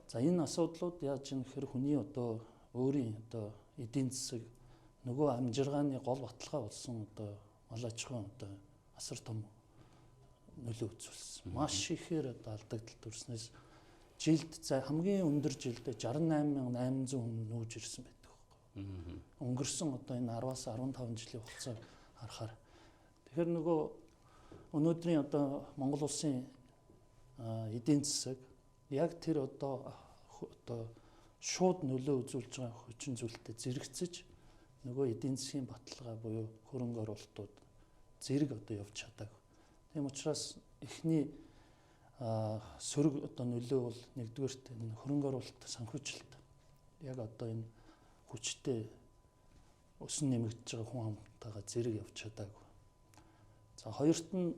За энэ асуудлууд яаж юм гэхээр хүний одоо өөрийн одоо эдийн засаг нөгөө амжиргааны гол баталгаа болсон одоо мал аж ахуйн одоо асар том нөлөө үзүүлсэн. Маш ихээр одоо алдагдал төрснөөс жилд за хамгийн өндөр жилдээ 68800 хүн нүүж ирсэн байдаг байхгүй. Өнгөрсөн одоо энэ 10-аас 15 жилийн хугацааг харахаар тэгэхээр нөгөө өнөөдрийн одоо Монгол улсын эдийн засаг яг тэр одоо шууд нөлөө үзүүлж байгаа хүчин зүйлтэй зэрэгцэж нөгөө эдийн засгийн баталгаа буюу хөрөнгө оруулалтууд зэрэг одоо явж чадаагүй. Тийм учраас эхний сөрөг одоо нөлөө бол нэгдүгээрт энэ хөрөнгө оруулалт санхүүжилт яг одоо энэ хүчтэй өсөн нэмэгдэж байгаа хүн амтайгаа зэрэг явж чадаагүй. За хоёрт нь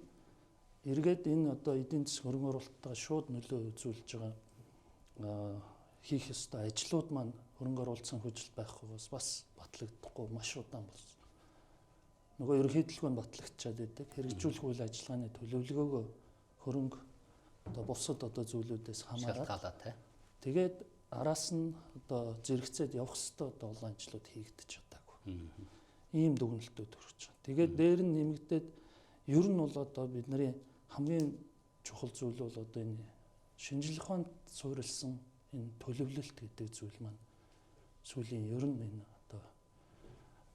эргээд энэ одоо эдийн засгийн хөрөнгө оруулалттайгаа шууд нөлөө үзүүлж байгаа хийх ёстой ажлууд маань хөрөнгө оруулалт санхүүжилт байхгүйгээс бас батлагдахгүй маш удаан болсон. Нөгөө ерөнхийдөлгөө нь батлагдчихад байдаг. Хэрэгжүүлэх үйл ажиллагааны төлөвлөгөөгөө хөрөнгө одоо бусад одоо зүйлүүдээс хамаарат. Тэгээд араас нь одоо зэрэгцээд явах ёстой одоо олон ажлууд хийгдэж чадаагүй. Ийм дүгнэлтүүд төрж байгаа. Тэгээд дээр нь нэмэгдээд ер нь бол одоо бидний хамгийн чухал зүйл бол одоо энэ шинжлэх ухаанд суурилсан энэ төлөвлөлт гэдэг зүйл маань сүүлийн ер нь энэ одоо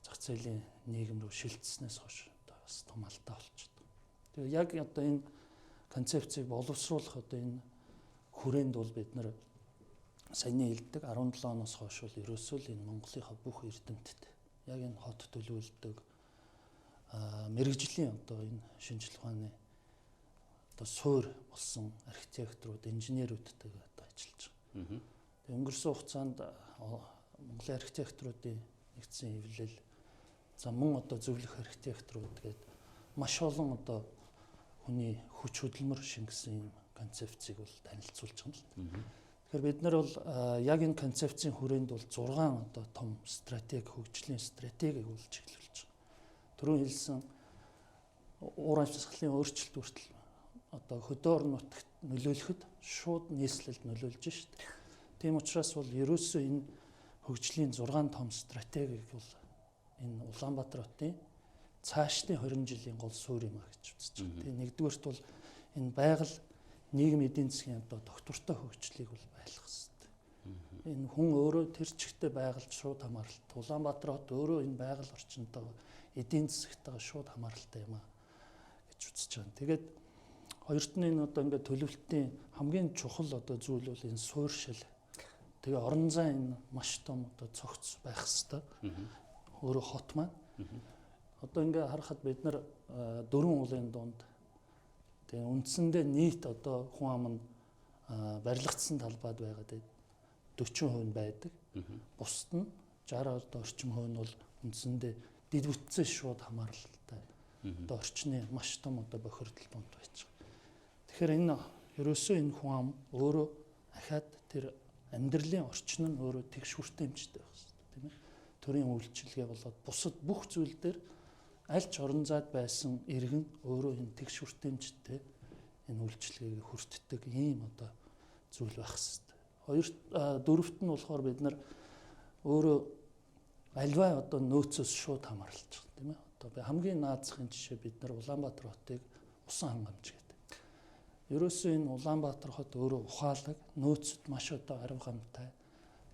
зах зээлийн нийгэм рүү шилжснээс хойш одоо бас том алдаа болчихсон. Тэгээ яг одоо энэ концепцийг боловсруулах одоо энэ хүрээнд бол бид нар саяны хэлдэг 17 оноос хойш бол ерөөсөө л энэ Монголынхаа бүх эрдэмтэд яг энэ хот төлөвлөлтөг мэрэгжлийн одоо энэ шинжлэх ухааны одоо суур болсон архитекторууд, инженерүүдтэй одоо ажиллаж байгаа. Тэгээ өнгөрсөн хугацаанд Монголын архитекторуудын нэгдсэн хэвлэл за мөн одоо зөвлөх архитекторууд гэдэг маш олон одоо хүний хүч хөдөлмөр шингэсэн юм концепцийг бол танилцуулж байгаа юм л. Тэгэхээр бид нар бол яг энэ концепцийн хүрээнд бол 6 одоо том стратеги, хөгжлийн стратегийг бол чиглүүлж байгаа. Түрүүн хэлсэн уур амьсгалын өөрчлөлт хүртэл одоо хөдөө орон нутагт нөлөөлөхөд шууд нийслэлд нөлөөлж шүү дээ. Тийм учраас бол ерөөсөө энэ хөгжлийн 6 том стратегийг бол энэ Улаанбаатар хотын цаашдын 20 жилийн гол суурь юм а гэж үзэж байгаа. Тэгээ нэгдүгээрт бол энэ байгаль нийгэм эдийн засгийн одоо доктортой хөгжлийг бол байлгах хэрэгтэй. Энэ хүн өөрөө тэр чигтээ байгальд шууд хамааралтай. Улаанбаатар хот өөрөө энэ байгаль орчинтой эдийн засагтайгаа шууд хамааралтай юм а гэж үзэж байгаа. Тэгээд хоёрт нь энэ одоо ингээд төлөвлөлтийн хамгийн чухал одоо зүйл бол энэ суурьшил. Тэгээ орон зай энэ маш том одоо цогц байх хэрэгтэй. Өөрөө хот маань. Одоо ингээд харахад бид нар 4 уулын дунд тэгээ үндсэндээ нийт одоо хүн ам нь барилгацсан талбайд байгаад 40% байдаг. Бусд нь 60 одоо орчим хувь нь бол үндсэндээ дэд бүтцээс шууд хамааралтай. Одоо орчны маш том одоо бохирдол донд байж байгаа. Тэгэхээр энэ ерөөсөө энэ хүн ам өөрөө ахаад тэр амьдралын орчин нь өөрөө тэгш хүртээмжтэй байх хэрэгтэй тийм ээ. Төрийн үйлчилгээ болоод бусад бүх зүйл дээр аль ч орон зайд байсан иргэн өөрөө энэ тэгш хүртээмжтэй энэ үйлчилгээг хүртдэг ийм одоо зүйл байх хэрэгтэй. Дөрөвт нь болохоор бид нар өөрөө альва одоо нөөцөөс шууд хамааралж байгаа тийм ээ. Одоо би хамгийн наазахын жишээ бид нар Улаанбаатар хотыг усан хангамж гэдэг. Ерөөсөө энэ Улаанбаатар хот өөрөө ухаалаг нөөцөд маш одоо арив гамтай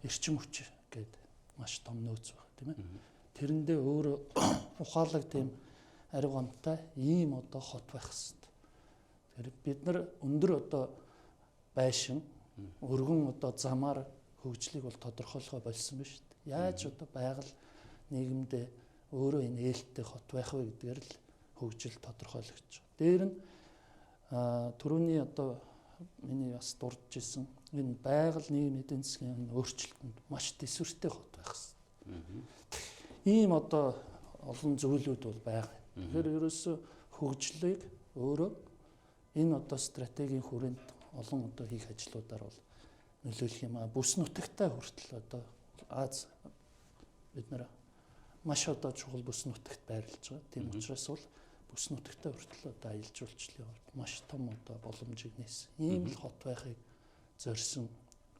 эрчим хүч гэдэг маш том нөөц байна тийм ээ. Тэрэндээ өөрөө ухаалаг тийм арив гамтай ийм одоо хот байх хэрэгтэй. Тэгэхээр бид нар өндөр одоо байшин өргөн одоо замаар хөгжлийг бол тодорхойлгоо болсон байна шүү дээ. Яаж одоо байгаль нийгэмдээ өөрөө энэ ээлтэй хот байх вэ гэдгээр л хөгжил тодорхойлогдож байна. Дээр нь түрүүний одоо миний бас дурдж ирсэн энэ байгаль нийгмийн эдийн засгийн өөрчлөлтөнд маш төсвөртэй хот байх хэрэгтэй. Ийм одоо олон зүйлүүд бол байгаа. Тэгэхээр ерөөсөө хөгжлийг өөрөө энэ одоо стратегийн хүрээнд олон одоо хийх ажлуудаар бол нөлөөлөх юм аа. Бүс нутагтай хүртэл одоо Аз бид нэр маш одоо чухал бүс нутагт байрлаж байгаа. Тийм учраас бол бүс нутагтай хүртэл одоо аялал жуулчлалын хувьд маш том одоо боломжийг нээсэн. Ийм л хот байхыг зорьсон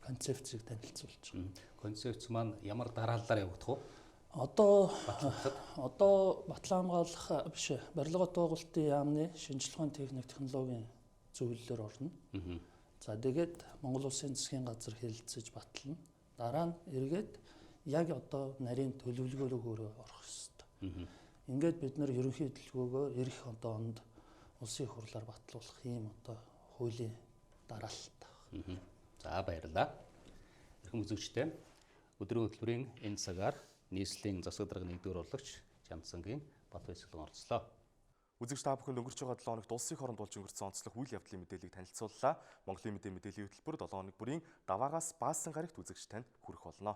концепцийг танилцуулж байгаа. Концепц маань ямар дараалалаар явагдах вэ? Одоо батлан хамгаалах биш барилга байгуулалтын яамны шинжилгээний техник технологийн зөвлөлөөр орно. За тэгээд Монгол Улсын засгийн газар хэлэлцэж батлана. Дараа нь эргээд яг одоо нарийн төлөвлөгөөрөө орох хэрэгтэй. Ингээд бид нэр ерөнхий төлөвлөгөөгөө эх одоо онд улсын их хурлаар батлуулах ийм одоо хуулийн дараалалтай. За баярлалаа. Эрхэм үзэгчдээ өдрийн хөтөлбөрийн энэ цагаар нийслэлийн засаг дарга 1-р урлагч Чамцангийн бат баясгалан оролцлоо. Үзэгч та бүхэнд өнгөрч байгаа 7 хоногт улсын хооронд болж өнгөрсөн онцлох үйл явдлын мэдээллийг танилцууллаа. Монголын мэдээллийн хөтөлбөр 7 хоног бүрийн даваагаас баасан гарагт үзэгч танд хүрэх болно.